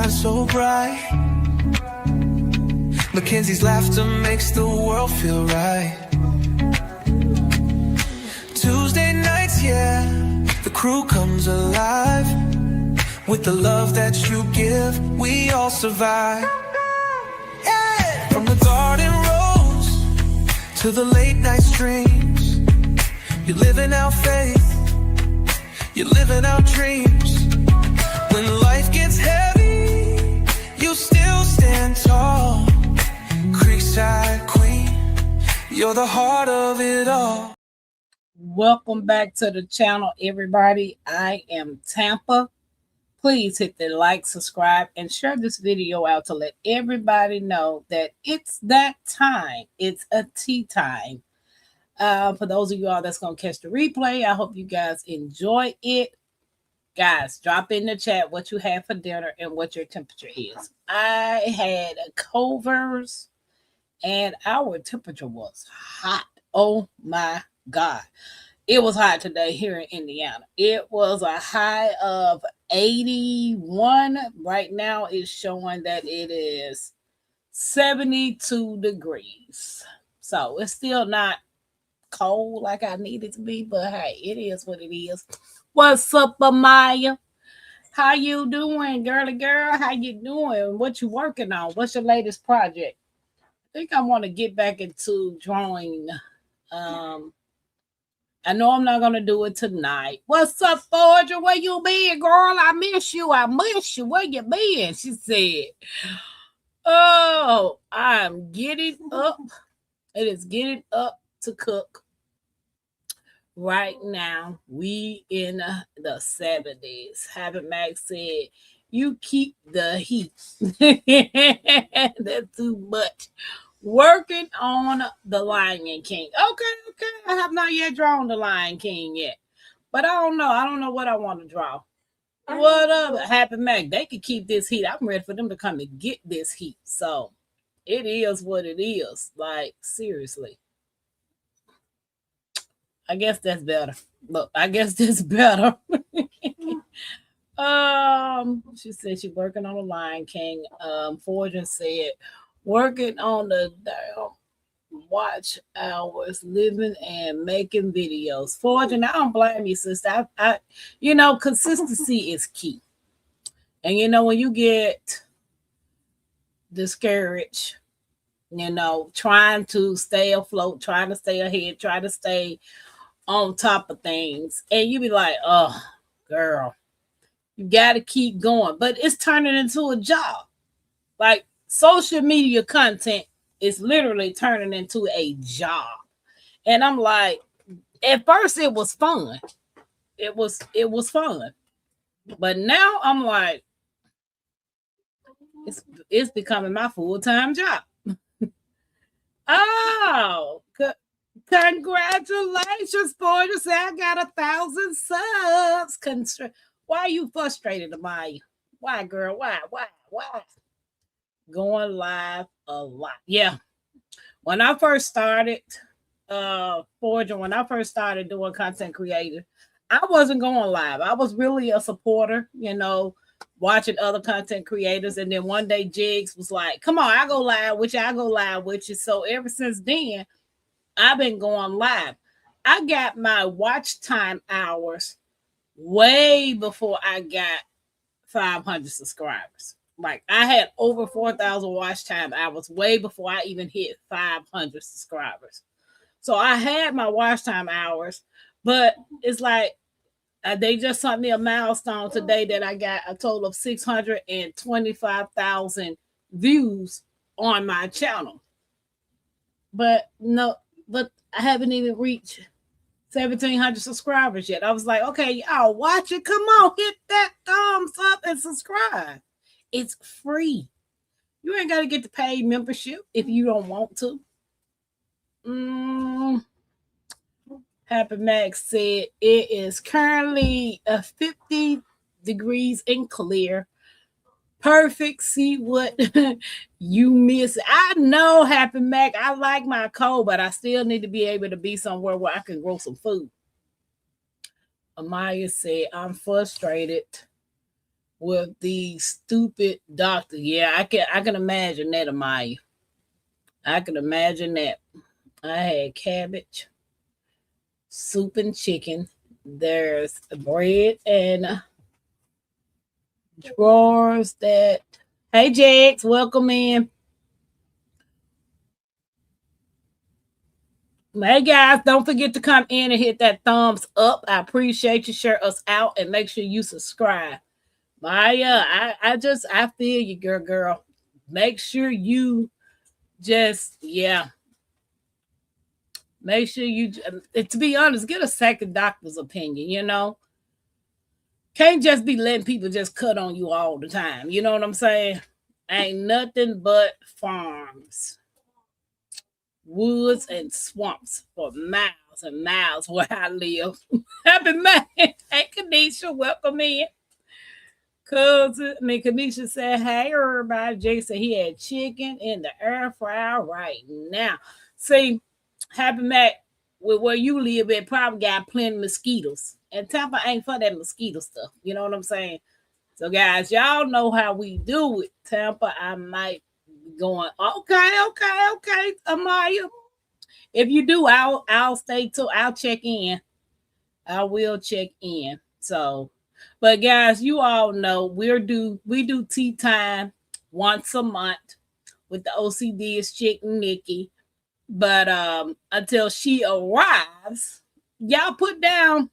shine so bright. Mackenzie's laughter makes the world feel right. Tuesday nights, yeah, the crew comes alive. With the love that you give, we all survive. Yeah. From the garden rose to the late night streams, you're living out faith, you're living out dreams. When life gets heavy, you still stand tall. Creekside Queen, you're the heart of it all. Welcome back to the channel, everybody. I am Tampa. Please hit the like, subscribe, and share this video out to let everybody know that it's that time. It's a tea time. For those of you all that's going to catch the replay, I hope you guys enjoy it. Guys, drop in the chat what you had for dinner and what your temperature is. I had Culver's, and our temperature was hot. Oh, my God. It was hot today here in Indiana. It was a high of 81. Right now it's showing that it is 72 degrees. So it's still not cold like I need it to be, but hey, it is what it is. What's up, Amaya? How you doing, girly girl? How you doing? What you working on? What's your latest project? I think I want to get back into drawing. I know I'm not going to do it tonight. What's up, Forger? Where you been, girl? I miss you. I miss you. Where you been? She said, oh, I'm getting up. It is getting up to cook. Right now, we in the 70s. Happy Max said, you keep the heat. That's too much. Working on the Lion King. Okay. I have not yet drawn the Lion King yet. But I don't know. I don't know what I want to draw. What up, Happy Mac? They could keep this heat. I'm ready for them to come and get this heat. So it is what it is. Like, seriously. I guess that's better. Look, I guess that's better. She said she's working on the Lion King. Fortune said, working on the watch hours, living and making videos. Fortune, I don't blame you, sister. I consistency is key. And when you get discouraged, trying to stay afloat, trying to stay ahead, trying to stay on top of things, and you be like, oh, girl, you got to keep going. But it's turning into a job. Like, social media content is literally turning into a job. And I'm like, at first it was fun. It was fun. But now I'm like, it's becoming my full-time job. Oh, congratulations, for you. Say I got 1,000 subs. Why are you frustrated, Amaya? Why, girl? Why? Going live a lot. Yeah. When I first started when I first started doing content creator, I wasn't going live. I was really a supporter, watching other content creators. And then one day Jigs was like, come on, I go live with you. So ever since then, I've been going live. I got my watch time hours way before I got 500 subscribers. Like, I had over 4,000 watch time hours way before I even hit 500 subscribers. So I had my watch time hours, but it's like they just sent me a milestone today that I got a total of 625,000 views on my channel. But I haven't even reached 1,700 subscribers yet. I was like, okay, y'all watch it. Come on, hit that thumbs up and subscribe. It's free. You ain't got to get the paid membership if you don't want to. Happy Max said it is currently 50 degrees and clear. Perfect. See what you miss. I know, Happy Mac. I like my cold, but I still need to be able to be somewhere where I can grow some food. Amaya said, I'm frustrated with the stupid doctor. Yeah, I can imagine that, Amaya. I can imagine that. I had cabbage, soup and chicken. There's bread and drawers that. Hey, Jax, welcome in. Hey, guys, don't forget to come in and hit that thumbs up. I appreciate you. Share us out and make sure you subscribe. Maya, I feel you, girl. Make sure you just, yeah, make sure you, to be honest, get a second doctor's opinion, Can't just be letting people just cut on you all the time. You know what I'm saying? Ain't nothing but farms, woods, and swamps for miles and miles where I live. Happy man. Hey, Kanisha, welcome in. Kanisha said, hey, everybody. Jay said he had chicken in the air fryer right now. See, Happy Mac, with where you live, it probably got plenty of mosquitoes. And Tampa ain't for that mosquito stuff. You know what I'm saying? So, guys, y'all know how we do it. Tampa, I might be going, okay, Amaya. If you do, I'll stay till I'll check in. I will check in. So, but guys, you all know we do tea time once a month with the OCD is chick Nikki. But until she arrives, y'all put down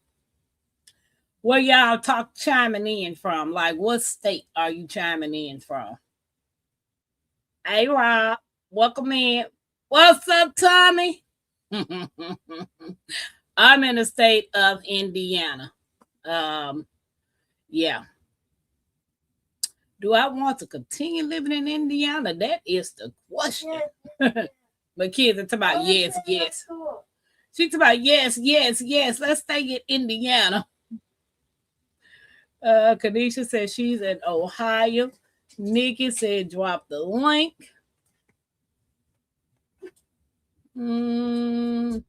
where y'all chiming in from. Like, what state are you chiming in from? Hey, Rob, welcome in. What's up, Tommy? I'm in the state of Indiana. Yeah. Do I want to continue living in Indiana? That is the question. But kids are talking about yes. She's talking about yes. Let's stay in Indiana. Kanisha said she's in Ohio. Nikki said drop the link. Do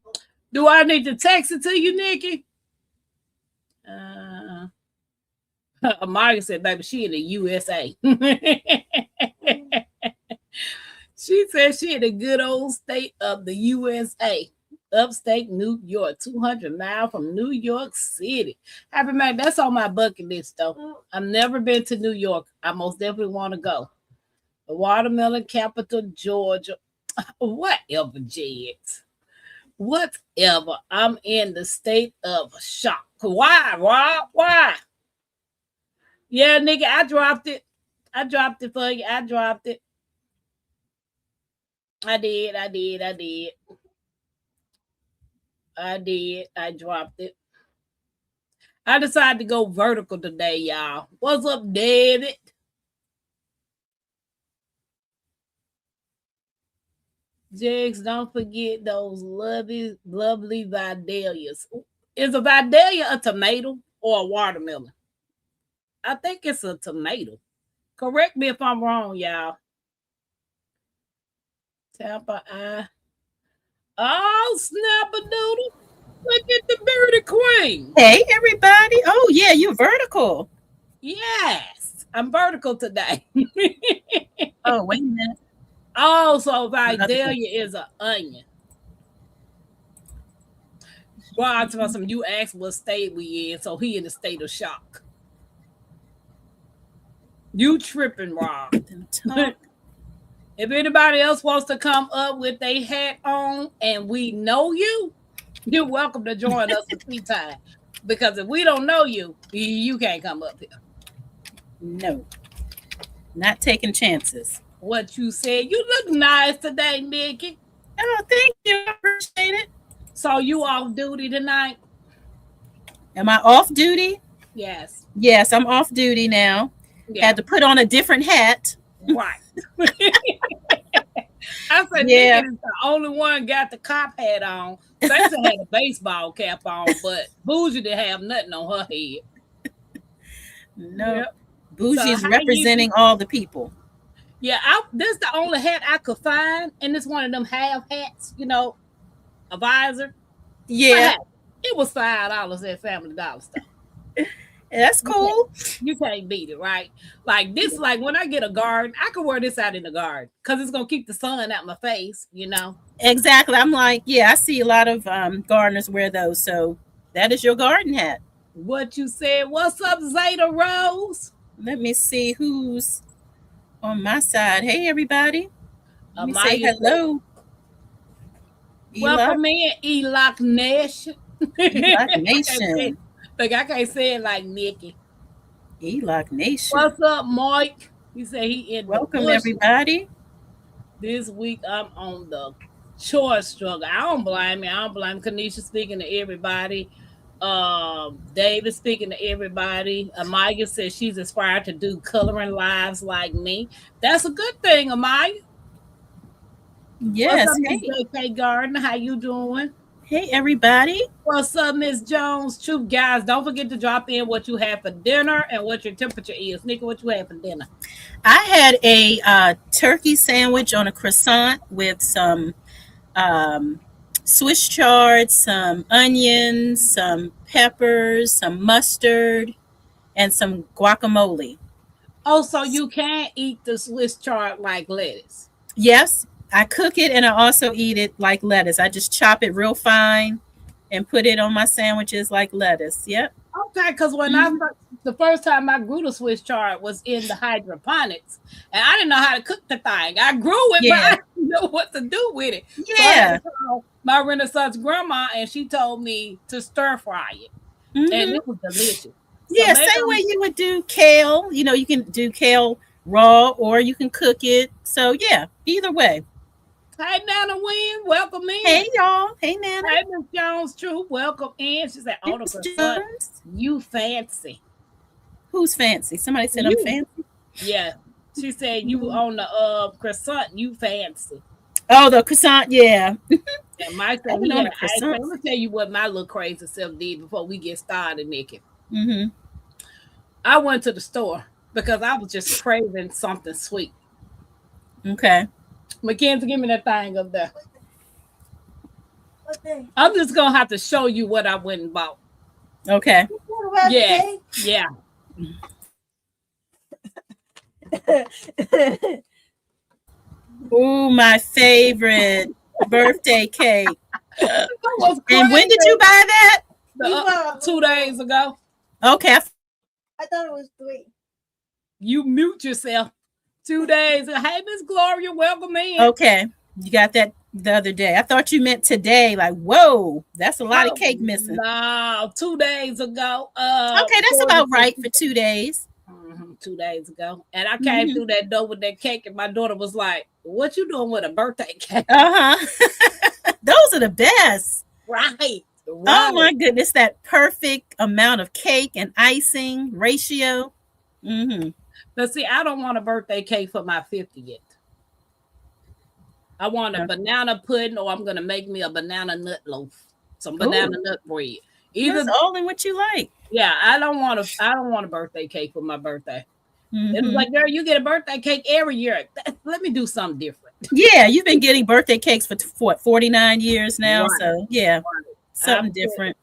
I need to text it to you, Nikki? Amaya said, baby, she in the USA. She said she in the good old state of the USA. Upstate New York, 200 miles from New York City. Happy man, that's on my bucket list, though. I've never been to New York. I most definitely want to go. The watermelon capital, Georgia. Whatever, Jets. Whatever. I'm in the state of shock. Why, Rob? Why? Yeah, nigga, I dropped it. I dropped it for you. I dropped it. I did. I dropped it. I decided to go vertical today, y'all. What's up, David? Jigs, don't forget those lovely Vidalias. Is a Vidalia a tomato or a watermelon? I think it's a tomato. Correct me if I'm wrong, y'all. Tampa, oh, snap a doodle. Look at the birdie queen. Hey, everybody. Oh, yeah, you're vertical. Yes, I'm vertical today. Oh, wait a minute. Oh, so Vidalia is an onion. Well, you asked what state we in, so he in the state of shock. You tripping, Rob. If anybody else wants to come up with a hat on and we know you, you're welcome to join us for tea time. Because if we don't know you, you can't come up here. No. Not taking chances. What you said. You look nice today, Nikki. Oh, thank you. I appreciate it. So you off duty tonight? Am I off duty? Yes. Yes, I'm off duty now. Yeah. Had to put on a different hat. Right. I said, yeah. Nikki is the only one got the cop hat on. Stacey had a baseball cap on, but Bougie didn't have nothing on her head. No. Yep. Bougie's so representing all the people. Yeah, this is the only hat I could find, and it's one of them half hats, a visor. Yeah. It was $5 at Family Dollar store. That's cool. You can't beat it, right? Like this, like when I get a garden, I can wear this out in the garden because it's gonna keep the sun out my face, you know. Exactly. I'm like, yeah, I see a lot of gardeners wear those. So that is your garden hat. What you said? What's up, Zeta Rose? Let me see who's on my side. Hey, everybody. Let me say Amaya hello. Welcome in, Elock Nation. Elock Nation. Look, I can't say it like Nikki. Elock Nation. What's up, Mike? He said he in Welcome, the bush. everybody. This week I'm on the chore struggle. I don't blame me. I don't blame Kanisha speaking to everybody. David speaking to everybody. Amaya says she's inspired to do coloring lives like me. That's a good thing, Amaya. Yes. What's up, Miss JK Gardner? How you doing? Hey, everybody. What's up, Miss Jones? Truth, guys, don't forget to drop in what you have for dinner and what your temperature is. Nikki, what you have for dinner? I had a turkey sandwich on a croissant with some Swiss chard, some onions, some peppers, some mustard, and some guacamole. Oh, so you can't eat the Swiss chard like lettuce? Yes, I cook it and I also eat it like lettuce. I just chop it real fine and put it on my sandwiches like lettuce. Yep. Okay, because when the first time I grew the Swiss chard was in the hydroponics, and I didn't know how to cook the thing. I grew it, but I didn't know what to do with it. Yeah. So my Renaissance grandma, and she told me to stir fry it, and it was delicious. Yeah, so same way you would do kale. You know, you can do kale raw or you can cook it. So yeah, either way. Hey, Nana Wynn, welcome in. Hey, y'all. Hey, Nana. Hey, Miss Jones, True, welcome in. She said, "Oh, the you fancy." Who's fancy? Somebody said I'm fancy. Yeah, she said you on the croissant. You fancy. Oh, the croissant, yeah. And Mike said, "Let me tell you what my little crazy self did before we get started, Nikki." Mm-hmm. I went to the store because I was just craving something sweet. Okay. Mackenzie, give me that thing up there. What thing? I'm just gonna have to show you what I went and bought. Okay. Yeah. Yeah. Ooh, my favorite birthday cake. And when did you buy that? 2 days ago. Okay. I thought it was 3. You mute yourself. 2 days. Hey, Miss Gloria, welcome in. Okay. You got that the other day. I thought you meant today. Like, whoa, that's a lot of cake missing. No, 2 days ago. Okay, that's about right for 2 days. 2 days ago. And I came through that door with that cake, and my daughter was like, "What you doing with a birthday cake?" Those are the best. Right. Oh my goodness, that perfect amount of cake and icing ratio. But see, I don't want a birthday cake for my 50th. I want a banana pudding, or I'm gonna make me a banana nut loaf, some banana nut bread. Either that's all in what you like. Yeah, I don't want a birthday cake for my birthday. It was like, girl, you get a birthday cake every year. Let me do something different. Yeah, you've been getting birthday cakes for what, 49 years now. Right. So yeah, something different.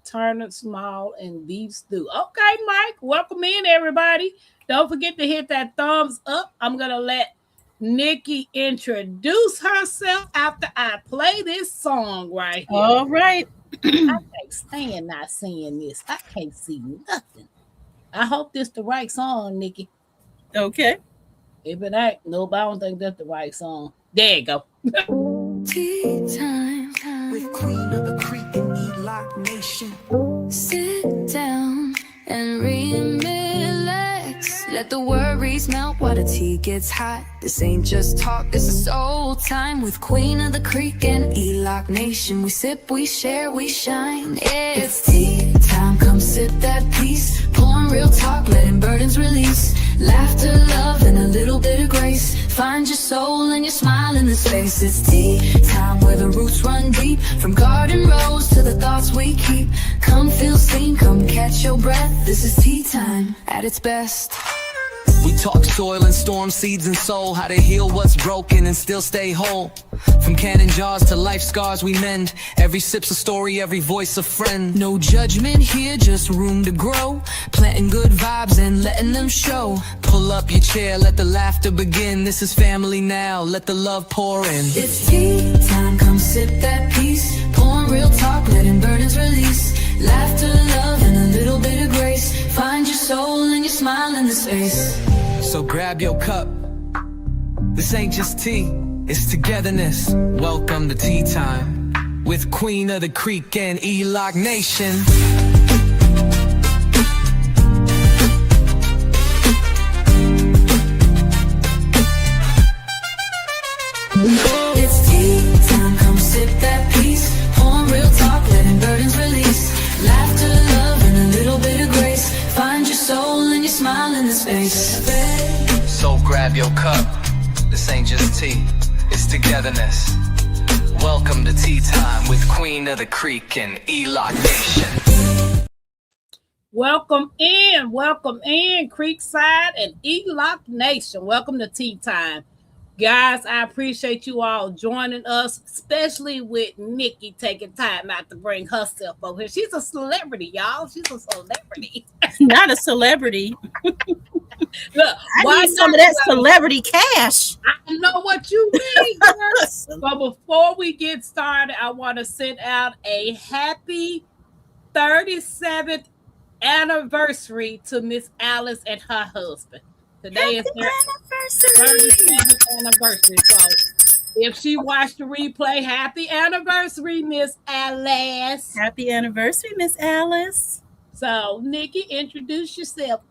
Turnip small and beef stew. Okay, Mike, welcome in, everybody. Don't forget to hit that thumbs up. I'm gonna let Nikki introduce herself after I play this song right here. All right. I can't stand not seeing this. I can't see nothing. I hope this the right song, Nikki. Okay. If it ain't, nope, I don't think that's the right song. There you go. Tea time with Queen of the Creek and Elock Nation. Sit down and relax. Let the worries melt while the tea gets hot. This ain't just talk, this is soul time with Queen of the Creek and Elock Nation. We sip, we share, we shine. Yeah, it's tea time, come sip that peace. Pouring real talk, letting burdens release. Laughter, love, and a little bit of grace. Find your soul and your smile in the space. It's tea time where the roots run deep. From garden rows to the thoughts we keep. Come feel seen, come catch your breath. This is tea time at its best. We talk soil and storm, seeds and soul, how to heal what's broken and still stay whole. From cannon jars to life scars we mend, every sip's a story, every voice a friend. No judgment here, just room to grow, planting good vibes and letting them show. Pull up your chair, let the laughter begin. This is family now, let the love pour in. It's tea time, come sip that peace. Pouring real talk, letting burdens release. Laughter, love, and a little bit of grace. Find your soul and your smile in the space. So grab your cup. This ain't just tea, it's togetherness. Welcome to tea time with Queen of the Creek and E-Lock Nation. It's tea time, come sip that peace. Pouring real talk, letting burdens release. Laughter, love, and a little bit of grace. Find your soul and your smile in the space. So grab your cup. This ain't just tea, it's togetherness. Welcome to tea time with Queen of the Creek and E-Lock Nation. Welcome in, Creekside and E-Lock Nation. Welcome to tea time. Guys, I appreciate you all joining us, especially with Nikki taking time out to bring herself over here. She's a celebrity, y'all. She's a celebrity. Not a celebrity. Look, I need some of that celebrity cash. I know what you mean, girl. But before we get started, I want to send out a happy 37th anniversary to Miss Alice and her husband. Today is their 37th anniversary. So if she watched the replay, happy anniversary, Miss Alice. Happy anniversary, Miss Alice. So, Nikki, introduce yourself.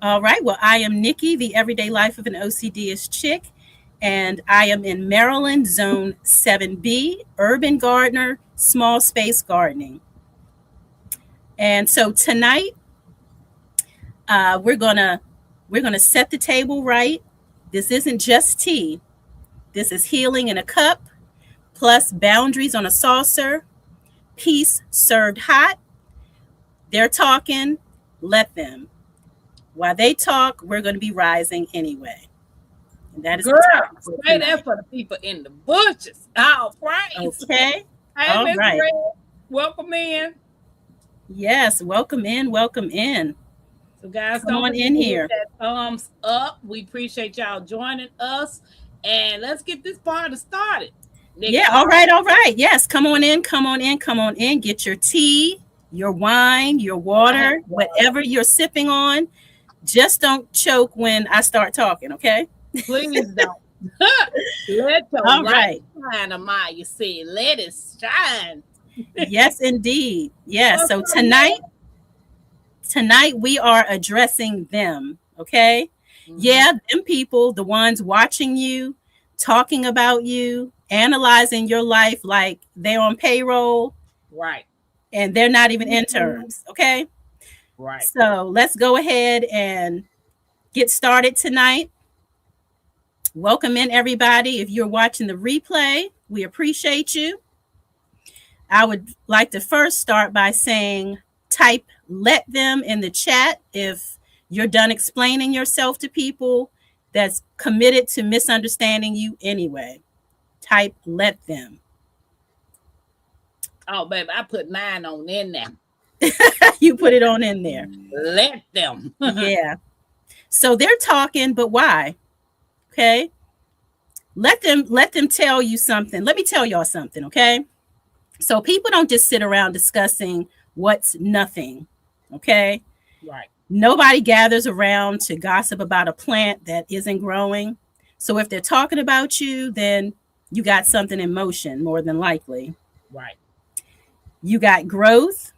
All right. Well, I am Nikki, the everyday life of an OCD-ish chick, and I am in Maryland, Zone 7B, urban gardener, small space gardening. And so tonight, we're gonna set the table right. This isn't just tea. This is healing in a cup, plus boundaries on a saucer, peace served hot. They're talking, let them. While they talk, we're going to be rising anyway. And that is girl, the topic for say tonight. that for the people in the bushes. All right. Okay. Hey, All Miss right. Red, welcome in. Yes, welcome in. So guys, Come don't on forget in to hit here. that thumbs up. We appreciate y'all joining us. And let's get this party started. Nikki, Yeah, all right. Yes, come on in. Get your tea, your wine, your water, whatever you're sipping on. Just don't choke when I start talking, okay? please don't. Let your All light right. shine, Amaya. You see, let it shine. Yes, indeed. Yes. So tonight we are addressing them, okay? Mhm. Yeah, them people, the ones watching you, talking about you, analyzing your life like they're on payroll Right. and they're not even interns, okay? Right. So let's go ahead and get started tonight. Welcome in, everybody. If you're watching the replay, we appreciate you. I would like to first start by saying type let them in the chat if you're done explaining yourself to people that's committed to misunderstanding you anyway. Type let them. Oh, baby, I put mine on in there. You put it on in there. Let them. Yeah. So they're talking, but why? Okay. Let them tell you something. Let me tell y'all something, okay? So people don't just sit around discussing what's nothing, okay? Right. Nobody gathers around to gossip about a plant that isn't growing. So if they're talking about you, then you got something in motion, more than likely. Right. You got growth.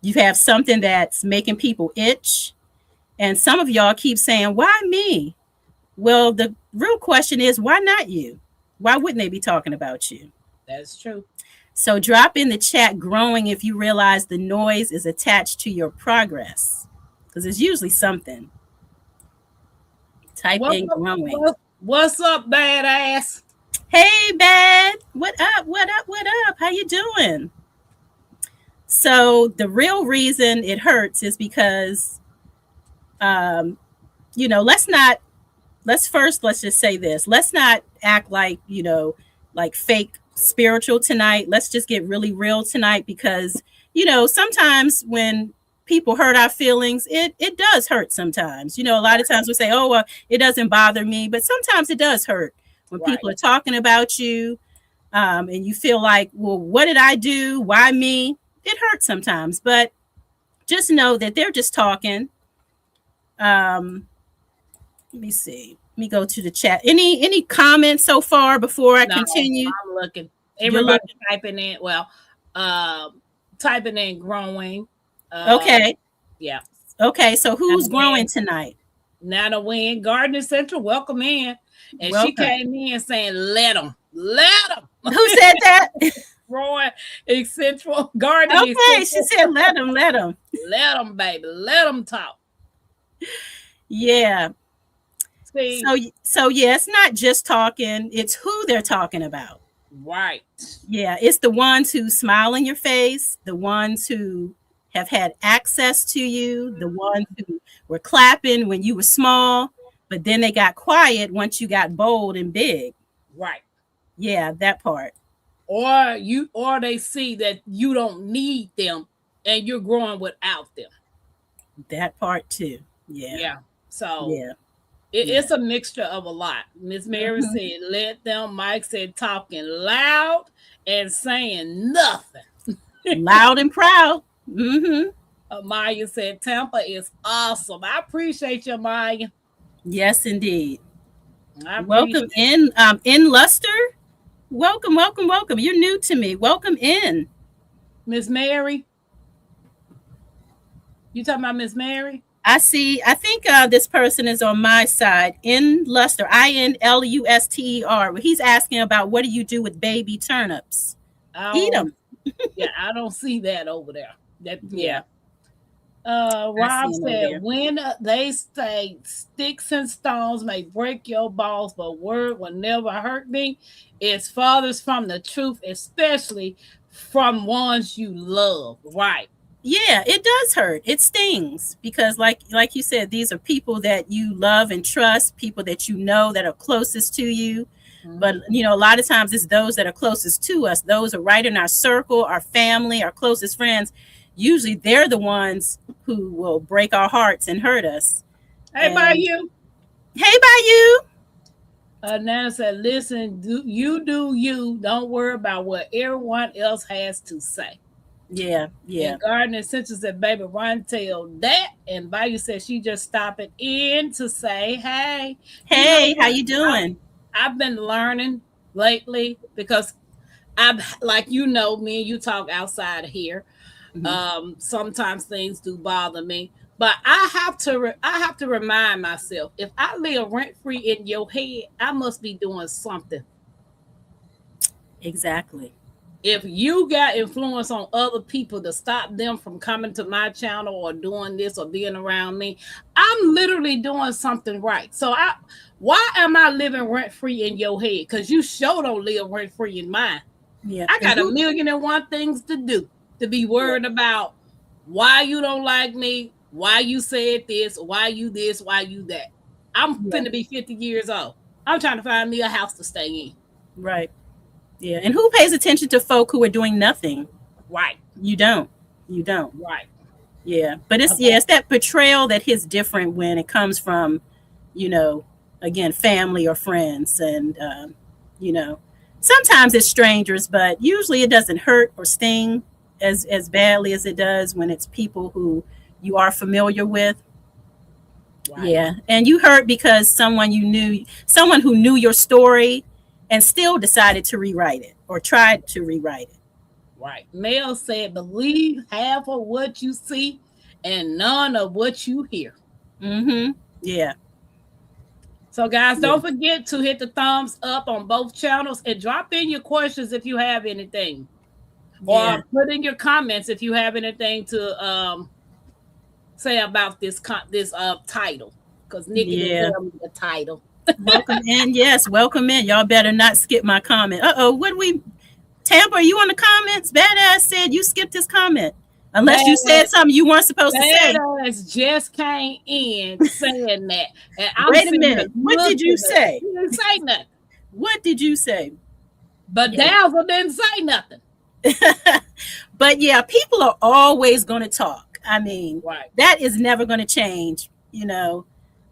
You have something that's making people itch. And some of y'all keep saying, why me? Well, the real question is, why not you? Why wouldn't they be talking about you? That's true. So drop in the chat growing if you realize the noise is attached to your progress, because it's usually something. Type in growing. What's up, badass? Hey, Bad. What up? How you doing? So the real reason it hurts is because Let's just say this. Let's not act like, like fake spiritual tonight. Let's just get really real tonight, because, sometimes when people hurt our feelings, it does hurt sometimes. A lot of times we say, oh, well, it doesn't bother me, but sometimes it does hurt when people are talking about you, and you feel like, well, what did I do? Why me? It hurts sometimes, but just know that they're just talking. Let me see. Let me go to the chat. Any comments so far before I continue? I'm looking. Everybody typing in. Well, typing in growing. Okay. Yeah. Okay. So who's growing tonight? Nana Wynn, Gardener Central, welcome in. And Welcome. She came in saying, let them. Who said that? Growing Central, Gardening. Okay. She said, let them. Let them, baby. Let them talk. Yeah. See? So yeah, it's not just talking, it's who they're talking about. Right. Yeah, it's the ones who smile in your face, the ones who have had access to you, the ones who were clapping when you were small, but then they got quiet once you got bold and big. Right. Yeah, that part. Or they see that you don't need them and you're growing without them. That part too. Yeah. Yeah. So yeah. It's a mixture of a lot. Miss Mary said, let them. Mike said, talking loud and saying nothing. Loud and proud. Maya said, Tampa is awesome. I appreciate you, Maya. Yes, indeed. Welcome in Luster. Welcome. You're new to me. Welcome in. Miss Mary. You talking about Miss Mary? I think this person is on my side. In Luster, INLUSTER. He's asking about, what do you do with baby turnips? Eat them. Yeah, I don't see that over there. Rob said, when they say sticks and stones may break your balls, but word will never hurt me. It's farthest from the truth, especially from ones you love. Right. Yeah, it does hurt. It stings, because like you said, these are people that you love and trust, people that you know that are closest to you. But a lot of times it's those that are closest to us, those are right in our circle, our family, our closest friends. Usually they're the ones who will break our hearts and hurt us. Hey, by you. Nana said, listen, do you. Don't worry about what everyone else has to say. Yeah. And Gardner Central said, baby, Ron tell that. And Bayou said she just stopping in to say, hey. How you doing? I've been learning lately, because I've, like, me and you talk outside of here. Sometimes things do bother me, but I have to remind myself, if I live rent-free in your head, I must be doing something. Exactly. If you got influence on other people to stop them from coming to my channel or doing this or being around me, I'm literally doing something right. So why am I living rent-free in your head? Because you sure don't live rent-free in mine. Yeah. I got 1,000,001 things to do, to be worried about why you don't like me, why you said this, why you that. I'm finna be 50 years old. I'm trying to find me a house to stay in. Right. Yeah. And who pays attention to folk who are doing nothing? Right. You don't. Right. Yeah. But it's that betrayal that hits different when it comes from, again, family or friends. And, sometimes it's strangers, but usually it doesn't hurt or sting as badly as it does when it's people who you are familiar with. Right. Yeah. And you hurt because someone who knew your story and still decided to rewrite it or tried to rewrite it. Right. Mel said, believe half of what you see and none of what you hear. Yeah. So, guys, don't forget to hit the thumbs up on both channels and drop in your questions if you have anything. Yeah. Or put in your comments if you have anything to say about this title. Because Nikki didn't tell me the title. Welcome in. Yes, welcome in. Y'all better not skip my comment. Tampa, are you on the comments? Badass said you skipped his comment. Unless you said something you weren't supposed to say. Badass just came in saying that. And I'm Wait a minute. What did you say? He didn't say nothing. What did you say? But Dazzle didn't say nothing. But yeah, people are always going to talk. I mean, right. That is never going to change, you know.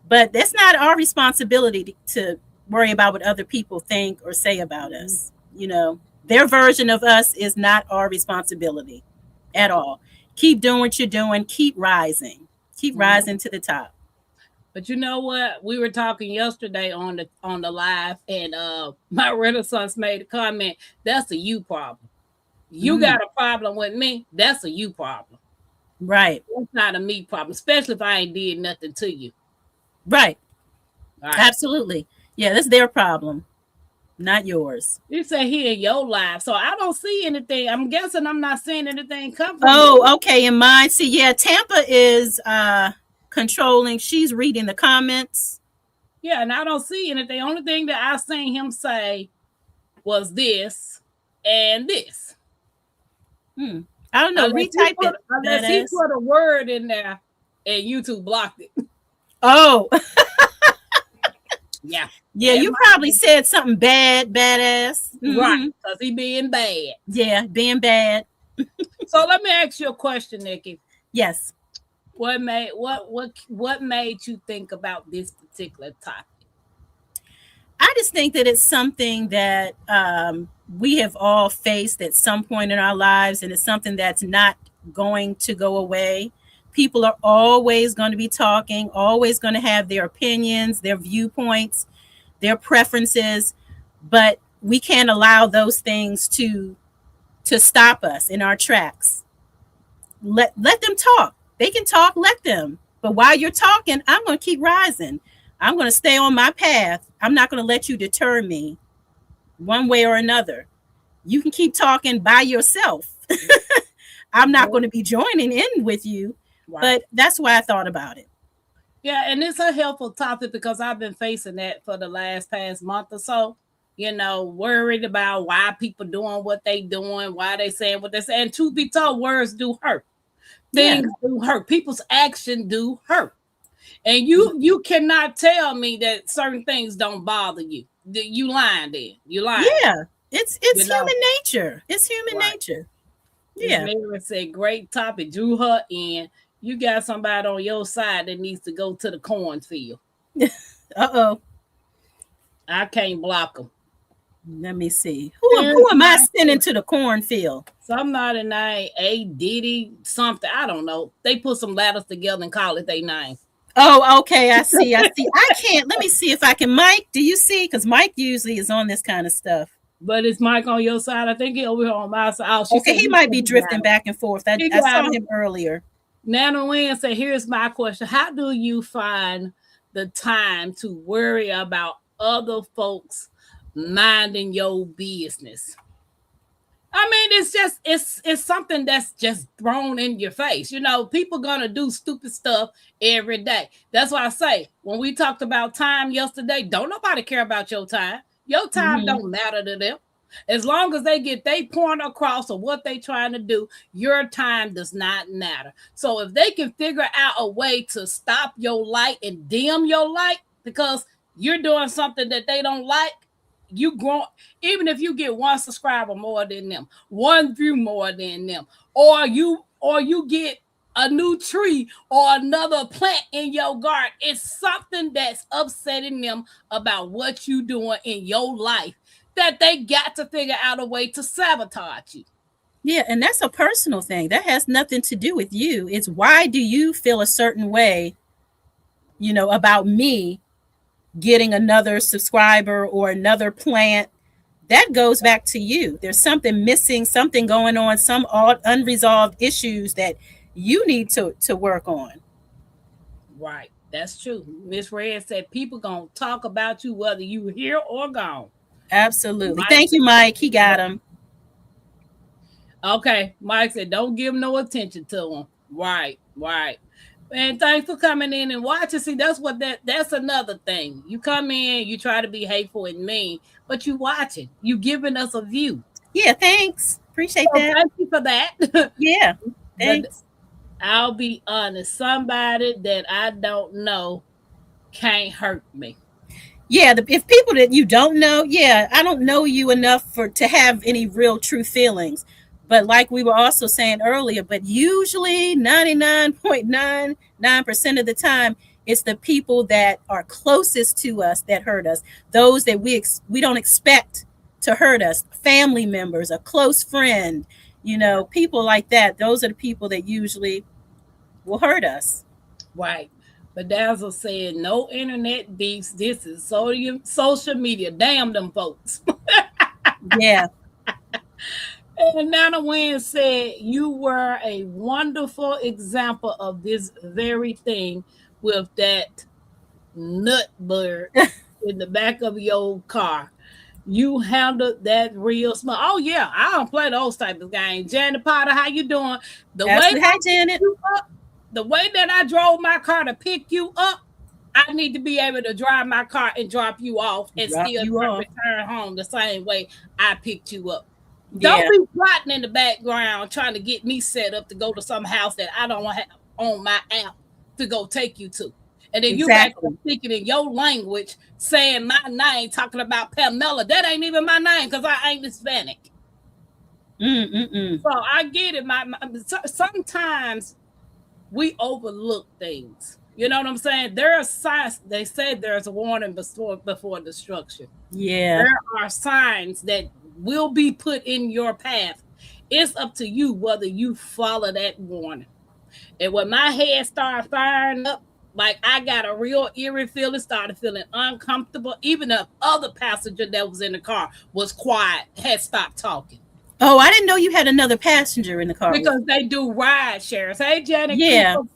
But that's not our responsibility to worry about what other people think or say about us. You know, their version of us is not our responsibility at all. Keep doing what you're doing. Keep rising. Keep rising to the top. But you know what? We were talking yesterday on the live, and my Renaissance made a comment. That's a you problem. You got a problem with me. That's a you problem. Right. That's not a me problem, especially if I ain't did nothing to you. Right. Absolutely. Yeah, that's their problem, not yours. You say here in your life, so I don't see anything. I'm guessing I'm not seeing anything come from you. Okay. In mine, see, yeah, Tampa is controlling. She's reading the comments. Yeah, and I don't see anything. The only thing that I seen him say was this and this. I don't know. Retype it. Unless he put a word in there and YouTube blocked it. Oh. Yeah. Yeah, you probably said something badass. Right, because he being bad. Yeah, being bad. So let me ask you a question, Nikki. Yes. What made you think about this particular topic? I just think that it's something that we have all faced at some point in our lives, and it's something that's not going to go away. People are always going to be talking, always going to have their opinions, their viewpoints, their preferences, but we can't allow those things to stop us in our tracks. Let them talk. They can talk, let them. But while you're talking, I'm going to keep rising. I'm going to stay on my path. I'm not going to let you deter me one way or another. You can keep talking by yourself. I'm not going to be joining in with you, but that's why I thought about it. Yeah, and it's a helpful topic because I've been facing that for the past month or so. You know, worried about why people doing what they doing, why they saying what they say. And to be told, words do hurt. Things do hurt. People's action do hurt. And you cannot tell me that certain things don't bother you. You lying then. You lying. Yeah. It's human nature. It's human nature. Yeah. Mary said, great topic. Drew her in. You got somebody on your side that needs to go to the cornfield. Uh-oh. I can't block them. Let me see. Who am I sending to the cornfield? Some naughty name, A Diddy, something. I don't know. They put some letters together and call it their name. Oh, okay. I see. I can't. Let me see if I can. Mike, do you see? Because Mike usually is on this kind of stuff. But is Mike on your side? I think he's over here on my side. Oh, okay, he might be drifting back and forth. I saw him earlier. Nana Wynn said, here's my question. How do you find the time to worry about other folks minding your business? I mean, it's something that's just thrown in your face. You know, people gonna do stupid stuff every day. That's why I say, when we talked about time yesterday, don't nobody care about your time. Your time don't matter to them. As long as they get their point across of what they trying to do, your time does not matter. So if they can figure out a way to stop your light and dim your light because you're doing something that they don't like, you grow. Even if you get one subscriber more than them, one view more than them, or you get a new tree or another plant in your garden, it's something that's upsetting them about what you doing in your life that they got to figure out a way to sabotage you. Yeah, and that's a personal thing. That has nothing to do with you. It's why do you feel a certain way, you know, about me getting another subscriber or another plant? That goes back to you. There's something missing, something going on, some unresolved issues that you need to work on. Right. That's true. Miss Red said people gonna talk about you whether you here or gone. Absolutely. Mike, thank you, Mike. He got him. Okay. Mike said, don't give no attention to him. Right. And thanks for coming in and watching. See, that's another thing. You come in, you try to be hateful and mean, but you watching. You giving us a view. Yeah, thanks. Appreciate that. Thank you for that. Yeah. But Thanks. I'll be honest, somebody that I don't know can't hurt me. Yeah, if people that you don't know, yeah, I don't know you enough to have any real true feelings. But like we were also saying earlier, but usually 99.99% of the time, it's the people that are closest to us that hurt us. Those that we don't expect to hurt us, family members, a close friend, people like that. Those are the people that usually will hurt us. Right. But Dazzle said, no internet beefs. This is social media. Damn them folks. Yeah. And Nana Wynn said, you were a wonderful example of this very thing with that nut bird in the back of your car. You handled that real smart. Oh yeah, I don't play those type of games. Janet Potter, how you doing? The way Hi, Janet. the way that I drove my car to pick you up, I need to be able to drive my car and drop you off and still return home the same way I picked you up. Don't be plotting in the background trying to get me set up to go to some house that I don't have on my app to go take you to. And then you back speaking in your language, saying my name, talking about Pamela. That ain't even my name because I ain't Hispanic. So I get it. Sometimes we overlook things. You know what I'm saying? There are signs. They say there's a warning before destruction. Yeah. There are signs that will be put in your path. It's up to you whether you follow that warning. And when my head started firing up, like I got a real eerie feeling, started feeling uncomfortable. Even the other passenger that was in the car was quiet, had stopped talking. Oh, I didn't know you had another passenger in the car. Because they do ride shares. Hey, Janet. Yeah. Cooper.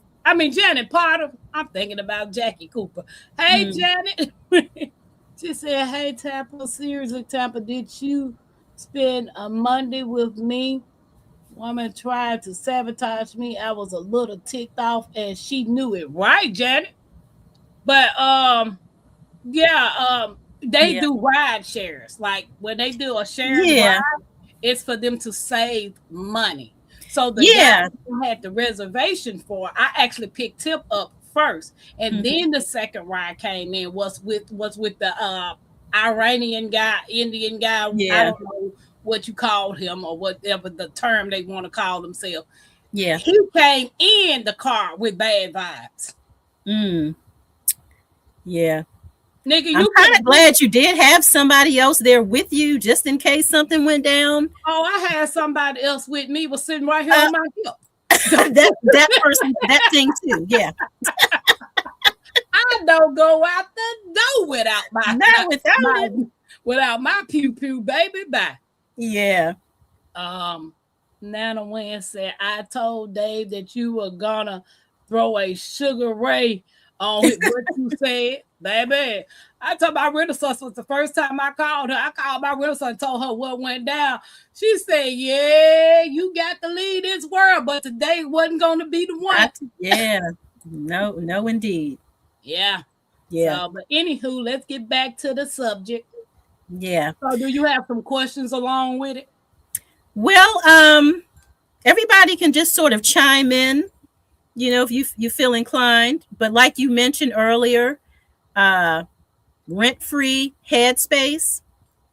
Janet Potter. I'm thinking about Jackie Cooper. Hey, Janet. She said, hey, Tampa, seriously, Tampa, did you spend a Monday with me? Woman tried to sabotage me. I was a little ticked off and she knew it. Right, Janet? But, they do ride shares. Like when they do a shared ride, it's for them to save money. So the guy who had the reservation for, I actually picked him up first, and then the second ride came in was with the Iranian guy, Indian guy. I don't know what you called him or whatever the term they want to call themselves. Yeah, he came in the car with bad vibes. Yeah. Nigga, I'm kind of glad you did have somebody else there with you just in case something went down. Oh, I had somebody else with me, was sitting right here on my hip. that person, that thing too. Yeah. I don't go out the door without my pew pew, baby. Bye. Yeah. Nana Wynn said, I told Dave that you were gonna throw a Sugar Ray on what you said, baby. I told my Renaissance was the first time I called her. I called my Renaissance and told her what went down. She said, yeah, you got to leave this world, but today wasn't going to be the one. No, indeed. Yeah. Yeah. But anywho, let's get back to the subject. Yeah. So do you have some questions along with it? Well, everybody can just sort of chime in, if you feel inclined. But like you mentioned earlier, rent-free headspace.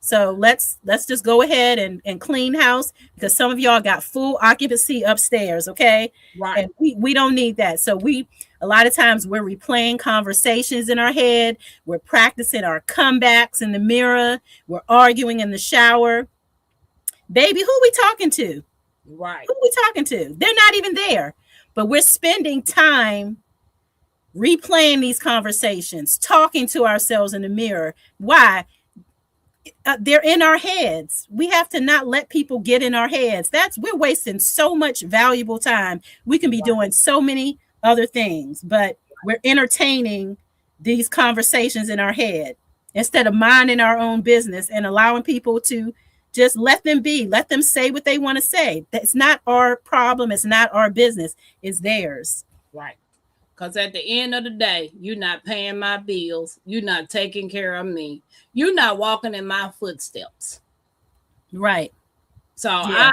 So let's just go ahead and clean house, because some of y'all got full occupancy upstairs. Okay. Right. And we don't need that. So a lot of times we're replaying conversations in our head. We're practicing our comebacks in the mirror. We're arguing in the shower. Baby, who we talking to? Right. Who we talking to? They're not even there, but we're spending time replaying these conversations, talking to ourselves in the mirror. Why? They're in our heads. We have to not let people get in our heads. We're wasting so much valuable time. We can be doing so many other things, but we're entertaining these conversations in our head instead of minding our own business and allowing people to just let them be, let them say what they want to say. That's not our problem. It's not our business. It's theirs. Right. Because at the end of the day, you're not paying my bills. You're not taking care of me. You're not walking in my footsteps. Right. So Yeah.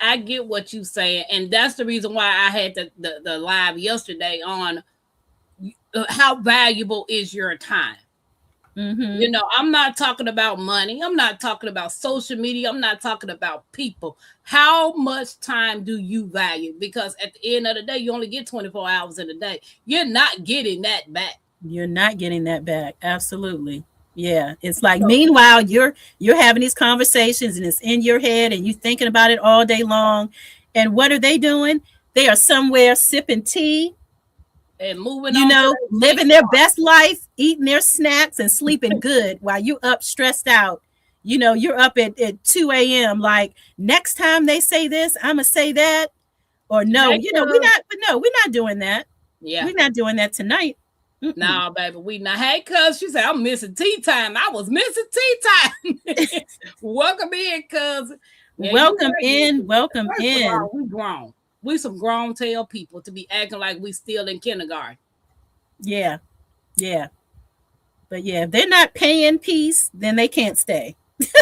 I get what you saying, and that's the reason why I had the live yesterday on how valuable is your time. Mm-hmm. You know, I'm not talking about money. I'm not talking about social media. I'm not talking about people. How much time do you value? Because at the end of the day, you only get 24 hours in a day. You're not getting that back. You're not getting that back. Absolutely. Yeah. It's like meanwhile you're having these conversations and it's in your head and you're thinking about it all day long. And what are they doing? They are somewhere sipping tea, And moving on to the living next their part. best life, eating their snacks and sleeping good while you up stressed out. You're up at 2 a.m. like next time they say this, I'ma say that. Or no, Hey, cuz. we're not doing that. Yeah. We're not doing that tonight. Mm-mm. No, baby, we not. Hey, cuz she said, I'm missing tea time. I was missing tea time. Welcome in, cuz. Yeah, Welcome in. Welcome First of in. all, we grown. We some grown tail people to be acting like we still in kindergarten. Yeah. Yeah. But yeah, if they're not paying peace, then they can't stay.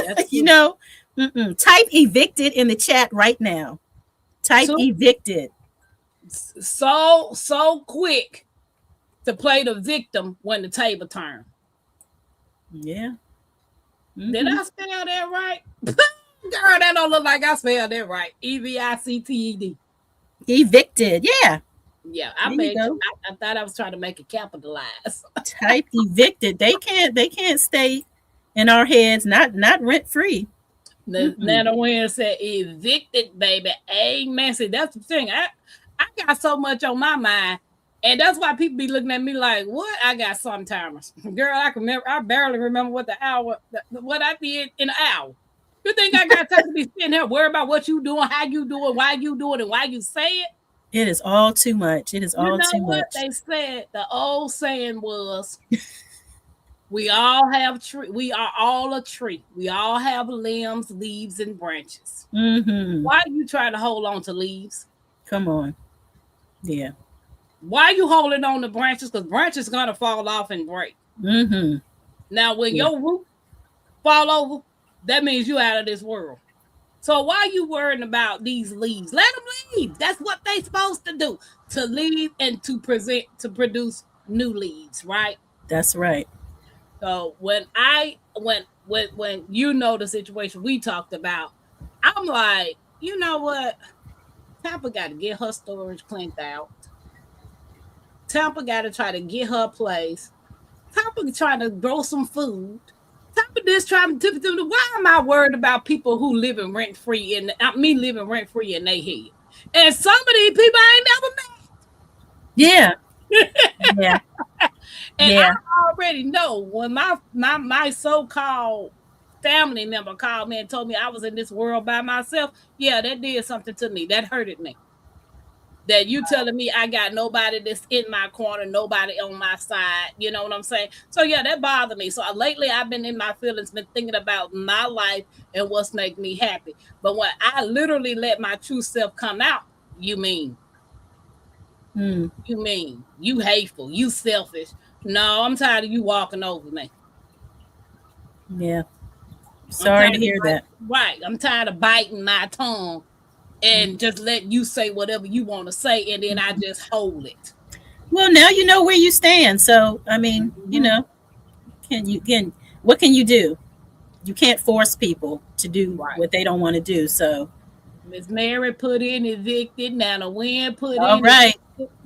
That's you true. know, type evicted in the chat right now. Type Too evicted. so quick to play the victim when the table turn. Yeah. Did I spell that right? Girl, that don't look like I spelled that right. Evicted. Evicted. Yeah. Yeah, There you go. I thought I was trying to make it capitalized. Type evicted. They can't stay in our heads, not rent free. Nana Wynn said evicted, baby. Amen. See, that's the thing. I got so much on my mind. And that's why people be looking at me like, what? I got sometimes. Girl, I barely remember what what I did in an hour. You think I got time to be sitting here worried about what you doing, how you doing, why you doing it, why you say it? It is all too much. It is You all know too what much. they said? The old saying was, we all have tree. We are all a tree. We all have limbs, leaves, and branches. Why are you trying to hold on to leaves? Come on. Yeah. Why are you holding on to branches? Because branches gonna fall off and break. Now, when your root fall over, that means you out of this world. So why are you worrying about these leaves? Let them leave. That's what they supposed to do. To leave and to produce new leaves, right? That's right. So when you know the situation we talked about, I'm like, you know what? Tampa got to get her storage cleaned out. Tampa got to try to get her place. Tampa trying to grow some food. Tampa just trying to do. Why am I worried about people who living rent free and me living rent free in their head? And some of these people I ain't never met. Yeah. Yeah. And Yeah. I already know when my so-called family member called me and told me I was in this world by myself. Yeah, that did something to me. That hurted me. That you telling me I got nobody that's in my corner, nobody on my side. You know what I'm saying? So yeah, that bothered me. So lately I've been in my feelings, been thinking about my life and what's making me happy. But when I literally let my true self come out, you mean you hateful, you selfish. No, I'm tired of you walking over me. Yeah. Sorry to hear that. Right. I'm tired of biting my tongue and just letting you say whatever you want to say, and then I just hold it. Well, now you know where you stand. So, I mean, what can you do? You can't force people to do what they don't want to do. So, Miss Mary put in evicted. Nana Wynn put all in right. evicted.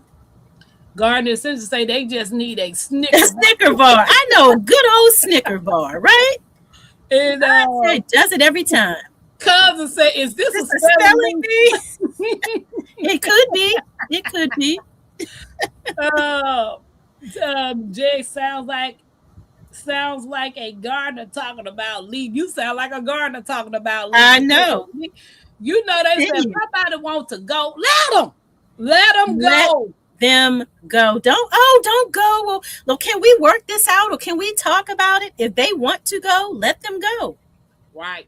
Gardner Simpson say they just need a A Snicker. Snicker bar. I know a good old Snicker bar, right? And It does it every time. cousin say, "Is this a spelling bee?" It could be. It could be. Jay sounds like a gardener talking about leave. You sound like a gardener talking about leave. I know. You know they said somebody wants to go. Let them go. Them go. Don't go. Well, look, can we work this out or can we talk about it? If they want to go, let them go. Right.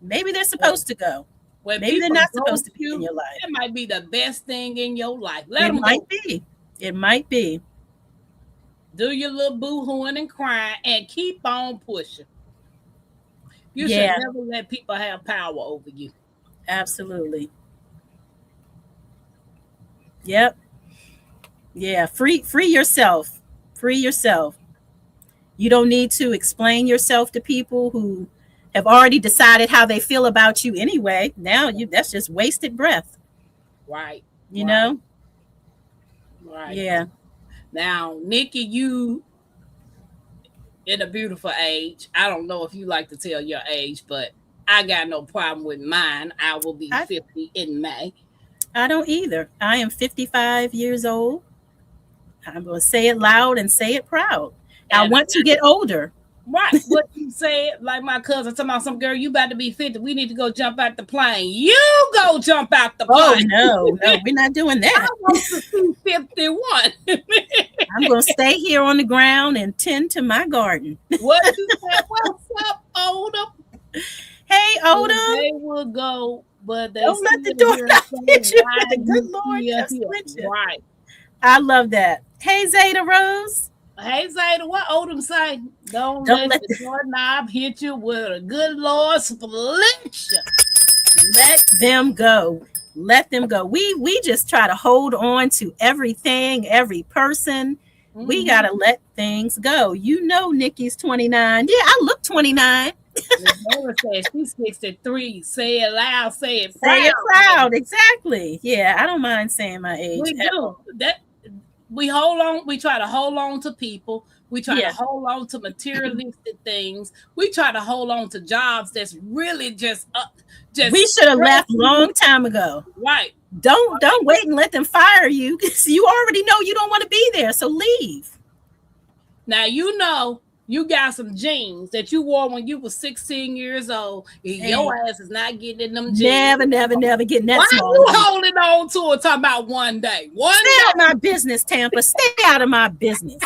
Maybe they're supposed to go. When maybe they're not supposed to be in your life. It might be the best thing in your life. It might be. It might be. Do your little boo-hooing and crying and keep on pushing. You should never let people have power over you. Absolutely. Yep. Yeah. Free yourself. Free yourself. You don't need to explain yourself to people who have already decided how they feel about you anyway. Now you that's just wasted breath, Right. you Right. know? Right. Yeah. Now, Nikki, you in a beautiful age. I don't know if you like to tell your age, but I got no problem with mine. I will be I 50 in May. I don't either. I am 55 years old. I'm going to say it loud and say it proud. I And want to get older. right, what you said, like my cousin talking about some girl, you about to be 50. We need to go jump out the plane. You go jump out the Oh, plane. no, we're not doing that. I want to see 51. I'm going to stay here on the ground and tend to my garden. What you said? What's up, Oda? Hey, Odom, They will go, but they don't let the still door here knock saying, hit you. why The good you Lord still just here? with you. Right. I love that. Hey, Zeta Rose. Hey, Zayda, what Odom say? Don't Don't let let the doorknob hit you with a good Lord split you. Let them go. Let them go. We just try to hold on to everything, every person. We got to let things go. You know, Nikki's 29. Yeah, I look 29. Miss Miller says she's 63. Say it loud, say it Say proud. it proud. Exactly. Yeah, I don't mind saying my age. We do. That we hold on, we try to hold on to people. We try Yeah. to hold on to materialistic things. We try to hold on to jobs that's really just We should have left long time ago. right. Don't wait and let them fire you because you already know you don't want to be there. So leave. Now you know you got some jeans that you wore when you were 16 years old. And your ass is not getting in them jeans. Never getting that Why small. you holding on to it talking about one day? Stay out of my business, Tampa. Stay out of my business.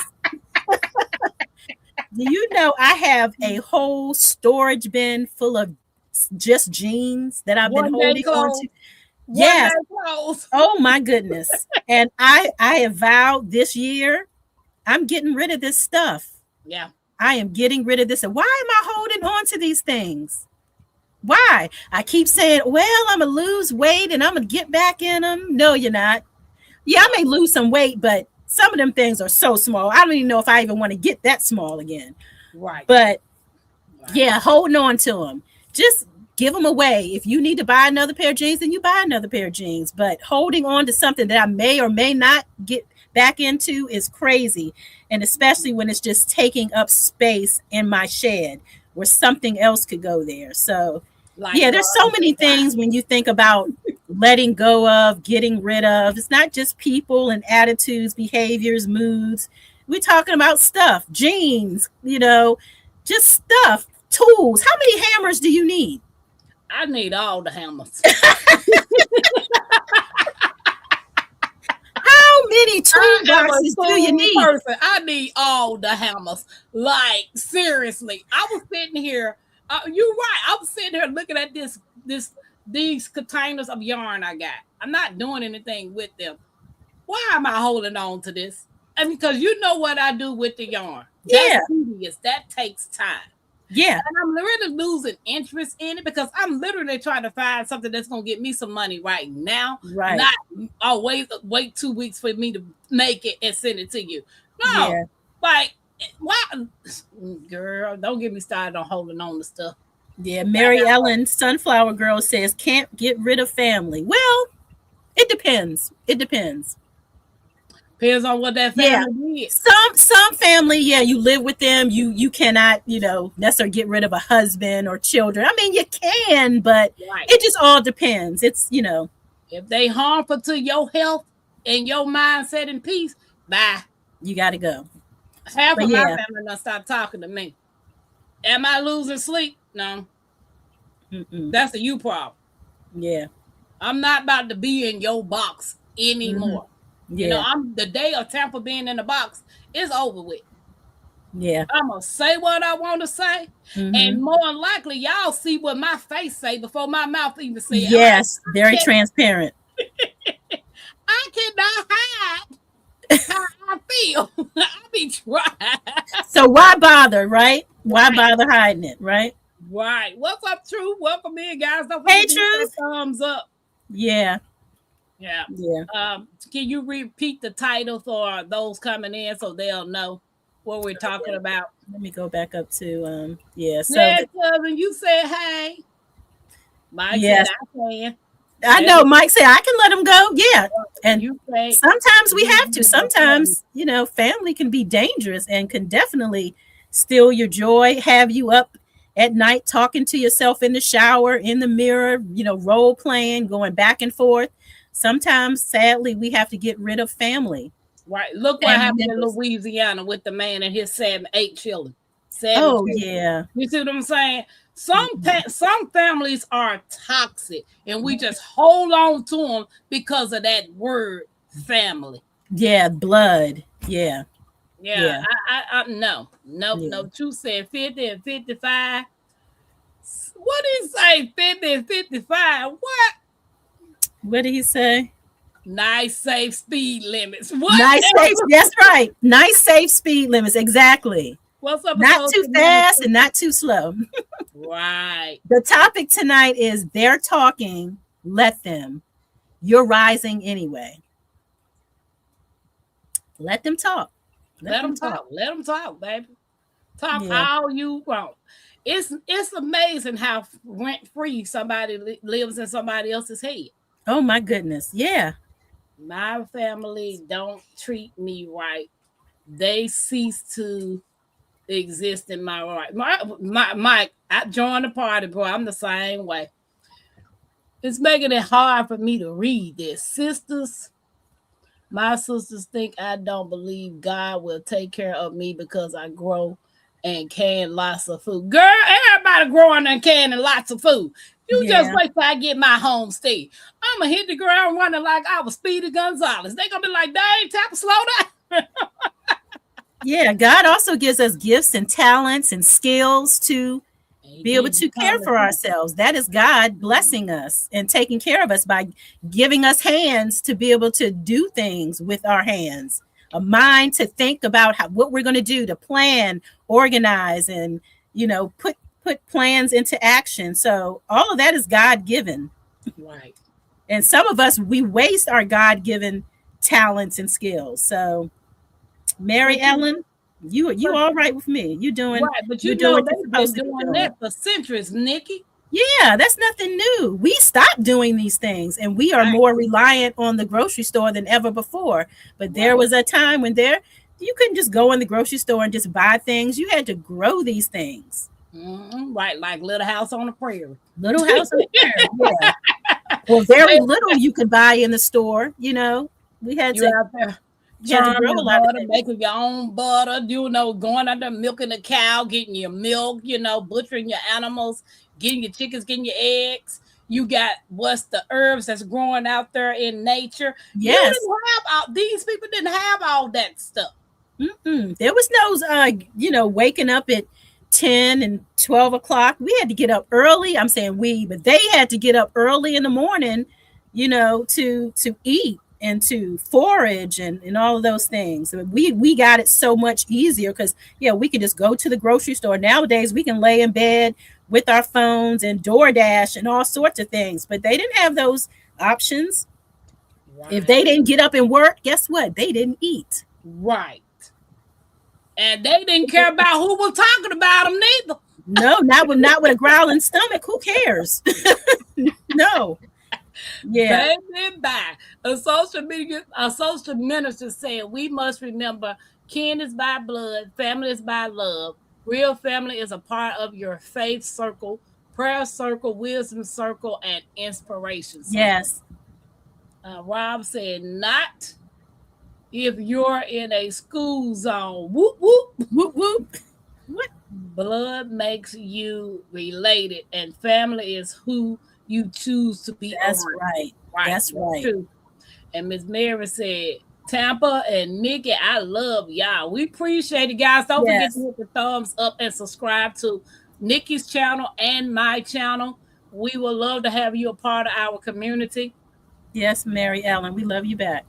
Do you know I have a whole storage bin full of just jeans that I've been holding on to? Yes. Oh my goodness. And I have vowed this year I'm getting rid of this stuff. Yeah. I am getting rid of this. And why am I holding on to these things? Why? I keep saying, well, I'm going to lose weight and I'm going to get back in them. No, you're not. Yeah, I may lose some weight, but some of them things are so small. I don't even know if I even want to get that small again. Right. But yeah, holding on to them. Just give them away. If you need to buy another pair of jeans, then you buy another pair of jeans. But holding on to something that I may or may not get back into is crazy. And especially when it's just taking up space in my shed where something else could go there. So yeah, there's so many things when you think about letting go of, getting rid of. It's not just people and attitudes, behaviors, moods. We're talking about stuff, jeans, just stuff, tools. How many hammers do you need? I need all the hammers. How many toolboxes do you need? I need all the hammers. Like, seriously. I was sitting here. You're right. I was sitting here looking at these containers of yarn I got. I'm not doing anything with them. Why am I holding on to this? I mean, because you know what I do with the yarn. That's tedious. That takes time. Yeah. And I'm really losing interest in it because I'm literally trying to find something that's going to get me some money right now. Right. Not always wait 2 weeks for me to make it and send it to you. No. Yeah. Like, why? Girl, don't get me started on holding on to stuff. Yeah. Mary Ellen, Sunflower Girl, says, can't get rid of family. Well, it depends. It depends. Depends on what that family is. Some family, you live with them. You cannot, necessarily get rid of a husband or children. I mean, you can, but it just all depends. It's, if they harmful to your health and your mindset and peace, bye. You got to go. Half of my family done stop talking to me. Am I losing sleep? No. That's a you problem. Yeah. I'm not about to be in your box anymore. Yeah. I'm the day of Tampa being in the box is over with. Yeah. I'm gonna say what I want to say, and more than likely, y'all see what my face say before my mouth even say. Yes, very transparent. I cannot hide how I feel. I be trying. So why bother, right? Why bother hiding it, right? Right. What's up, True? Welcome in, guys. Don't Hey, forget to hit that Truth. thumbs up. Yeah. Yeah. Yeah. Can you repeat the title for those coming in so they'll know what we're talking about? Let me go back up to yeah. So Yeah, cousin, you said hey. Mike said yes, I can. I That's know. Mike said I can let him go. Yeah, and you say sometimes we have to. Sometimes family can be dangerous and can definitely steal your joy, have you up at night talking to yourself in the shower, in the mirror, role playing, going back and forth. Sometimes, sadly, we have to get rid of family. Right. Look what Family happened in members. Louisiana with the man and his 8 children. 7 Oh children. yeah. You see what I'm saying? Some families are toxic, and we just hold on to them because of that word family. Yeah, blood. Yeah. Yeah. I no. Yeah. True said 50 and 55. What did he say? 50 and 55. What? What did he say? Nice, safe speed limits. What? Nice, safe. That's right. Nice, safe speed limits. Exactly. What's up? Not too fast and not too slow. Right. The topic tonight is they're talking, let them. You're rising anyway. Let them talk. Let them talk. Let them talk, baby. Talk Yeah. all you want. It's amazing how rent free somebody lives in somebody else's head. Oh my goodness. Yeah. My family don't treat me right. They cease to exist in my right. Mike, I joined the party, bro. I'm the same way. It's making it hard for me to read this. My sisters think I don't believe God will take care of me because I grow and can lots of food. Girl, everybody growing and canning lots of food. You just wait till I get my homestead. I'm going to hit the ground running like I was Speedy Gonzalez. They're going to be like, dang, tap slow down. Yeah. God also gives us gifts and talents and skills to be able to care for ourselves. That is God blessing us and taking care of us by giving us hands to be able to do things with our hands, a mind to think about what we're going to do, to plan, organize, and put plans into action. So all of that is God given. Right. And some of us, we waste our God given talents and skills. So Mary Ellen, you all right with me? You doing right? But you doing what you're they've been supposed to be doing that for centuries, Nikki. Yeah, that's nothing new. We stopped doing these things and we are more reliant on the grocery store than ever before. But there was a time when you couldn't just go in the grocery store and just buy things. You had to grow these things. Mm-hmm. Right, like Little House on the Prairie. Little House on the Prairie, yeah. Well, very little you could buy in the store. We had to. Out there. Grow a lot of things. Making your own butter, going out there milking the cow, getting your milk, butchering your animals, getting your chickens, getting your eggs. You got what's the herbs that's growing out there in nature. Yes. These people didn't have all that stuff. Mm-mm. There was no, waking up at 10 and 12 o'clock. We had to get up early. I'm saying but they had to get up early in the morning, to eat and to forage and all of those things. We got it so much easier because we can just go to the grocery store. Nowadays we can lay in bed with our phones and DoorDash and all sorts of things, but they didn't have those options. Right. If they didn't get up and work, guess what? They didn't eat. Right. And they didn't care about who was talking about them neither. No, not with a growling stomach. Who cares? No. Yeah. Baby, bye. A social minister said we must remember kin is by blood, family is by love. Real family is a part of your faith circle, prayer circle, wisdom circle, and inspiration circle. Yes. Rob said, not if you're in a school zone. Whoop, whoop, whoop, whoop. What? Blood makes you related, and family is who you choose to be. That's right. That's right. True. And Miss Mary said, Tampa and Nikki, I love y'all. We appreciate it, guys. Don't forget to hit the thumbs up and subscribe to Nikki's channel and my channel. We would love to have you a part of our community. Yes, Mary Ellen, we love you back.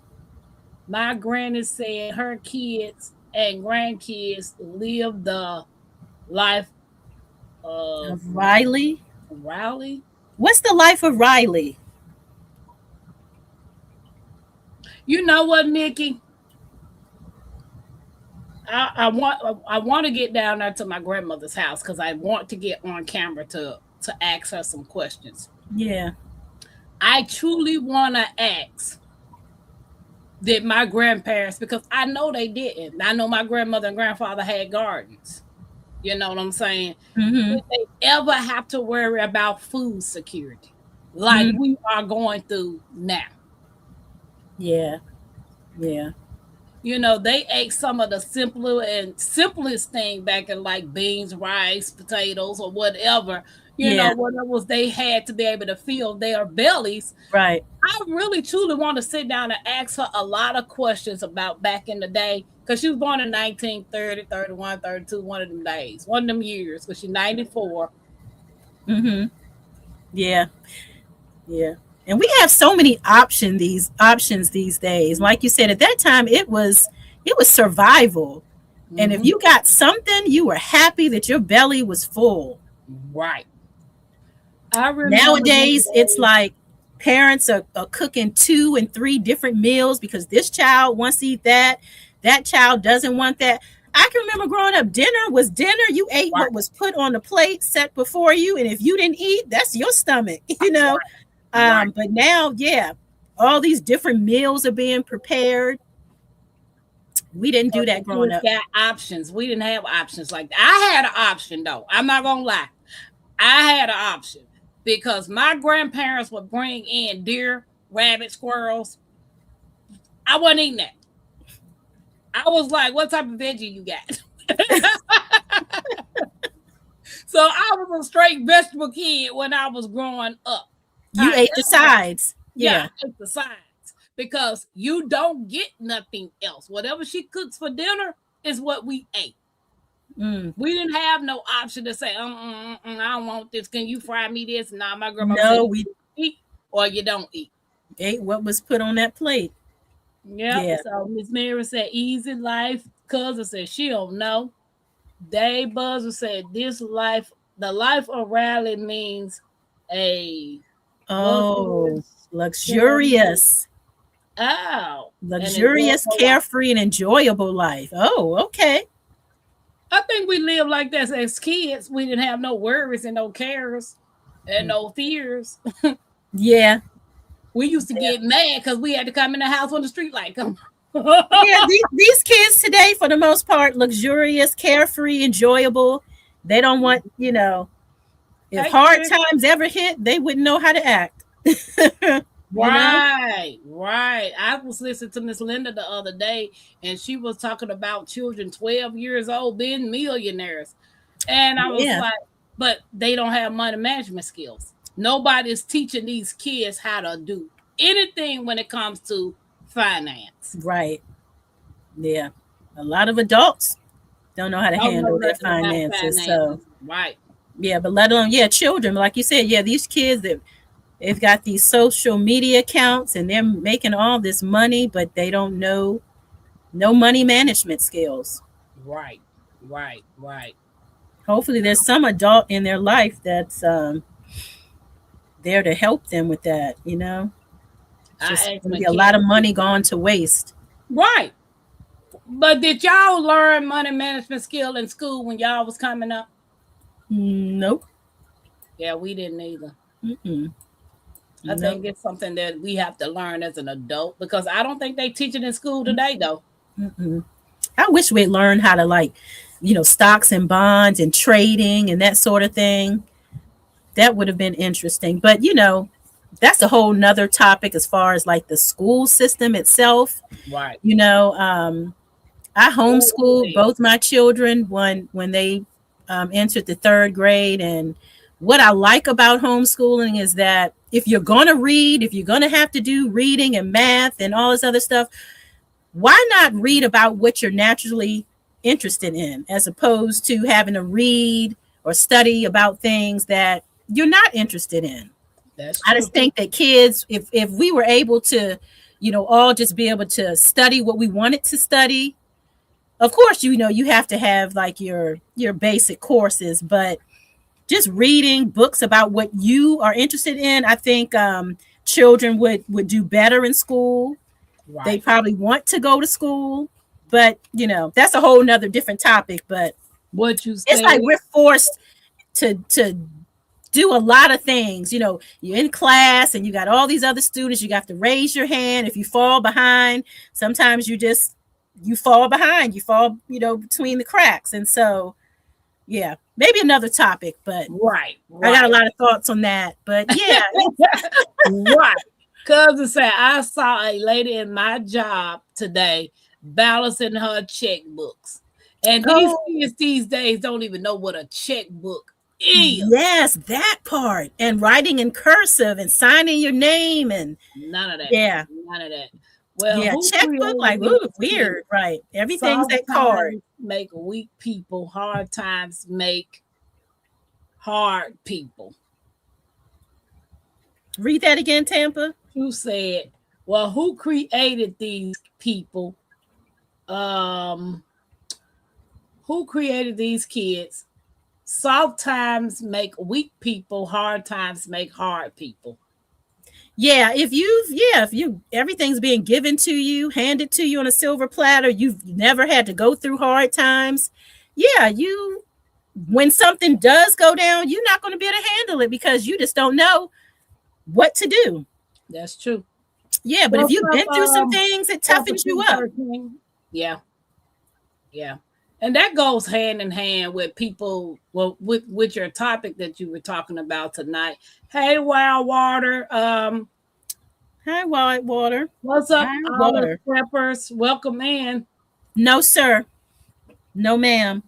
My granny said her kids and grandkids live the life of Of Riley. Riley. What's the life of Riley? You know what, Nikki? I want to get down there to my grandmother's house because I want to get on camera to ask her some questions. Yeah. I truly want to ask, did my grandparents, because I know they didn't. I know my grandmother and grandfather had gardens. You know what I'm saying? Mm-hmm. Did they ever have to worry about food security like Mm-hmm. we are going through now? Yeah. Yeah. You know, they ate some of the simpler and simplest thing back in like beans, rice, potatoes, or whatever. You know, Yeah. whatever was they had to be able to fill their bellies. Right. I really truly want to sit down and ask her a lot of questions about back in the day because she was born in 1930, 31, 32, one of them days, one of them years, because she's 94. Mm-hmm. Yeah. Yeah. And we have so many options these days. Like you said, at that time it was survival. And if Mm-hmm. you got something, you were happy that your belly was full. Right. I remember them Nowadays, it's days. like parents are cooking 2 and 3 different meals because this child wants to eat that. That child doesn't want that. I can remember growing up, dinner was dinner. You ate Right, what was put on the plate set before you. And if you didn't eat, that's your stomach, you know. right. But now, yeah, all these different meals are being prepared. We didn't do Because that the growing kids up. got options. We didn't have options like that. I had an option though. I'm not gonna lie. I had an option because my grandparents would bring in deer, rabbit, squirrels. I wasn't eating that. I was like, what type of veggie you got? So I was a straight vegetable kid when I was growing up. You ate the However, sides. yeah, Yeah. I ate the sides because you don't get nothing else. Whatever she cooks for dinner is what we ate. Mm. We didn't have no option to say, I don't want this. Can you fry me this? Nah, my grandmama said, No, you we eat or you don't eat. ate what was put on that plate. Yep. Yeah. So Miss Mary said, easy life. Cousin said, she don't know. Dave Buzzer said, this life, the life of rally means a Oh, luxurious, carefree, luxurious, and luxurious, enjoyable life. carefree, and enjoyable life. Oh, okay. I think we lived like that as kids. We didn't have no worries and no cares and no fears. Yeah. We used to get mad because we had to come in the house when the street light come. Yeah, these kids today, for the most part, luxurious, carefree, enjoyable. They don't want, if Hey, hard Chris. times ever hit, they wouldn't know how to act. you know? Right, right. I was listening to Miss Linda the other day, and she was talking about children 12 years old being millionaires. And I was Yeah, like, but they don't have money management skills. Nobody's teaching these kids how to do anything when it comes to finance. right. Yeah. A lot of adults don't know how to Don't know handle their nothing about finances. So, finances. Right. yeah, but let alone, yeah, children, like you said, yeah, these kids that they've got these social media accounts and they're making all this money, but they don't know no money management skills. Right. Right. Right. Hopefully, there's some adult in their life that's there to help them with that. It's just I asked going to my be a lot kids. of money gone to waste. Right. But did y'all learn money management skill in school when y'all was coming up? Nope. Yeah, we didn't either. Mm-mm. I Nope. think it's something that we have to learn as an adult because I don't think they teach it in school today, though. Mm-mm. I wish we'd learn how to stocks and bonds and trading and that sort of thing. That would have been interesting. But that's a whole nother topic as far as like the school system itself. Right. I School homeschooled is both my children when they entered the 3rd grade. And what I like about homeschooling is that if you're going to read, if you're going to have to do reading and math and all this other stuff, why not read about what you're naturally interested in as opposed to having to read or study about things that you're not interested in? That's I true. just think that kids, if we were able to, all just be able to study what we wanted to study, of course, you have to have like your basic courses, but just reading books about what you are interested in. I think children would do better in school. They Right. probably want to go to school, but that's a whole nother different topic. But What you it's said. like we're forced to do a lot of things. You're in class and you got all these other students. You have to raise your hand. If you fall behind, sometimes you fall behind. You fall, between the cracks. And so, yeah, maybe another topic, but Right. I got a lot of thoughts on that. But yeah, Right. Cousin said, I saw a lady in my job today balancing her checkbooks. And these kids these days don't even know what a checkbook is. yes, that part. And writing in cursive and signing your name and None of that. yeah. None of that. Well, Yeah, who checkbook, like, created ooh, these weird, kids? right? Everything's Soft that card. times make weak people. Hard times make hard people. Read that again, Tampa. Who said, well, who created these people? Who created these kids? Soft times make weak people, hard times make hard people. Yeah, if you everything's being given to you, handed to you on a silver platter, you've never had to go through hard times. Yeah, when something does go down, you're not going to be able to handle it because you just don't know what to do. That's true. Yeah, but if you've been through some things, it toughens you up. Yeah. Yeah. And that goes hand in hand with people, well, with your topic that you were talking about tonight. Hey, Wild Water. Hi, Wild Water. What's up, Wild Olive Water. Peppers? Welcome in. No, sir. No, ma'am.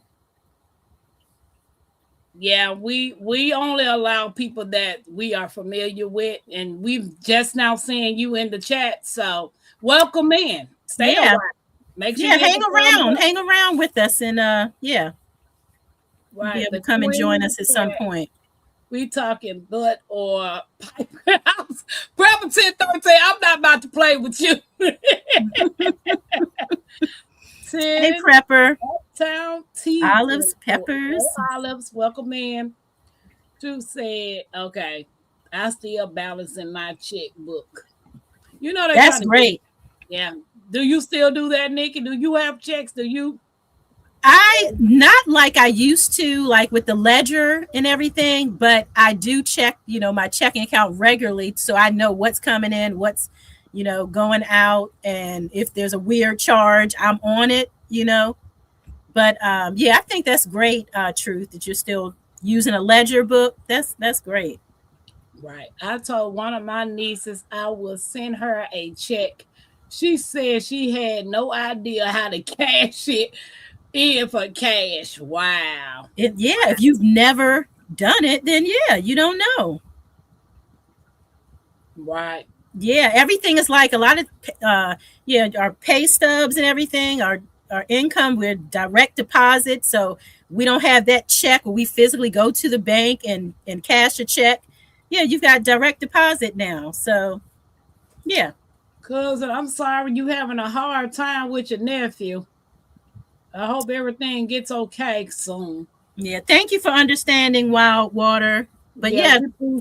Yeah, we only allow people that we are familiar with, and we've just now seeing you in the chat. So welcome in. Stay around. Make sure hang around with us, and right. Be able to come and join us at some point. We talking butt or pipe house. Prepper 1013, I'm not about to play with you. Hey, Prepper. Town tea. Olives, peppers. Olives, welcome in. Drew said, okay, I still balancing my checkbook. You know that's great. Yeah. Do you still do that, Nikki? Do you have checks? Do you? I not like I used to, like with the ledger and everything, but I do check, my checking account regularly, so I know what's coming in, what's, going out, and if there's a weird charge, I'm on it, But I think that's great, Truth, that you're still using a ledger book. That's great. Right. I told one of my nieces I will send her a check. She said she had no idea how to cash it in for cash. Wow. If you've never done it, then you don't know. Right. Yeah, everything is like a lot of our pay stubs and everything, our income, we're direct deposit, so we don't have that check where we physically go to the bank and cash a check. Yeah, you've got direct deposit now. So yeah. Cousin, I'm sorry you having a hard time with your nephew. I hope everything gets okay soon. Yeah, thank you for understanding, Wild Water. But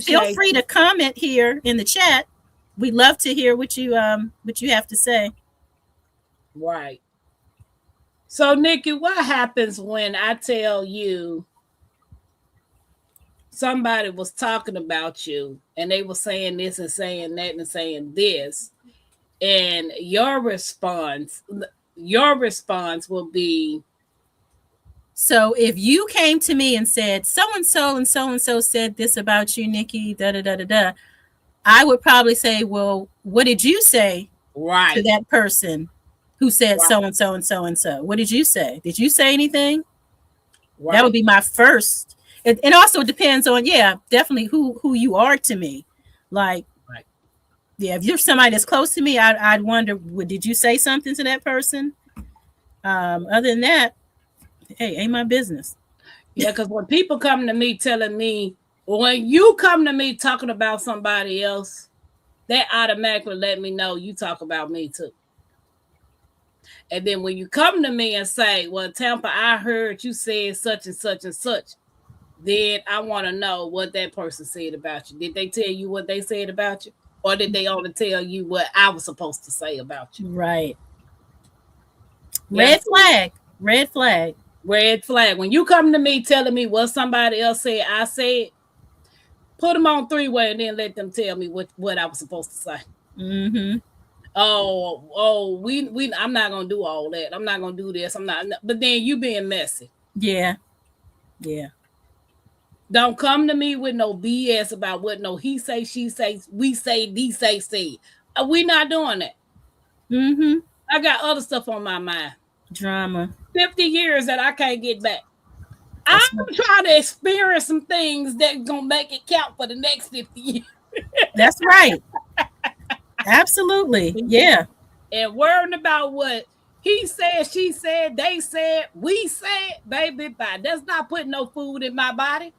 feel free to comment here in the chat. We'd love to hear what you have to say. Right. So, Nikki, what happens when I tell you somebody was talking about you and they were saying this and saying that and saying this, and your response will be, so if you came to me and said so and so said this about you, Nikki, da da da da da, I would probably say, well, what did you say to that person who said so and so and so and so? What did you say? Did you say anything? Right. That would be my first. It also depends on, definitely who you are to me. Like, if you're somebody that's close to me, I'd wonder, did you say something to that person? Other than that, hey, ain't my business. Yeah, because when people come to me telling me, when you come to me talking about somebody else, that automatically let me know you talk about me too. And then when you come to me and say, well, Tampa, I heard you said such and such and such, then I want to know what that person said about you. Did they tell you what they said about you? Or did they only tell you what I was supposed to say about you? Right. Yeah. Red flag. Red flag. Red flag. When you come to me telling me what somebody else said, I said, put them on three-way and then let them tell me what I was supposed to say. Mm-hmm. We I'm not gonna do all that. I'm not gonna do this. I'm not. But then you being messy. Yeah. Yeah. Don't come to me with no BS about what no he say, she say, we say, thee say, say. We not doing that. Mm-hmm. I got other stuff on my mind. Drama. 50 years that I can't get back. That's I'm trying to experience some things that gonna make it count for the next 50 years. That's right. Absolutely. Yeah. And worrying about what he said, she said, they said, we said, baby, bye. That's not putting no food in my body.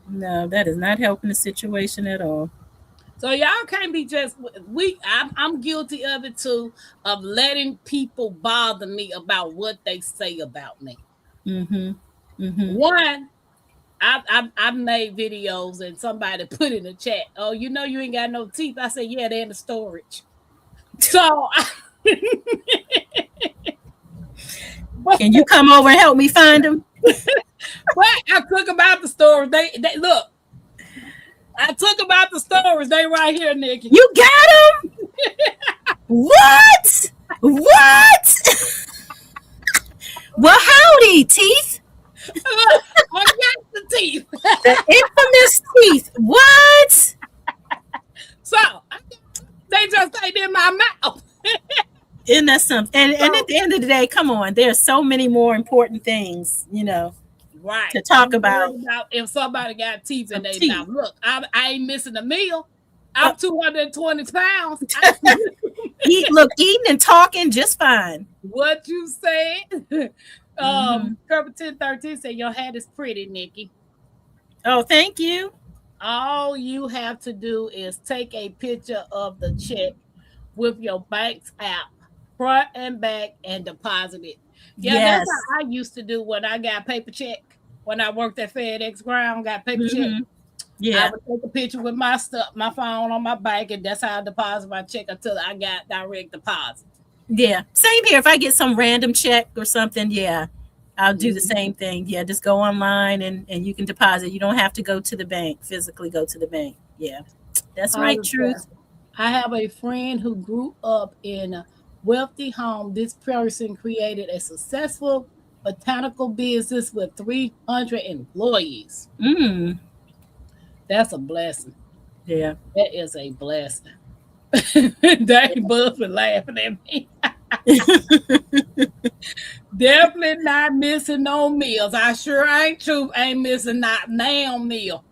No, that is not helping the situation at all. So y'all can't be just I'm guilty of it too, of letting people bother me about what they say about me. Mm-hmm. Mm-hmm. One, I've made videos and somebody put in the chat, oh, you know you ain't got no teeth. I said, yeah, they're in the storage. So Can you come over and help me find them? but I took them out the storage. They look. I took them out the storage. They right here, Nikki. You got them? What? What? Well, howdy, teeth. I got the teeth. The infamous teeth. What? So they just stayed in my mouth. Isn't that something? And at the end of the day, come on, there's so many more important things, Right. to talk about. If somebody got teeth in their Teeth. mouth. Look, I ain't missing a meal. I'm 220 pounds. Eating and talking just fine. What you said? Curb 1013 said your hat is pretty, Nikki. Oh, thank you. All you have to do is take a picture of the check with your bank's app, front and back, and deposit it. Yeah, Yes. that's how I used to do when I got paper check. When I worked at FedEx Ground, got paper check. Yeah. I would take a picture with my stuff, my phone on my bank, and that's how I deposit my check until I got direct deposit. Yeah. Same here. If I get some random check or something, yeah, I'll do the same thing. Yeah, just go online and you can deposit. You don't have to go to the bank, physically go to the bank. Yeah. That's right, Truth. I have a friend who grew up in a wealthy home. This person created a successful botanical business with 300 employees. That's a blessing. Yeah. That is a blessing. They both were laughing at me. Definitely not missing no meals. I sure ain't missing not now meal.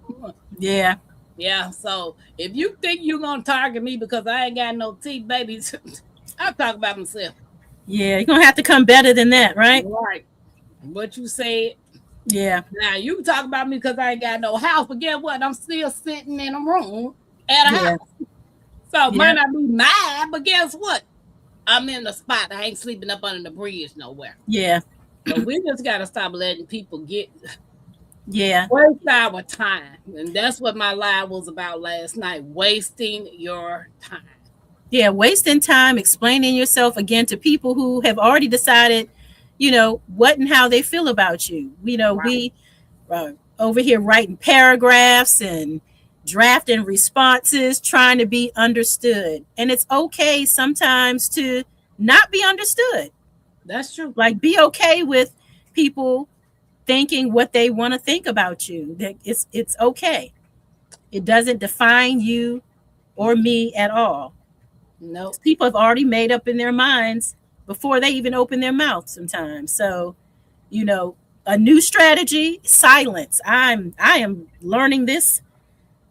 Yeah. Yeah, so if you think you're gonna target me because I ain't got no teeth, baby, I'll talk about myself. Yeah, you're gonna have to come better than that, right? Right. What you said. Yeah. Now you can talk about me because I ain't got no house, but guess what? I'm still sitting in a room at a house. So it might not be mine, but guess what? I'm in the spot. I ain't sleeping up under the bridge nowhere. Yeah. So we just gotta stop letting people waste our time. And that's what my live was about last night. Wasting your time. Yeah, wasting time explaining yourself again to people who have already decided, what and how they feel about you. Right. We over here writing paragraphs and drafting responses, trying to be understood. And it's okay sometimes to not be understood. That's true. Like, be okay with people thinking what they want to think about you. That it's okay. It doesn't define you or me at all. No. People have already made up in their minds before they even open their mouth sometimes. So, a new strategy, silence. I am learning this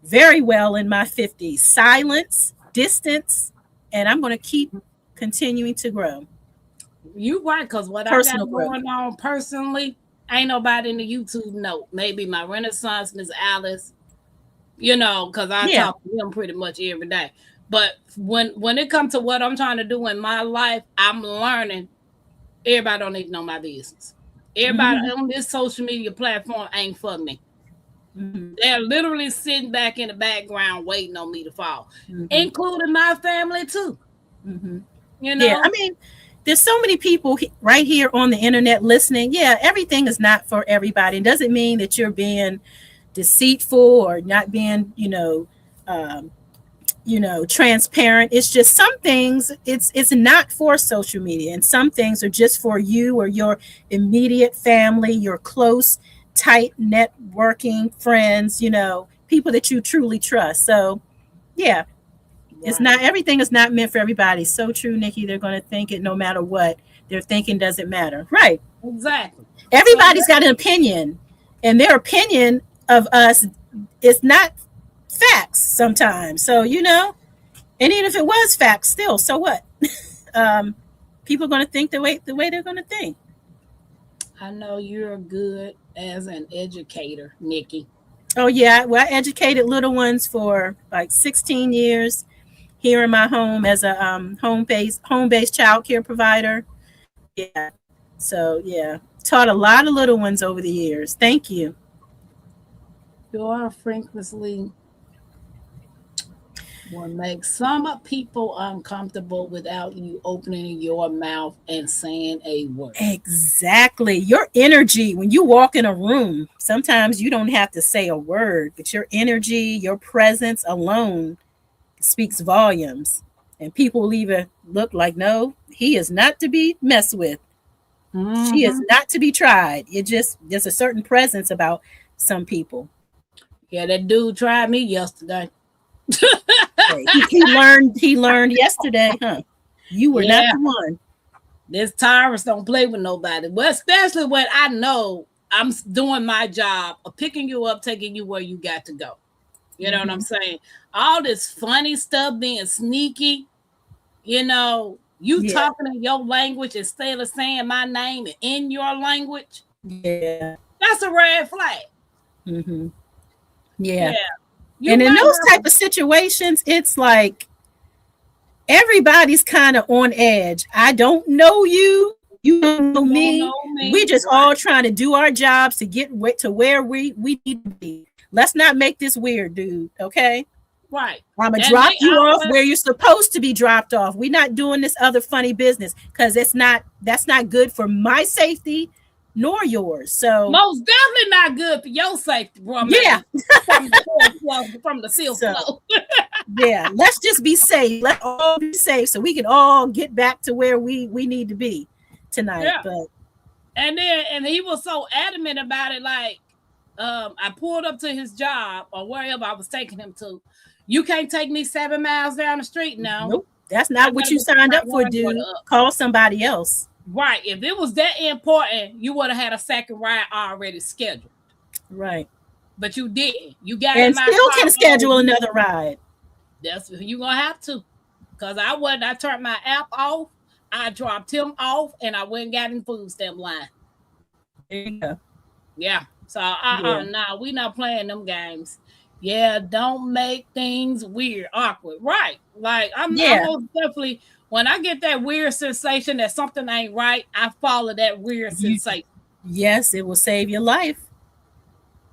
very well in my 50s. Silence, distance, and I'm going to keep continuing to grow. You right, because what Personal I got going on personally, ain't nobody in the YouTube know. Maybe my Renaissance Miss Alice, because I talk to them pretty much every day. But when it comes to what I'm trying to do in my life, I'm learning everybody don't need to know my business. Everybody on this social media platform ain't for me. Mhm. They're literally sitting back in the background waiting on me to fall, Mhm. including my family too. Mhm. You Yeah, know? I mean, there's so many people right here on the internet listening. Yeah, everything is not for everybody. It doesn't mean that you're being deceitful or not being, um, transparent. It's just some things it's not for social media, and some things are just for you or your immediate family, your close, tight networking friends, people that you truly trust. So yeah, it's Right. not everything is not meant for everybody. So true, Nikki. They're going to think it no matter what. Their thinking doesn't matter. Right. Exactly. So Everybody's got an opinion, and their opinion of us is not facts sometimes. So, and even if it was facts, still, so what? Um, People are going to think the way they're going to think. I know you're good as an educator, Nikki. Oh yeah, well, I educated little ones for like 16 years here in my home as a home based child care provider. Yeah. So yeah, taught a lot of little ones over the years. Thank you. Your frequency will make some people uncomfortable without you opening your mouth and saying a word. Exactly. Your energy when you walk in a room, sometimes you don't have to say a word, but your energy, your presence alone speaks volumes. And people will even look like, no, he is not to be messed with. She is Mm-hmm. not to be tried. There's a certain presence about some people. Yeah, that dude tried me yesterday. Hey, he learned yesterday, huh? You were not Yeah, the one. this Tyrus don't play with nobody. But especially when I know I'm doing my job of picking you up, taking you where you got to go. You know what I'm Mhm. saying? All this funny stuff, being sneaky, you Yeah. talking in your language instead of saying my name in your language. Yeah. That's a red flag. Hmm. Yeah. Yeah. You And in might those have type of situations, it's like everybody's kind of on edge. I don't know you. You don't know don't me. know We me. just Right. all trying to do our jobs to get to where we need to be. Let's not make this weird, dude. Okay. Right. I'm gonna And drop they you off always where you're supposed to be dropped off. We're not doing this other funny business because that's not good for my safety nor yours. So most definitely not good for your safety, yeah. Romaine. From the fourth floor, from the fifth So floor. yeah, let's just be safe. Let's all be safe so we can all get back to where we need to be tonight. Yeah. But And he was so adamant about it, like I pulled up to his job or wherever I was taking him to. You can't take me 7 miles down the street now. nope, that's I not what gotta you go pick signed my up for, granddaughter dude. up. Call somebody else. Right. If it was that important, you would have had a second ride already scheduled. Right. But you didn't. You got in And my still car can on schedule you. another ride. That's you gonna have to. Cause I turned my app off, I dropped him off, and I went and got in food stamp line. There you go. Yeah. So Yeah. nah, we not playing them games. Yeah, don't make things weird, awkward. Right. Like I'm Yeah. most definitely when I get that weird sensation that something ain't right, I follow that weird You sensation. yes, it will save your life.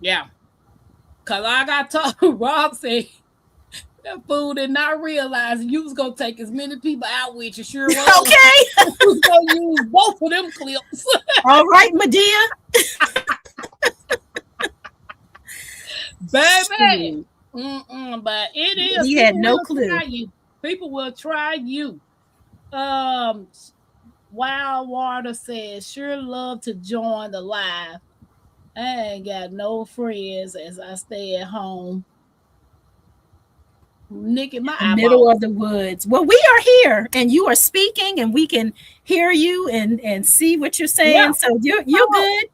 Yeah. Cause I got told Rob said that fool did not realize you was gonna take as many people out with you. Sure was. Okay. You was gonna use both of them clips. All right, Medea. Baby. Shoot. But it is He had people no will clue. try you. People will try you. Um Wild Water says, sure love to join the live. I ain't got no friends as I stay at home. Nikki, my The middle eyeball. of the woods. Well, we are here and you are speaking and we can hear you and see what you're Yeah. saying. So you're good.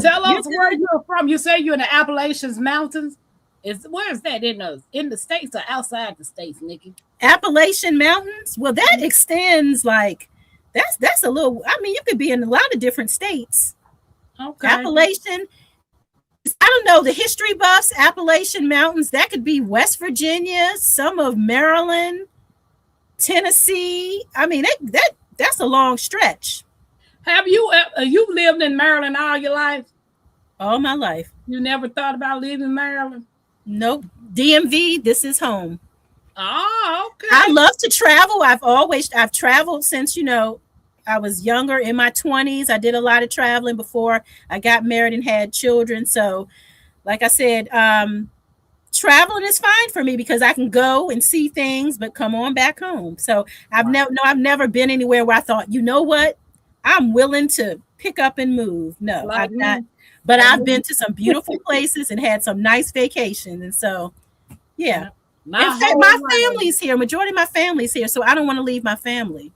Tell You're us where good. you're from. You say you're in the Appalachians Mountains. Where is that in the states or outside the states, Nikki? Appalachian Mountains. Well, that extends like that's a little. I mean, you could be in a lot of different states. Okay. Appalachian. I don't know the history buffs. Appalachian Mountains. That could be West Virginia, some of Maryland, Tennessee. I mean, that's a long stretch. Have you lived in Maryland all your life? all my life. You never thought about leaving Maryland? Nope. DMV, this is home. Oh, okay. I love to travel. I've traveled since, I was younger, in my 20s. I did a lot of traveling before I got married and had children. So, like I said, traveling is fine for me because I can go and see things, but come on back home. So I've never been anywhere where I thought, you know what, I'm willing to pick up and move. No, Like I've not. me. But I've been to some beautiful places and had some nice vacations. And so, yeah. My In fact, whole my life. family's here. Majority of my family's here. So I don't want to leave my family.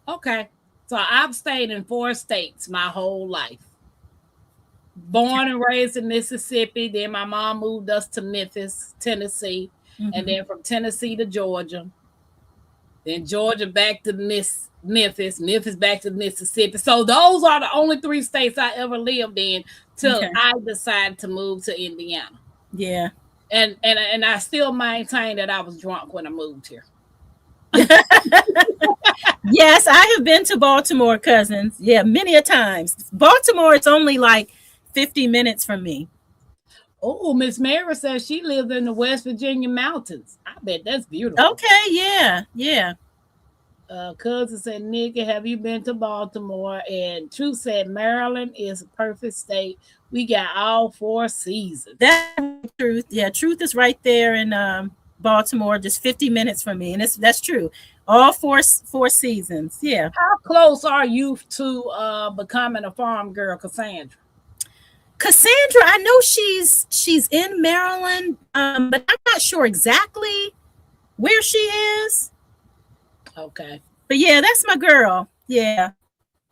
Okay. So I've stayed in 4 states my whole life. Born and raised in Mississippi. Then my mom moved us to Memphis, Tennessee. And then from Tennessee to Georgia. Then Georgia back to Memphis. Memphis back to Mississippi. So those are the only 3 states I ever lived in till I decided to move to Indiana. Yeah. And I still maintain that I was drunk when I moved here. Yes, I have been to Baltimore, cousins. Yeah, many a times. Baltimore is only like 50 minutes from me. Oh, Miss Mary says she lived in the West Virginia mountains. I bet that's beautiful. Okay, yeah. Cousin said, Nikki, have you been to Baltimore? And Truth said, Maryland is a perfect state. We got all 4 seasons. That's truth. Yeah, truth is right there in Baltimore, just 50 minutes from me. And that's true. All four seasons. Yeah. How close are you to becoming a farm girl, Cassandra? Cassandra, I know she's in Maryland, but I'm not sure exactly where she is. Okay. But yeah, that's my girl. Yeah.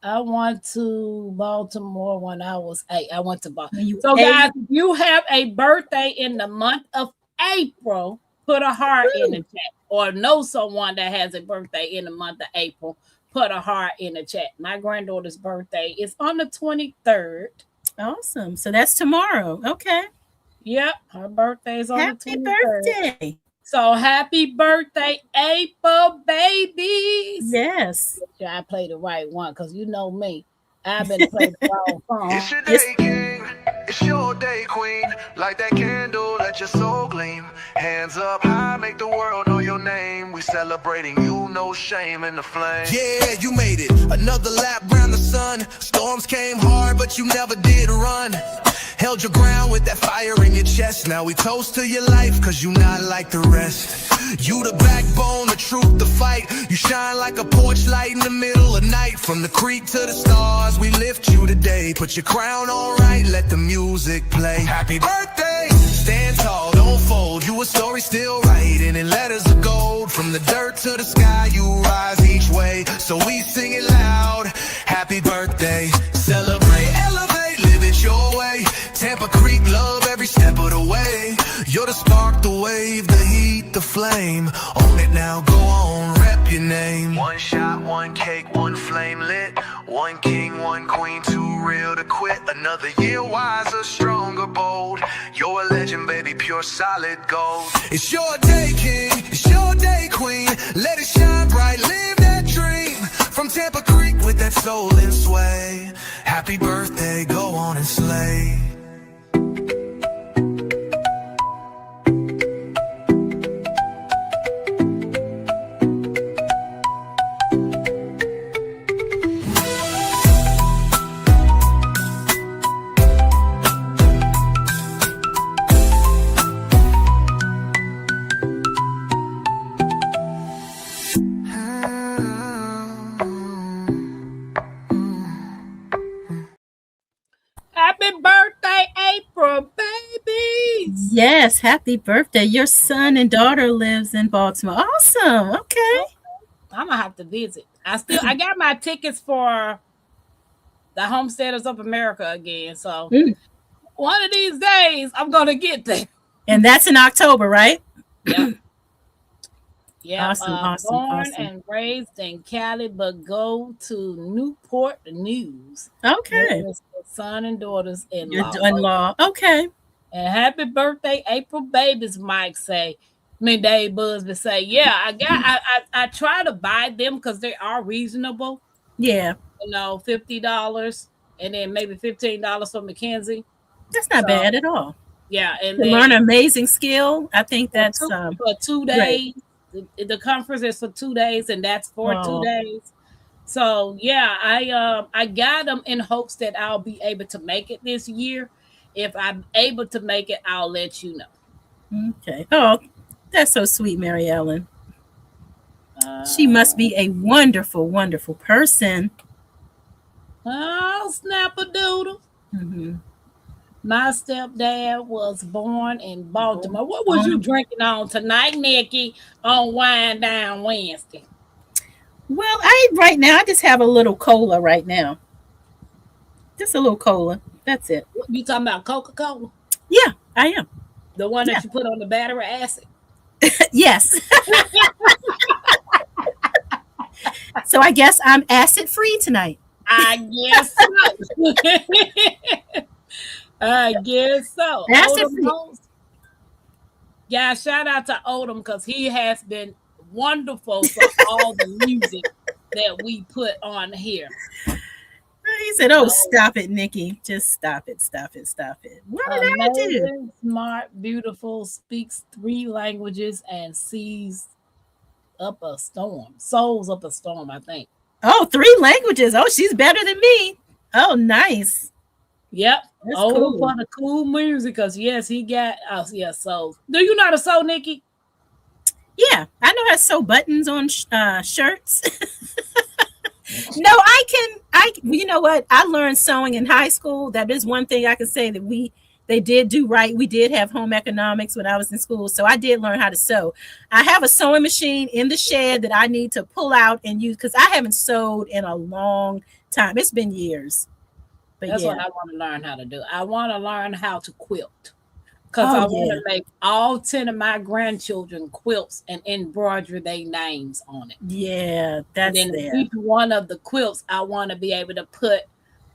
I went to Baltimore when I was 8. I went to Baltimore. So guys, if you have a birthday in the month of April, put a heart in the chat. Or know someone that has a birthday in the month of April, put a heart in the chat. My granddaughter's birthday is on the 23rd. Awesome. So that's tomorrow. Okay. Yep. Her birthday is on Happy the 23rd. birthday. So happy birthday, April, babies. Yes. I played the right one because you know me. I've been playing the wrong song. It's your day, king. It's your day, queen. Light that candle, let your soul gleam. Hands up high, make the world know your name. We celebrating you, no shame in the flame. Yeah, you made it. Another lap round the sun. Storms came hard, but you never did run. Held your ground with that fire in your chest. Now we toast to your life, cause you not like the rest. You the backbone, the truth, the fight. You shine like a porch light in the middle of night. From the creek to the stars, we lift you today. Put your crown on right, let the music play. Happy birthday, stand tall, don't fold. You a story still writing in letters of gold. From the dirt to the sky, you rise each way. So we sing it loud, happy birthday. Celebrate, elevate, live it your way. Tampa Creek, love every step of the way. You're the spark, the wave, the heat, the flame. Own it now, go on, rep your name. One shot, one cake, one flame lit. One king, one queen, too real to quit. Another year wiser, stronger, bold. You're a legend, baby, pure solid gold. It's your day, king, it's your day, queen. Let it shine bright, live that dream. From Tampa Creek with that soul and sway. Happy birthday, go on and slay. Happy birthday, April, babies. Yes, happy birthday. Your son and daughter lives in Baltimore. Awesome. Okay. I'm gonna have to visit. I got my tickets for the Homesteaders of America again. So one of these days I'm gonna get there. And that's in October, right? Yeah. Yeah, Awesome. Born and raised in Cali, but go to Newport News. Okay. Son and daughters in Your law. in-law. Okay. And happy birthday, April babies, Mike say. Dave Busby say, yeah, I try to buy them because they are reasonable. Yeah. $50 and then maybe $15 for Mackenzie. That's not So, bad at all. yeah, and To then learn an amazing skill, I think that's for 2 great. days. The conference is for 2 days, and that's for 2 Oh, days. So yeah, I got them in hopes that I'll be able to make it this year. If I'm able to make it, I'll let you know. okay. Oh, that's so sweet, Mary Ellen. She Uh, must be a wonderful, wonderful person. oh, snap a doodle. Mm-hmm. My stepdad was born in Baltimore. What was you drinking on tonight, Nikki, on Wine Down Wednesday? Well, right now I just have a little cola right now. Just a little cola. That's it. You talking about Coca-Cola? Yeah, I am. The one Yeah. that you put on the battery acid? Yes. So I guess I'm acid free tonight. I guess so. I guess so. Acid Odom free. knows. Yeah, shout out to Odom because he has been wonderful for all the music that we put on here. He said, "Oh, stop it, Nikki. Just stop it, stop it, stop it." What did I do? Amazing, smart, beautiful, speaks 3 languages and sees up a storm. Souls up a storm, I think. Oh, 3 languages. Oh, she's better than me. Oh, nice. Yep. That's Odom cool. for the cool music because yes, he got souls. Do you know how to sew, Nikki? Yeah, I know how to sew buttons on shirts. No, you know what? I learned sewing in high school. That is one thing I can say that they did do right. We did have home economics when I was in school. So I did learn how to sew. I have a sewing machine in the shed that I need to pull out and use because I haven't sewed in a long time. It's been years. But That's yeah. what I want to learn how to do. I want to learn how to quilt. Because I want to make all 10 of my grandchildren quilts and embroider their names on it. Yeah, that's and then there. each one of the quilts, I want to be able to put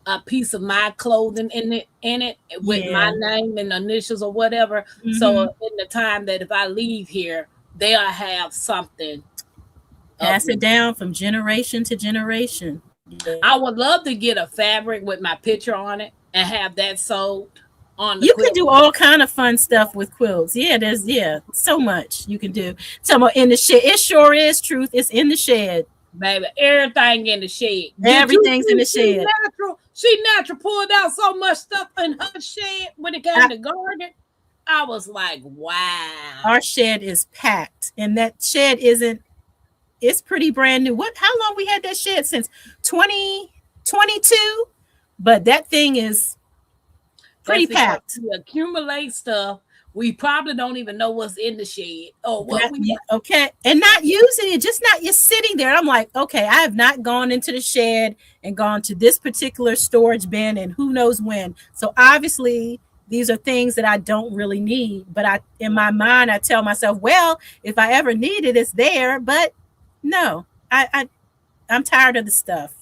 a piece of my clothing in it with my name and initials or whatever. Mm-hmm. So in the time that if I leave here, they'll have something. Pass it down from generation to generation. Yeah. I would love to get a fabric with my picture on it and have that sold. You can do all kind of fun stuff with quilts. Yeah, there's so much you can do. So in the shed, it sure is truth. It's in the shed, baby. Everything in the shed. Everything's in the shed. She natural pulled out so much stuff in her shed when it came to gardening. I was like, wow. Our shed is packed, and that shed it's pretty brand new. How long we had that shed since 2022? But that thing is pretty packed. We accumulate stuff. We probably don't even know what's in the shed or what okay, and not using it, just not you're sitting there. I'm like, okay, I have not gone into the shed and gone to this particular storage bin and who knows when. So obviously these are things that I don't really need, but in my mind I tell myself, well, if I ever need it, it's there. But no, I'm tired of the stuff.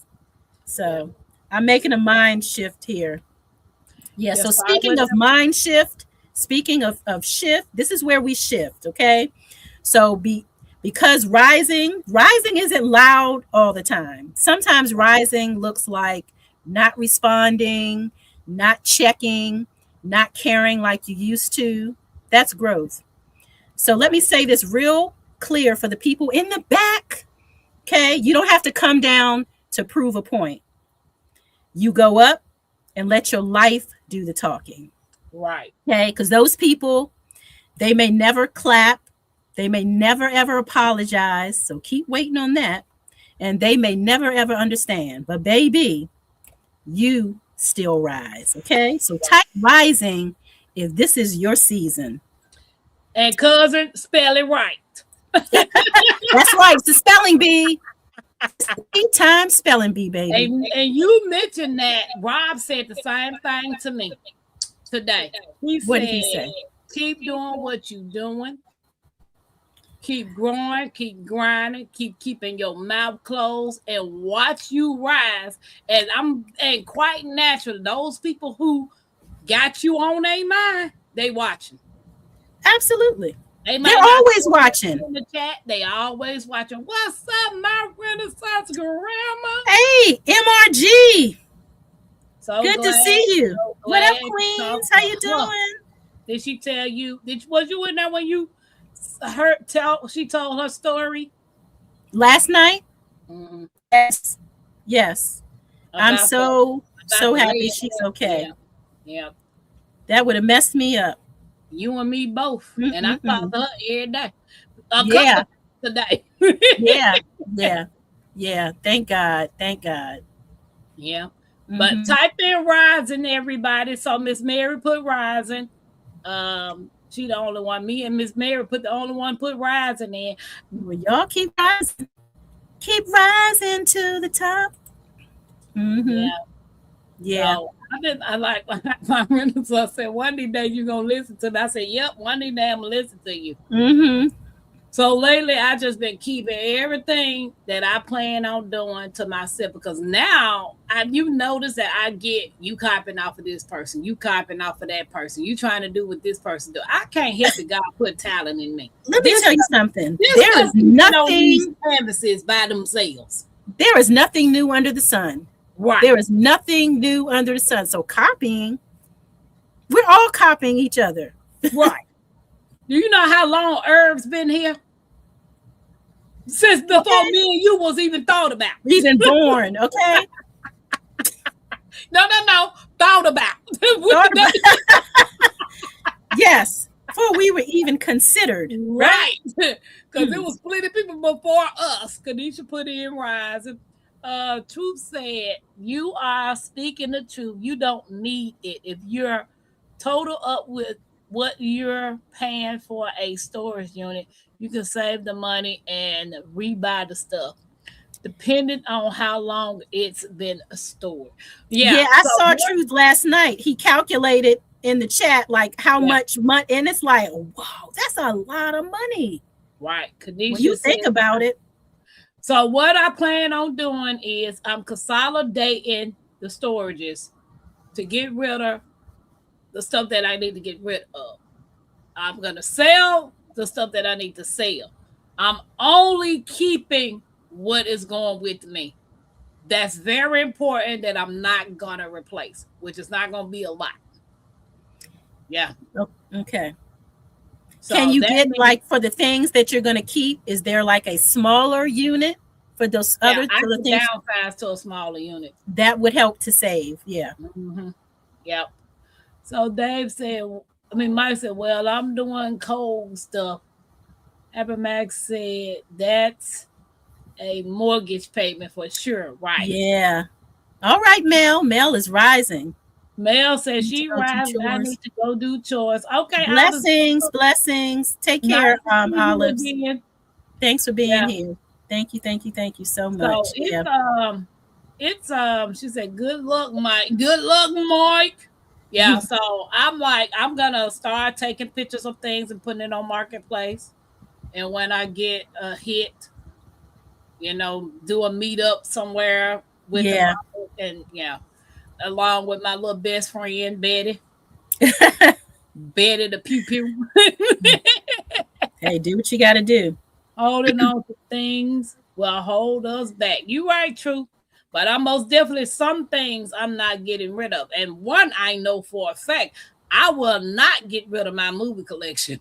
So I'm making a mind shift here. Yeah, so speaking of mind shift, speaking of shift, this is where we shift, okay? So because rising isn't loud all the time. Sometimes rising looks like not responding, not checking, not caring like you used to. That's growth. So let me say this real clear for the people in the back, okay? You don't have to come down to prove a point. You go up and let your life do the talking. Right. Okay, because those people, they may never clap. They may never, ever apologize. So keep waiting on that. And they may never, ever understand. But baby, you still rise. Okay, so type rising if this is your season. And cousin, spell it right. That's right. It's the spelling bee. 8 times spelling bee, baby. And you mentioned that Rob said the same thing to me today. What did he say? Keep doing what you're doing. Keep growing, keep grinding, keep keeping your mouth closed and watch you rise. And quite natural, those people who got you on their mind, they watching. Absolutely. They're always watching. In the chat, they always watching. What's up, my Renaissance grandma? Hey, MRG. So good to see you. So What up, Glad to talk Queens? How to you her. doing? Did she tell you? Was you in there when you she told her story? Last night? Mm-hmm. Yes. Yes. I'm About so the happy lady. she's Yeah, okay. yeah. That would have messed me up. You and me both. And I talk Mm-mm-mm. to her every day. A couple Yeah. of times a day. Yeah. Yeah. Yeah. Thank God. Thank God. Yeah. But Mm-hmm. type in rising, everybody. So Miss Mary put rising. She the only one. Me and Miss Mary put the only one put rising in. Well, y'all keep rising. Keep rising to the top. Mm-hmm. Yeah. Yeah. So I like my mentor said, one day you're gonna listen to me. I said, yep, one day I'm gonna listen to you. Mm-hmm. So lately I just been keeping everything that I plan on doing to myself because now you notice that I get you copying off of this person, you copying off of that person, you trying to do what this person do. I can't help it. God put talent in me. Let me tell you something. This There is stuff on these nothing. canvases by themselves. There is nothing new under the sun. Right. There is nothing new under the sun. So copying, we're all copying each other. Right. Do you know how long Herb's been here? Since before me and you was even thought about. Even born, okay? No. Thought about. Thought about. Yes. Before we were even considered. Right. Because there was plenty of people before us. Kanisha put in rising. Truth said, you are speaking the truth. You don't need it. If you're total up with what you're paying for a storage unit, you can save the money and rebuy the stuff, depending on how long it's been stored. Yeah, I saw Truth last night. He calculated in the chat like how much money, and it's like, wow, that's a lot of money. Right. Kanisha when you think about it. So what I plan on doing is I'm consolidating the storages to get rid of the stuff that I need to get rid of. I'm going to sell the stuff that I need to sell. I'm only keeping what is going with me. That's very important that I'm not going to replace, which is not going to be a lot. Yeah. Okay. So can you get like for the things that you're going to keep? Is there like a smaller unit for those other I can things? downsize to a smaller unit. That would help to save. Yeah. Mm-hmm. Yep. So Dave said, Mike said, well, I'm doing cold stuff. Happy Max said, that's a mortgage payment for sure. Right. Yeah. All right, Mel. Mel is rising. Mel says she rising. I need to go do chores. Okay. Blessings. Take care, Olive. Thanks for being here. Thank you so much. So it's she said, good luck, Mike. Good luck, Mike. Yeah, so I'm like, I'm gonna start taking pictures of things and putting it on Marketplace. And when I get a hit, do a meetup somewhere with them, and along with my little best friend Betty. Betty the pew pew. Hey, do what you gotta do. Holding on to things will hold us back. You right, True. But I most definitely some things I'm not getting rid of. And one I know for a fact, I will not get rid of my movie collection.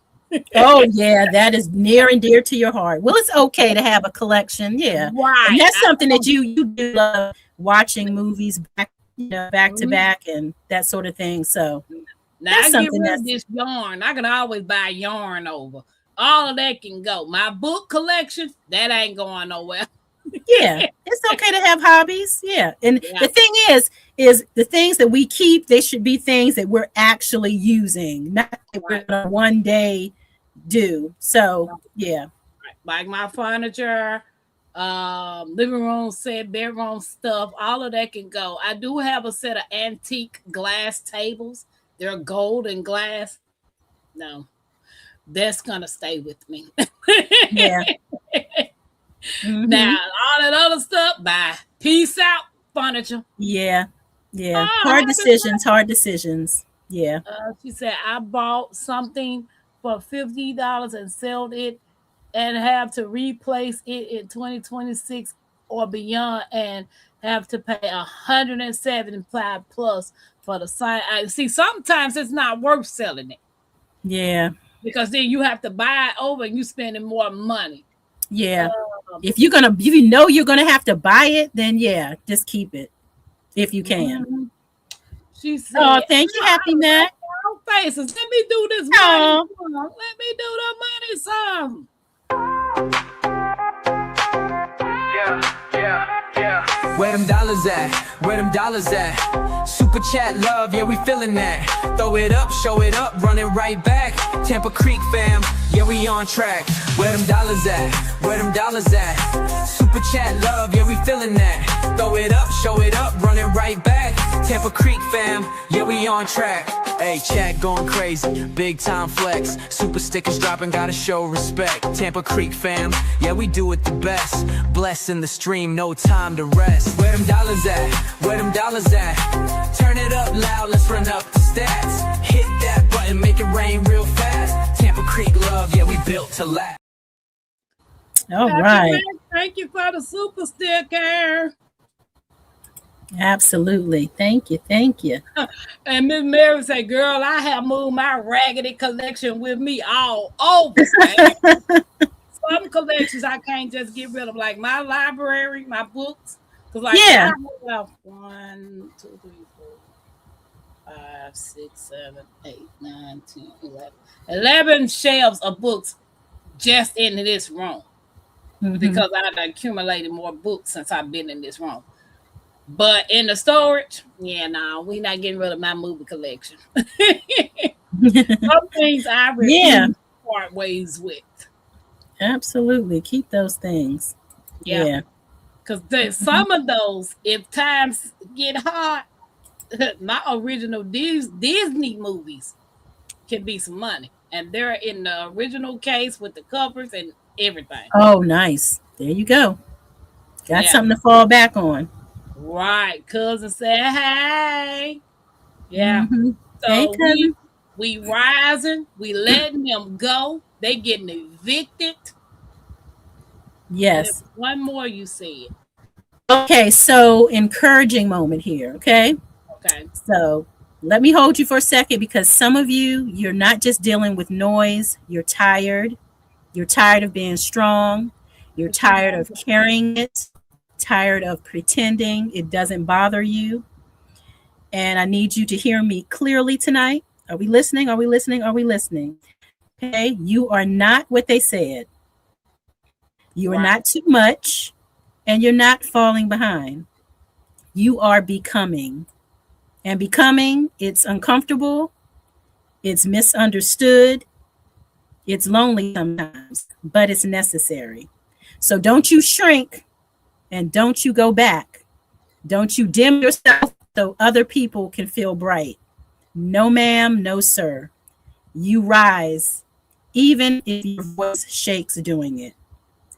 Oh, yeah, that is near and dear to your heart. Well, it's okay to have a collection. Yeah. Right. And that's something that you do love, watching movies back to back and that sort of thing. So now I get rid of this yarn. I can always buy yarn over. All of that can go. My book collection, that ain't going nowhere. Yeah, it's okay to have hobbies. Yeah. And the thing is the things that we keep, they should be things that we're actually using, not that we're gonna one day do. So yeah. Like my furniture, living room set, bedroom stuff, all of that can go. I do have a set of antique glass tables. They're gold and glass. No, that's gonna stay with me. Yeah. Mm-hmm. Now all that other stuff, bye. Peace out, furniture. Yeah. Hard decisions. Yeah. She said, I bought something for $50 and sold it and have to replace it in 2026 or beyond and have to pay 175 plus for the sign. See, sometimes it's not worth selling it Yeah. because then you have to buy it over and you spending more money. Yeah. Um, If you know you're gonna have to buy it, then yeah, just keep it if you can. mhm. She said, Oh, thank you, I Happy like Mac. our faces. Let me do this money Oh, song. Let me do the money song. Where them dollars at? Where them dollars at? Super chat love, yeah, we feeling that. Throw it up, show it up, run it right back. Tampa Creek fam, yeah, we on track. Where them dollars at? Where them dollars at? Super chat love, yeah, we feeling that. Throw it up, show it up, run it right back. Tampa Creek fam, yeah, we on track. Hey, chat going crazy, big time flex. Super stickers dropping, gotta show respect. Tampa Creek fam, yeah, we do it the best. Blessing the stream, no time to rest. Where them dollars at? Where them dollars at? Turn it up loud, let's run up the stats. Hit that button, make it rain real fast. Tampa Creek love, yeah, we built to last. all Happy right. Mac, thank you for the super sticker. Absolutely. Thank you. Thank you. And Miss Mary said, girl, I have moved my raggedy collection with me all over. Man. Some collections I can't just get rid of, like my library, my books. Because like Yeah. I have 1, 2, 3, 4, 5, 6, 7, 8, 9, 10, 11. 11 shelves of books just in this room. Mhm. Because I've accumulated more books since I've been in this room. But in the storage, yeah, no, we not getting rid of my movie collection. Some things I refuse Yeah. to part ways with. Absolutely. Keep those things. Yeah. Yeah. Because some of those, if times get hard, my original Disney movies can be some money. And they're in the original case with the covers and everything. Oh, nice. There you go. Got Yeah. something to fall back on. Right. Cousin said, hey. Yeah. Mhm. Hey, So cousin. we rising, we letting them go. They getting evicted. And Yes. then one more you said. Okay, so encouraging moment here, okay? Okay. So let me hold you for a second because some of you, you're not just dealing with noise, you're tired. You're tired of being strong. You're tired of carrying it, tired of pretending it doesn't bother you. And I need you to hear me clearly tonight. Are we listening? Are we listening? Are we listening? Okay, you are not what they said. You are Right. not too much, and you're not falling behind. You are becoming. And becoming, it's uncomfortable, it's misunderstood, it's lonely sometimes, but it's necessary. So don't you shrink and don't you go back. Don't you dim yourself so other people can feel bright. No, ma'am, no, sir. You rise, even if your voice shakes doing it.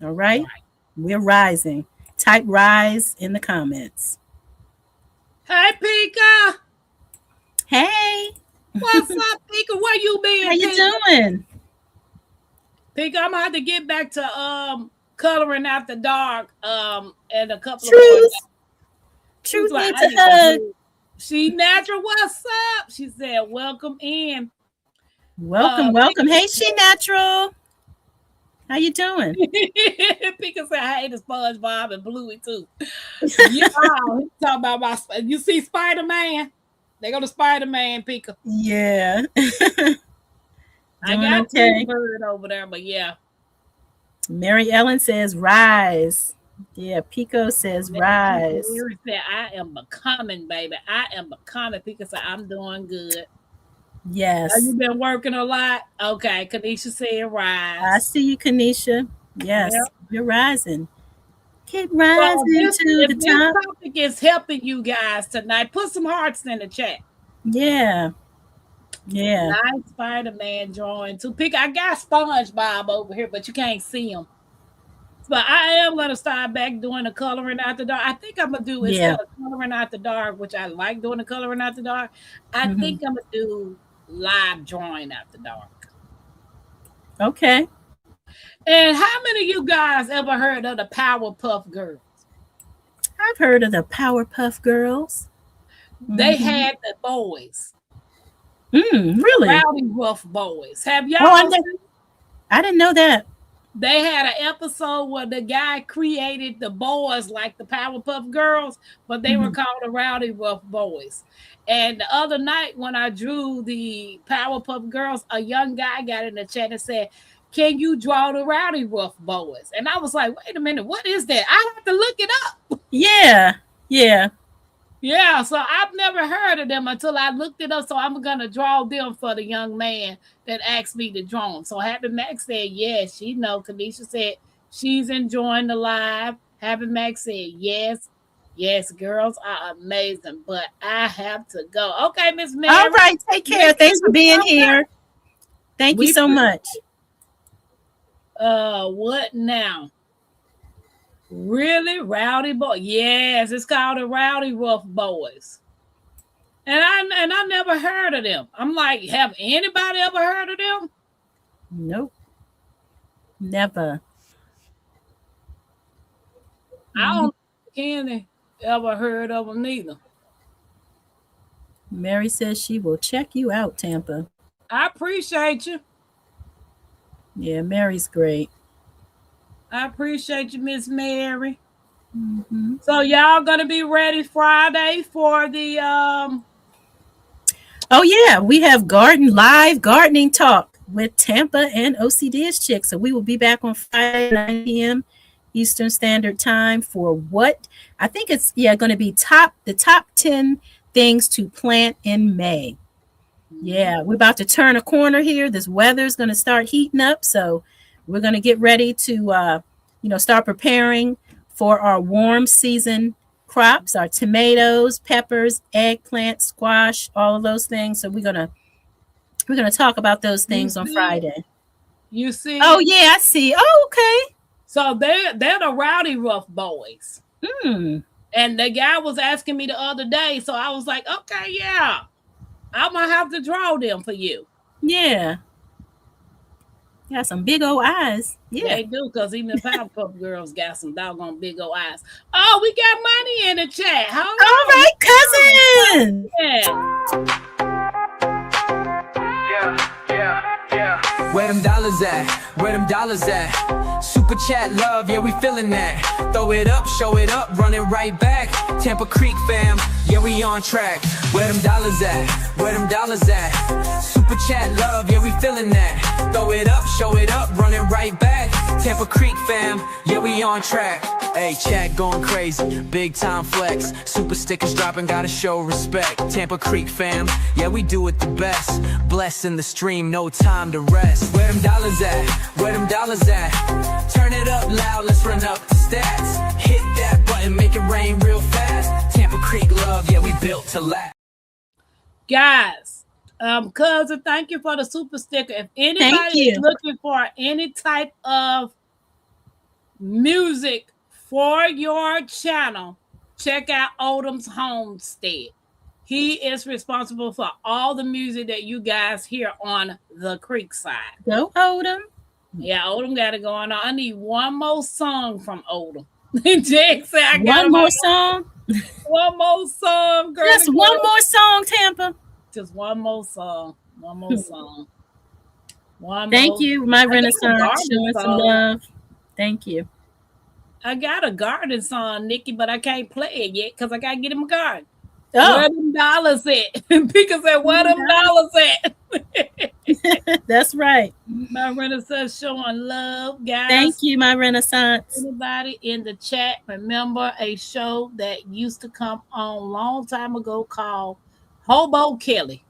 All right? Right. We're rising. Type rise in the comments. Hey, Pika. Hey, What's up, Pika? Where you been? how you Pika? doing? Pika, I'm gonna have to get back to coloring after dark and a couple of Truth. more. Truth Like, needs I a need to hug. do- She natural, what's up? She said, welcome in. Welcome, welcome. Hey, She Natural. How you doing? Pika said, hey, the SpongeBob and Bluey too. Yeah, talking about you see Spider-Man? They go to Spider-Man, Pika. Yeah. I Doing got okay. Bird over there, but yeah. Mary Ellen says rise. Yeah, Pico says rise. Mary said, I am becoming, baby. I am becoming. Pika said, I'm doing good. Yes. Have you been working a lot? Okay, Kanisha said rise. I see you, Kanisha. Yes, Yep. you're rising. Keep So rising if to the this top. topic is helping you guys tonight, put some hearts in the chat. Yeah. Yeah. Nice Spider-Man drawing too. I got SpongeBob over here, but you can't see him. But I am gonna start back doing the coloring after dark. I think I'm gonna do instead of coloring after dark, which I like doing the coloring after dark. I think I'm gonna do live drawing after dark. Okay. And how many of you guys ever heard of the Powerpuff Girls? I've heard of the Powerpuff Girls. They had the boys. Really? Rowdy Rough Boys. Have y'all I didn't know that. They had an episode where the guy created the boys like the Powerpuff Girls, but they were called the Rowdy Rough Boys. And the other night when I drew the Powerpuff Girls, a young guy got in the chat and said, "Can you draw the Rowdy Rough Boys?" And I was like, wait a minute, what is that? I have to look it up. Yeah, so I've never heard of them until I looked it up. So I'm gonna draw them for the young man that asked me to draw them. So Happy Max said yes, she know. Kanisha said she's enjoying the live. Happy Max said yes. Yes, girls are amazing, but I have to go. Okay, Miss Mary. All right, take care. Thanks for being here. Thank you so much. What now? Really? Rowdy Boy? Yes, it's called the Rowdy Rough Boys. And I never heard of them. I'm like, have anybody ever heard of them? Nope. Never. I don't think Kenny ever heard of them neither. Mary says she will check you out, Tampa. I appreciate you. Yeah, Mary's great. I appreciate you, Miss Mary. So y'all gonna be ready Friday for the Oh yeah, we have live gardening talk with Tampa and OCD's Chick. So we will be back on Friday 9 p.m. Eastern Standard Time for what I think it's going to be the top 10 things to plant in May. Yeah, we're about to turn a corner here. This weather is going to start heating up, so we're going to get ready to start preparing for our warm season crops, our tomatoes, peppers, eggplant, squash, all of those things. So we're gonna talk about those things on Friday. You see? Oh yeah, I see. Oh, okay. So they're the Rowdy Rough Boys. And the guy was asking me the other day, so I was like, okay, yeah, I'm gonna have to draw them for you. Yeah. Got some big old eyes. Yeah, they do, because even the Powerpuff Girls got some doggone big old eyes. Oh, we got money in the chat. All right, cousin. Yeah. Where them dollars at? Where them dollars at? Super chat love, yeah, we feeling that. Throw it up, show it up, run it right back. Tampa Creek fam, yeah, we on track. Where them dollars at? Where them dollars at? Super chat love, yeah, we feeling that. Throw it up, show it up, run it right back. Tampa Creek fam, yeah, we on track. Hey, chat going crazy, big time flex. Super stickers dropping, gotta show respect. Tampa Creek fam, yeah, we do it the best. Blessing the stream, no time to rest. Where them dollars at? Where them dollars at? Turn it up loud, let's run up the stats. Hit that button, make it rain real fast. Tampa Creek love, yeah, we built to last. Guys, cousin, thank you for the super sticker. If anybody is looking for any type of music for your channel, check out Odom's Homestead. He is responsible for all the music that you guys hear on the creek side. Go Odom. Yeah, Odom got it going on. I need one more song from Odom. Jake said I got one more song. One more song, girl. Just one more song, Tampa. Just one more song. One more song. Thank you, my Renaissance. Showing some love. Thank you. I got a garden song, Nikki, but I can't play it yet because I gotta get him a garden. Oh. Where them dollars at? Pika said, where them dollars at? That's right. My Renaissance showing love, guys. Thank you, my Renaissance. Anybody in the chat remember a show that used to come on a long time ago called Hobo Kelly?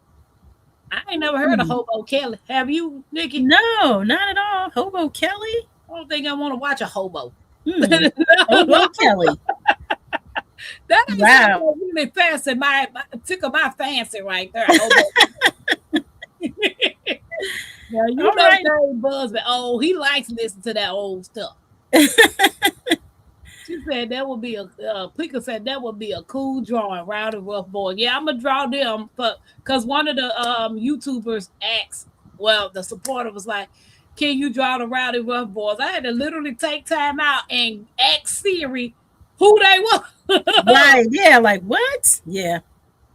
I ain't never heard of Hobo Kelly. Have you, Nikki? No, not at all. Hobo Kelly? I don't think I want to watch a hobo. Hobo Kelly. That is really fancy. Tickle my fancy right there. Yeah, you know right. Dave Busby. Oh, he likes listening to that old stuff. She said that would be Pika said that would be a cool drawing, Rowdy Rough Boy. Yeah, I'm gonna draw them, but because one of the YouTubers asked, well, the supporter was like, "Can you draw the Rowdy Rough Boys?" I had to literally take time out and ask Siri who they were. Right. Yeah. Like what? Yeah.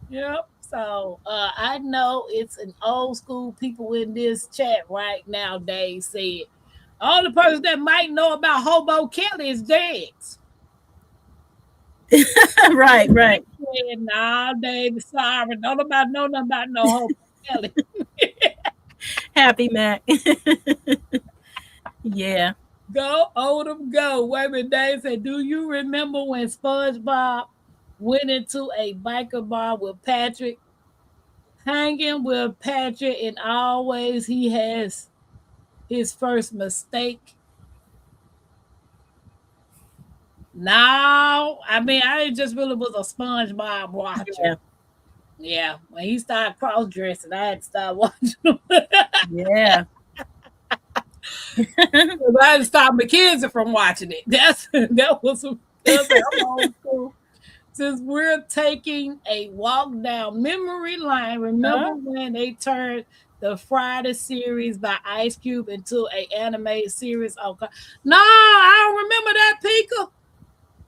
Yep. So I know it's an old school people in this chat right now. They said all the person that might know about Hobo Kelly is Dex. Right. Right. Nah, Dave, sorry. Don't nobody know nothing about no Hobo Kelly. Happy Mac. Yeah. Go, Odom, go. Wait a minute, Dave said, do you remember when SpongeBob went into a biker bar with Patrick, hanging with Patrick, and always he has his first mistake? No, I mean, I just really was a SpongeBob watcher. Yeah. Yeah, when he started cross dressing, I had to start watching him. Yeah. I had to stop McKenzie from watching it. That was old school. Since we're taking a walk down memory lane, remember when they turned the Friday series by Ice Cube into an animated series? Okay. No, I don't remember that, Pika.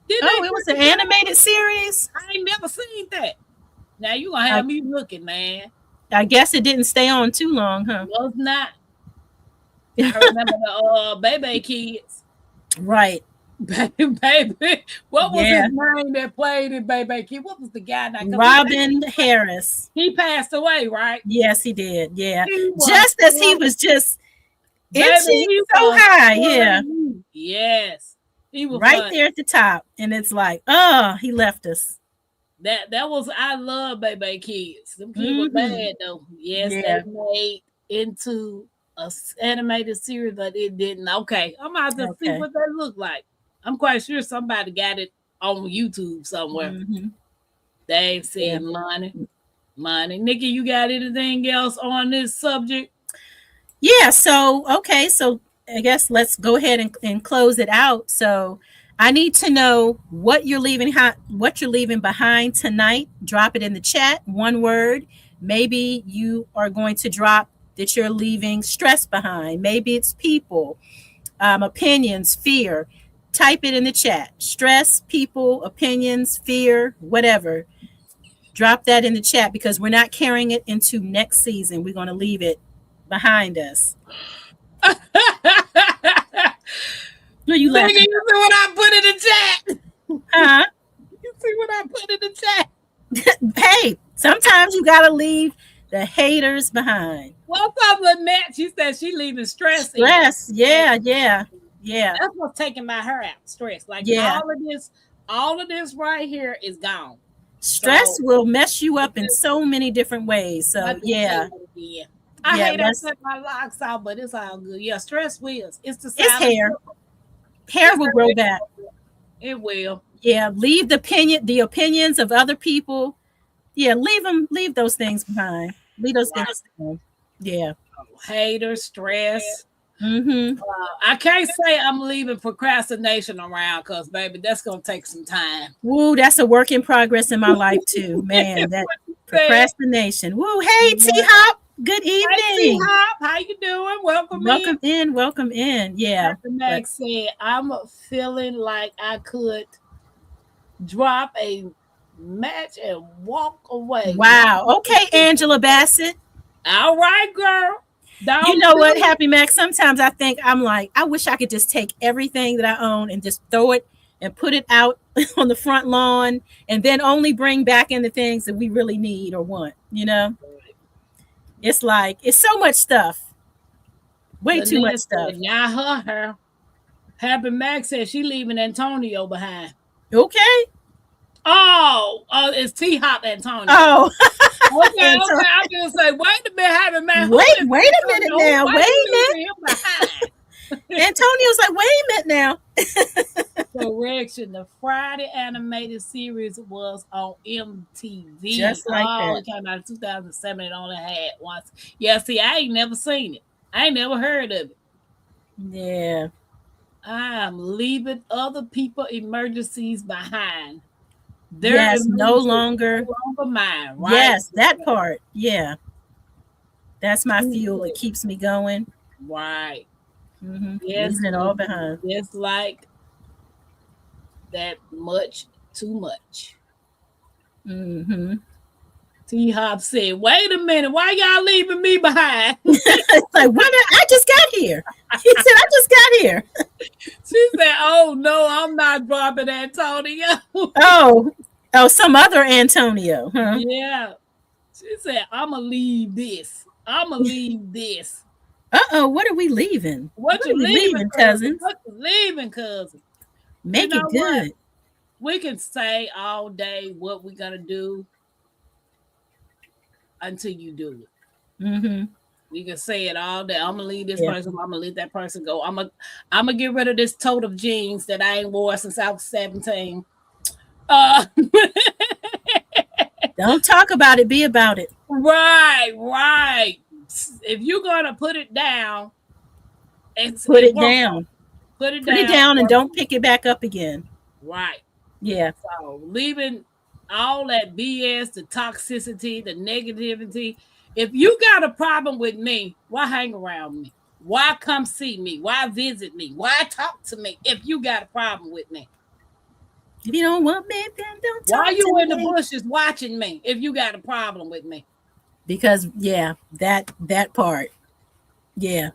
It was an animated series? I ain't never seen that. Now you gonna have me looking, man. I guess it didn't stay on too long, huh? Was not. I remember the Baby Kids. Right. Baby. What was his name that played in Baby Kids? What was the guy that Robin Harris. He passed away, right? Yes, he did. Yeah. Just as he was just itching so high. Yeah. Yes. He was right there at the top. And it's like, oh, he left us. That was, I love Baby Kids. Them kids were bad though. Yes, they made into a animated series, but it didn't. Okay, I'm about to see what that look like. I'm quite sure somebody got it on YouTube somewhere. They ain't seen money. Nikki, you got anything else on this subject? Yeah. So so I guess let's go ahead and close it out. So I need to know what you're leaving behind tonight. Drop it in the chat. One word. Maybe you are going to drop that you're leaving stress behind. Maybe it's people, opinions, fear. Type it in the chat. Stress, people, opinions, fear, whatever. Drop that in the chat because we're not carrying it into next season. We're going to leave it behind us. You laughing? You see what I put in the chat? Huh? You see what I put in the chat? Hey, sometimes you gotta leave the haters behind. What's up with Nat? She said she leaving stress. Yeah. That's what's taking my hair out. Stress. Like all of this right here is gone. Stress will mess you up in so many different ways. So yeah. I hate I set my locks out, but it's all good. Yeah, stress wheels. It's hair. Hair will grow back. It will. Yeah, leave the opinions of other people. Yeah, leave those things behind. Leave those things behind. Yeah. Haters, stress. I can't say I'm leaving procrastination around because, baby, that's going to take some time. Woo, that's a work in progress in my life, too. Man, that procrastination. Woo, hey, T-Hop. Good evening. Hey, T-Hop. How you doing? Welcome in. Yeah. Max said, I'm feeling like I could drop a match and walk away. Wow. Okay, Angela Bassett. All right, girl. You know what, Happy Max? Sometimes I think I'm like, I wish I could just take everything that I own and just throw it and put it out on the front lawn and then only bring back in the things that we really need or want, you know? It's like, it's so much stuff. Way too much stuff. Now her. Happy Max said she leaving Antonio behind. Okay. Oh, it's T-Hop Antonio. Oh. Okay. I'm gonna say, wait a minute, Happy Max. Wait a minute now. Wait a minute. Antonio's like, wait a minute now. Correction. The Friday animated series was on MTV. Just like that. It came out in 2007. It only had once. Yeah, see, I ain't never seen it. I ain't never heard of it. Yeah. I'm leaving other people emergencies behind. Yes, no longer mine, right? Yes, that part. Yeah. That's my fuel. It keeps me going. Right. Yes, leaving it all behind. It's like that much too much. Mm-hmm. T-Hop said, wait a minute, why y'all leaving me behind? It's like, I just got here. He said, I just got here. She said, oh, no, I'm not dropping Antonio. Oh, some other Antonio, huh? Yeah. She said, I'm going to leave this. I'm going to leave this. Uh-oh, what are we leaving? What you are we leaving, cousins? What you leaving, cousin? Make you know it good. What? We can say all day what we're going to do until you do it. Mm-hmm. We can say it all day. I'm gonna leave this person. I'm gonna let that person go. I'm gonna get rid of this tote of jeans that I ain't wore since I was 17. Don't talk about it. Be about it. Right. If you're gonna put it down, put it down. Put it down and don't pick it back up again. Right. Yeah. So leaving all that BS, the toxicity, the negativity. If you got a problem with me, why hang around me? Why come see me? Why visit me? Why talk to me if you got a problem with me? If you don't want me, then don't talk to me. Why you in the bushes watching me if you got a problem with me? Because, yeah, that part. Yeah.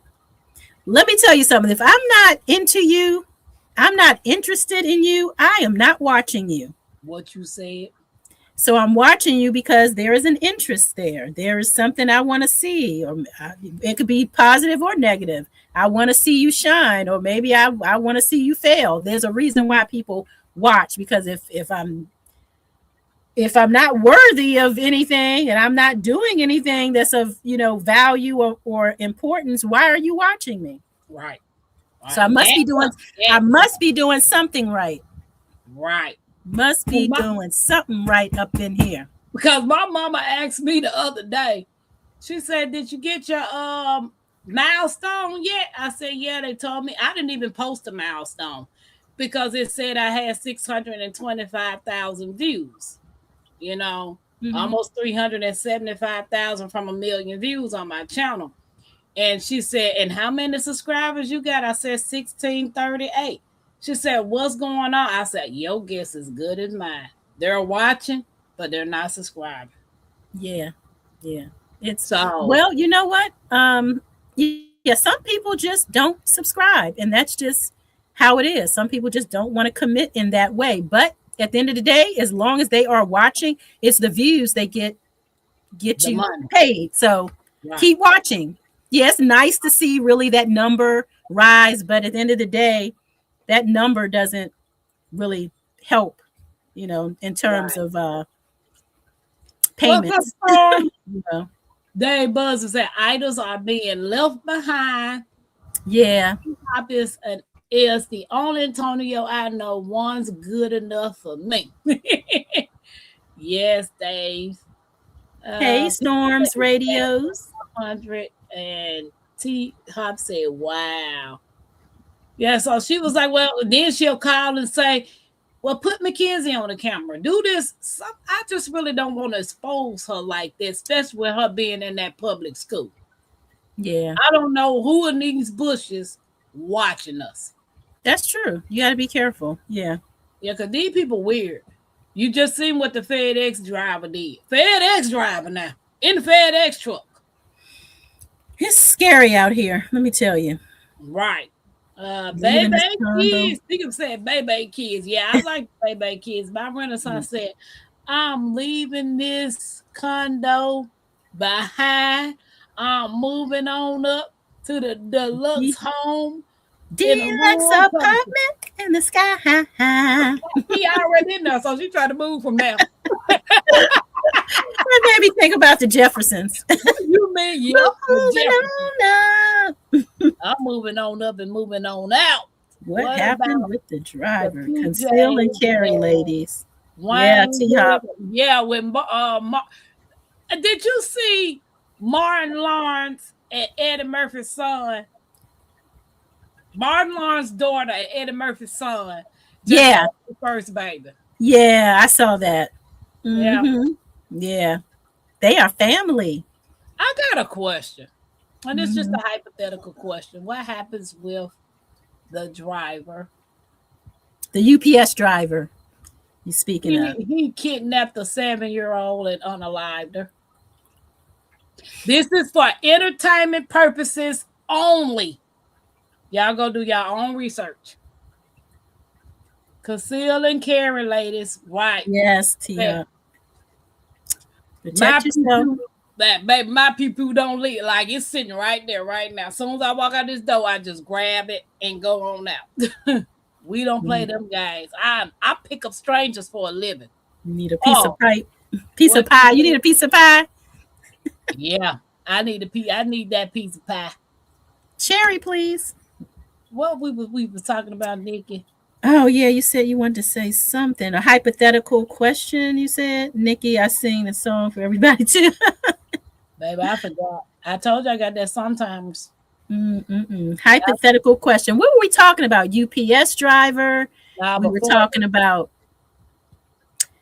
Let me tell you something. If I'm not into you, I'm not interested in you, I am not watching you. What you said. So I'm watching you because there is an interest there. There is something I want to see, or it could be positive or negative. I want to see you shine, or maybe I want to see you fail. There's a reason why people watch, because if I'm not worthy of anything and I'm not doing anything that's of value or importance, why are you watching me? Right. So I must be doing something right. Right. Must be doing something right up in here. Because my mama asked me the other day, she said, did you get your milestone yet? I said, yeah, they told me. I didn't even post a milestone because it said I had 625,000 views, almost 375,000 from 1 million views on my channel. And she said, and how many subscribers you got? I said, 1638. She said, what's going on? I said, your guess is good as mine. They're watching, but they're not subscribing. Yeah. It's so, well, you know what? Yeah, some people just don't subscribe, and that's just how it is. Some people just don't want to commit in that way. But at the end of the day, as long as they are watching, it's the views they get you money paid. So keep watching. Yeah, it's nice to see really that number rise, but at the end of the day, that number doesn't really help, in terms of payments. Dave Buzz said idols are being left behind. Yeah. Pop is the only Antonio I know one's good enough for me. Yes, Dave. Hey, Storms Radios. 100 and T Hop said, wow. Yeah, so she was like, well, then she'll call and say, well, put Mackenzie on the camera. Do this. I just really don't want to expose her like this, especially with her being in that public school. Yeah. I don't know who in these bushes watching us. That's true. You got to be careful. Yeah. Yeah, because these people weird. You just seen what the FedEx driver did. FedEx driver now, in the FedEx truck. It's scary out here, let me tell you. Right. Baby kids. Think of saying baby kids. Yeah, I like baby kids. My Renaissance said, I'm leaving this condo behind. I'm moving on up to the deluxe home. Deluxe apartment in the sky. He already in there, so she tried to move from there. That made me think about the Jeffersons. You mean, yeah. Moving on up. I'm moving on up and moving on out. What happened with the driver? Conceal and carry, ladies. Yeah, T-Hop. Yeah, with did you see Martin Lawrence and Eddie Murphy's son? Martin Lawrence's daughter and Eddie Murphy's son. Yeah. The first baby. Yeah, I saw that. Mm-hmm. Yeah. They are family. I got a question. And it's just a hypothetical question. What happens with the driver? The UPS driver. You speaking of? He kidnapped a 7-year-old and unalived her. This is for entertainment purposes only. Y'all go do your own research. Conceal and carry, ladies. Right. Yes, Tia. My Protect yourself. people, that baby, my people don't leave. Like it's sitting right there, right now. As soon as I walk out this door, I just grab it and go on out. We don't play them guys. I pick up strangers for a living. You need a piece of pie. Piece of pie. You need a piece of pie. Yeah, I need I need that piece of pie. Cherry, please. What we was talking about, Nikki? Oh yeah, you said you wanted to say something. A hypothetical question. You said, Nikki. I sing the song for everybody too. Baby, I forgot. I told you I got that sometimes. Hypothetical question. What were we talking about? UPS driver. We were talking about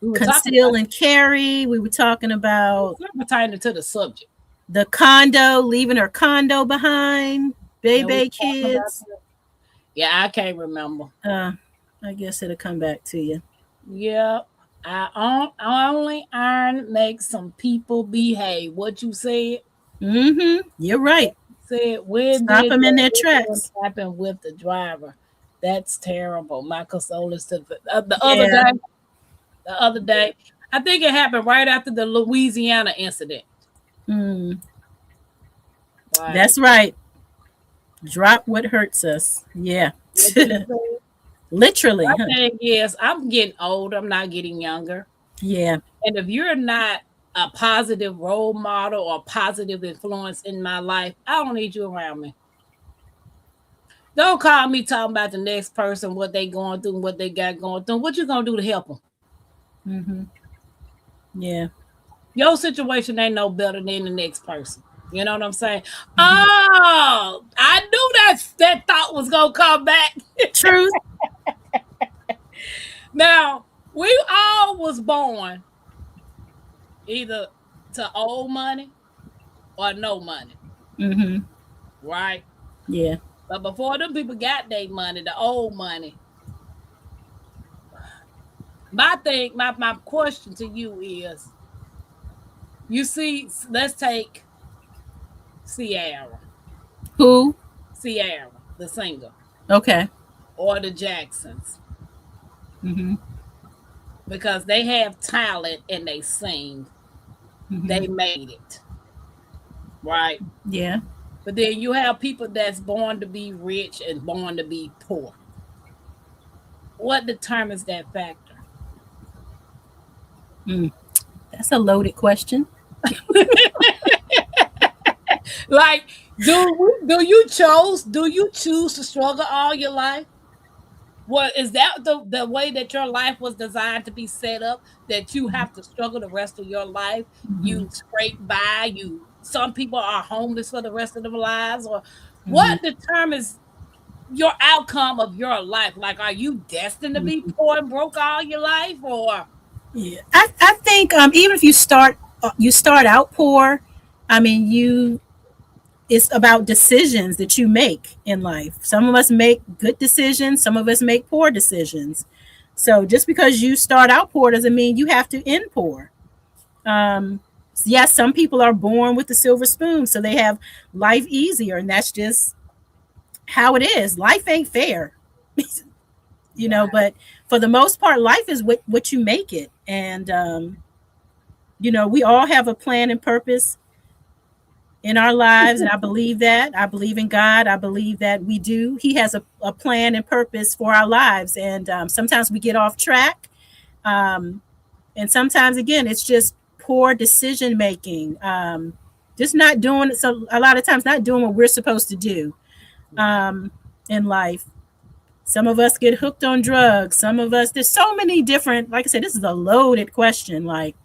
conceal and carry. We were talking about pertaining to the subject. The condo, leaving her condo behind, baby kids. Yeah, I can't remember. I guess it'll come back to you. Yep. I only iron makes some people behave. What you said? You're right. Said when stop them in their tracks. Happened with the driver. That's terrible. My condolences to the other day. I think it happened right after the Louisiana incident. Right. That's right. Drop what hurts us. Yeah. Literally. My thing is, I'm getting old. I'm not getting younger. Yeah. And if you're not a positive role model or positive influence in my life, I don't need you around me. Don't call me talking about the next person, what they going through, what they got going through. What you gonna do to help them? Yeah. Your situation ain't no better than the next person. You know what I'm saying? Oh, I knew that thought was gonna come back. Truth. Now, we all was born either to old money or no money. Right? Yeah. But before them people got their money, the old money. My question to you is, you see, let's take Ciara. Who? Ciara, the singer. Okay. Or the Jacksons. Because they have talent and they sing. They made it. Right? Yeah. But then you have people that's born to be rich and born to be poor. What determines that factor? That's a loaded question. Like, do you choose to struggle all your life? Well, is that the way that your life was designed to be set up, that you have to struggle the rest of your life? You scrape by, some people are homeless for the rest of their lives, or what determines your outcome of your life? Like, are you destined to be poor and broke all your life, or? Yeah, I think even if you start out poor, I mean, it's about decisions that you make in life. Some of us make good decisions, some of us make poor decisions. So just because you start out poor doesn't mean you have to end poor. Yes, some people are born with the silver spoon, so they have life easier, and that's just how it is. Life ain't fair. But for the most part, life is what you make it. And we all have a plan and purpose in our lives, and I believe that. I believe in God. I believe that we do. He has a plan and purpose for our lives, and sometimes we get off track, and sometimes, again, it's just poor decision making, just not doing, so a lot of times not doing what we're supposed to do in life. Some of us get hooked on drugs. Some of us, there's so many different, like I said, this is a loaded question. Like,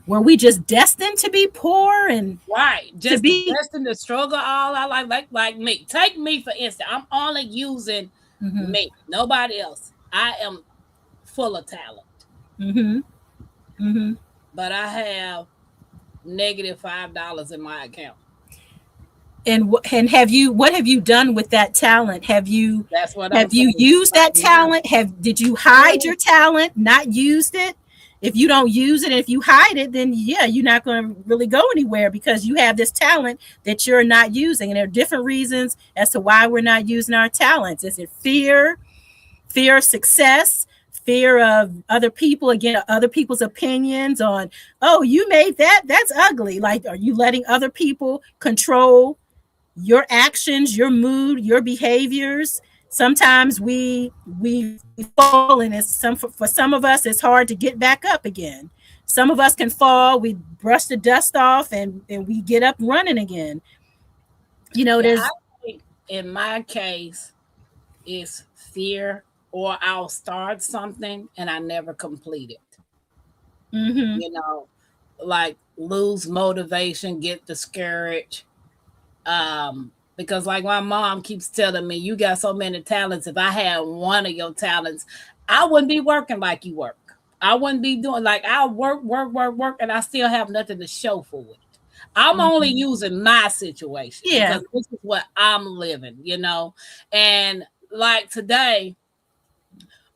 were we just destined to be poor and just destined to struggle all our life? Like me. Take me, for instance. I'm only using me, nobody else. I am full of talent. But I have -$5 in my account. And have you, what have you done with that talent? That's what I'm Have you saying. used that Yeah. talent? Did you hide your talent, not used it? If you don't use it, if you hide it, then yeah, you're not going to really go anywhere because you have this talent that you're not using. And there are different reasons as to why we're not using our talents. Is it fear of success, fear of other people, again, other people's opinions on, oh, you made that, that's ugly. Like, are you letting other people control your actions, your mood, your behaviors? Sometimes we fall, and it's for some of us it's hard to get back up again. Some of us can fall, we brush the dust off, and we get up running again. Yeah, I There's think in my case, it's fear, or I'll start something and I never complete it. mm-hmm, You know, like lose motivation, get discouraged. Because like my mom keeps telling me, you got so many talents. If I had one of your talents, I wouldn't be working like you work. I wouldn't be doing like I work, and I still have nothing to show for it. I'm only mm-hmm. using my situation Yeah. because this is what I'm living. And like today,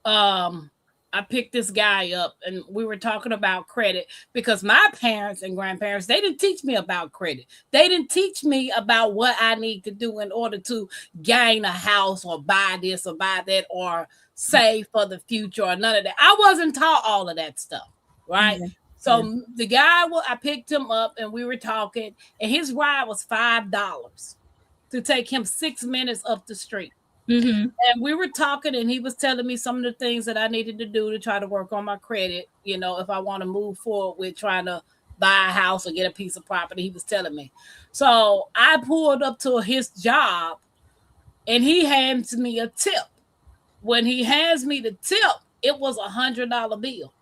um I picked this guy up and we were talking about credit because my parents and grandparents, they didn't teach me about credit. They didn't teach me about what I need to do in order to gain a house or buy this or buy that or save for the future or none of that. I wasn't taught all of that stuff, right? Yeah. Yeah. So the guy, I picked him up and we were talking, and his ride was $5 to take him 6 minutes up the street. Mm-hmm. And we were talking, and he was telling me some of the things that I needed to do to try to work on my credit, if I want to move forward with trying to buy a house or get a piece of property. He was telling me. So I pulled up to his job, and he hands me a tip. When he hands me the tip, it was $100 bill.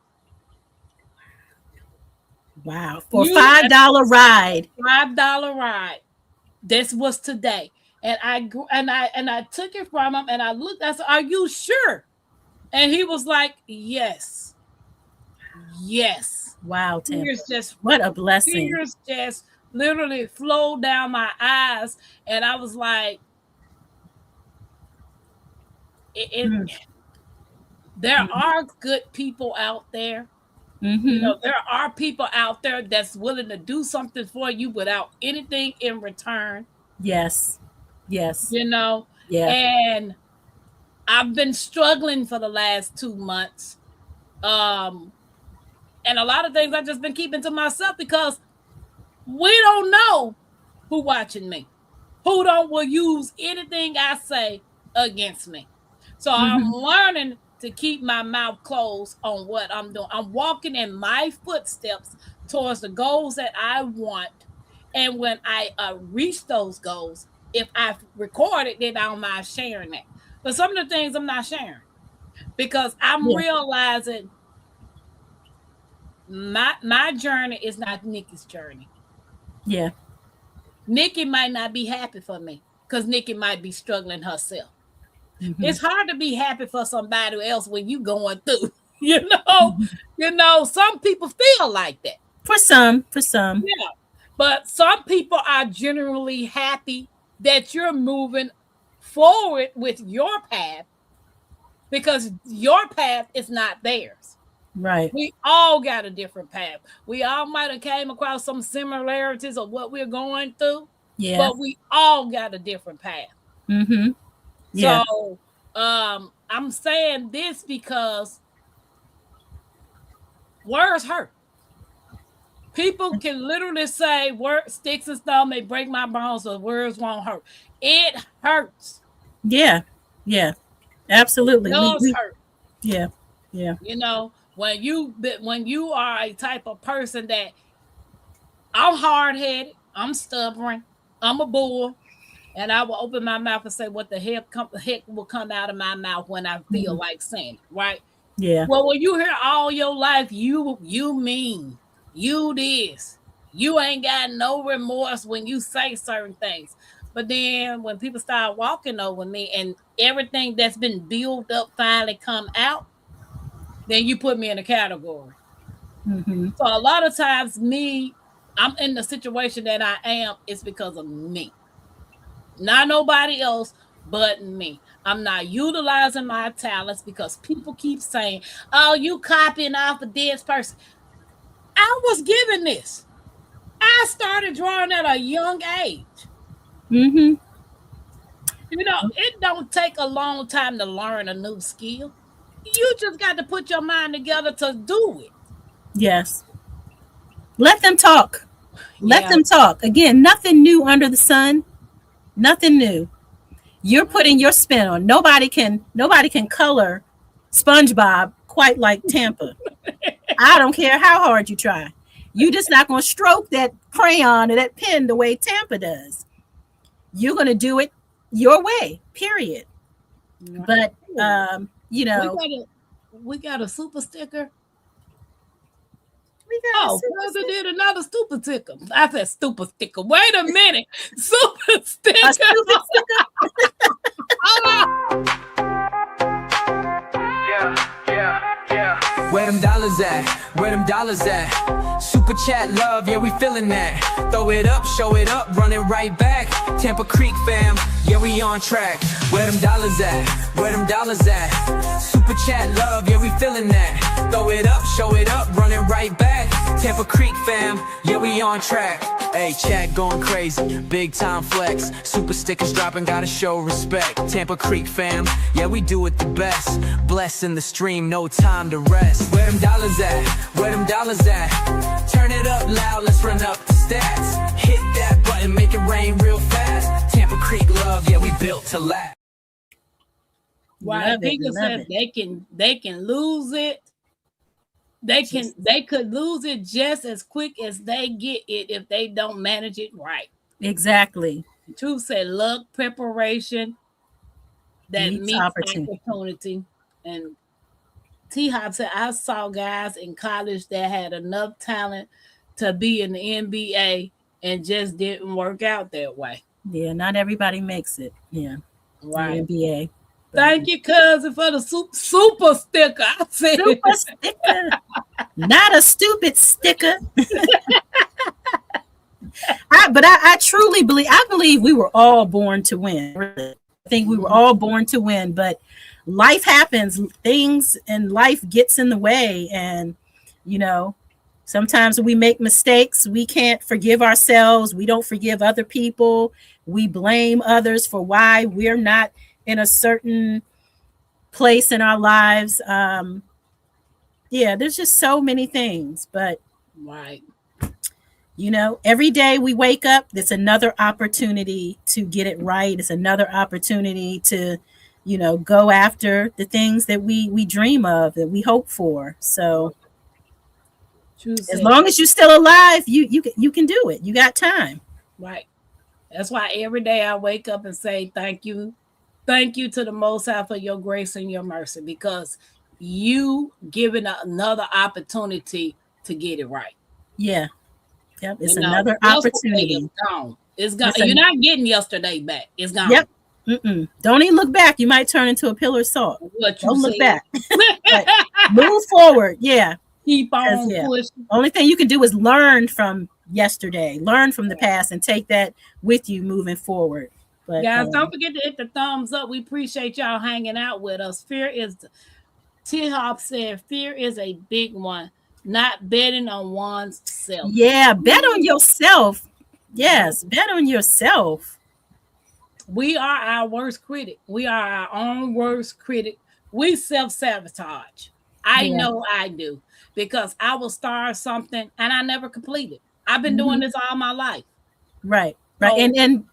Wow. For $5 ride. $5 ride. This was today. And I took it from him, and I looked. I said, "Are you sure?" And he was like, "Yes, yes." Wow, Tim. Tears just, What a blessing. tears just literally flowed down my eyes, and I was like, Mm. there are good people out there. Mm-hmm. There are people out there that's willing to do something for you without anything in return. Yes. Yes. You know, Yeah. and I've been struggling for the last 2 months. Um, and a lot of things I've just been keeping to myself because we don't know who watching me, who will use anything I say against me. So I'm Mm-hmm. learning to keep my mouth closed on what I'm doing. I'm walking in my footsteps towards the goals that I want. And when I reach those goals, if I record it, then I don't mind sharing that. But some of the things I'm not sharing because I'm Yeah. realizing my journey is not Nikki's journey. Yeah. Nikki might not be happy for me because Nikki might be struggling herself. Mm-hmm. It's hard to be happy for somebody else when you going through. You know, Mm-hmm. some people feel like that. For some. For some. Yeah. But some people are generally happy that you're moving forward with your path because your path is not theirs. Right. We all got a different path. We all might have came across some similarities of what we're going through, Yeah. but we all got a different path. Mm-hmm. Yeah. So I'm saying this because words hurt. People can literally say sticks and stones may break my bones, but words won't hurt. It hurts. Yeah. Yeah. Absolutely. It does hurt. Yeah. Yeah. When you are a type of person that I'm hard headed, I'm stubborn, I'm a bull, and I will open my mouth and say what the heck will come out of my mouth when I feel Mm-hmm. like saying it, right? Yeah. Well, when you hear all your life, you mean, you this, you ain't got no remorse when you say certain things. But then when people start walking over me and everything that's been built up finally come out, then you put me in a category. Mm-hmm. So a lot of times I'm in the situation that I am, it's because of me. not nobody else but me. I'm not utilizing my talents because people keep saying, "Oh, you copying off of this person." I was given this. I started drawing at a young age. Mm-hmm. It don't take a long time to learn a new skill. You just got to put your mind together to do it. Yes. Let them talk. Let Yeah. them talk. Again, nothing new under the sun. Nothing new. You're putting your spin on. Nobody can color SpongeBob quite like Tampa. I don't care how hard you try. You just not going to stroke that crayon or that pen the way Tampa does. You're going to do it your way, period. But we got a super sticker. we got Oh, brother did another stupid sticker. I said stupid sticker. Wait a minute. Super sticker. a stupid sticker. Where them dollars at? Where them dollars at? Super chat love, yeah, we feeling that. Throw it up, show it up, run it right back. Tampa Creek fam, yeah, we on track. Where them dollars at? Where them dollars at? Super chat love, yeah, we feeling that. Throw it up, show it up, run it right back. Tampa Creek fam, yeah, we on track. Hey, chat going crazy, big time flex. Super stickers dropping, gotta show respect. Tampa Creek fam, yeah, we do it the best. Blessing the stream, no time to rest. Where them dollars at? Where them dollars at? Turn it up loud, let's run up the stats. Hit that button, make it rain real fast. Tampa Creek love, yeah, we built to last. Why people said they can lose it. They could lose it just as quick as they get it if they don't manage it right. Exactly. Truth said luck, preparation, that meets opportunity. And T-Hop said, I saw guys in college that had enough talent to be in the NBA and just didn't work out that way. Yeah, not everybody makes it. Yeah. Right. The NBA. Thank you, cousin, for the super sticker. I said super sticker. Not a stupid sticker. I truly believe we were all born to win. I think we were all born to win, but life happens. Things in life gets in the way, and sometimes we make mistakes. We can't forgive ourselves. We don't forgive other people. We blame others for why we're not in a certain place in our lives. There's just so many things, but right. Every day we wake up, it's another opportunity to get it right. It's another opportunity to, go after the things that we dream of, that we hope for. So as long as you're still alive, you can do it. You got time. Right. That's why every day I wake up and say, thank you. Thank you to the Most High for your grace and your mercy, because you given another opportunity to get it right. Yeah. Yep. It's another opportunity. It's gone. You're not getting yesterday back. It's gone. Yep. Don't even look back. You might turn into a pillar of salt. Don't look back. Move forward. Yeah. Keep on pushing. Only thing you can do is learn from yesterday, learn from the past, and take that with you moving forward. But, guys, don't forget to hit the thumbs up. We appreciate y'all hanging out with us. T-Hop said, fear is a big one. Not betting on one's self. Yeah, bet on yourself. Yes, bet on yourself. We are our worst critic. We are our own worst critic. We self-sabotage. I know I do, because I will start something and I never complete it. I've been doing this all my life. Right. Right. And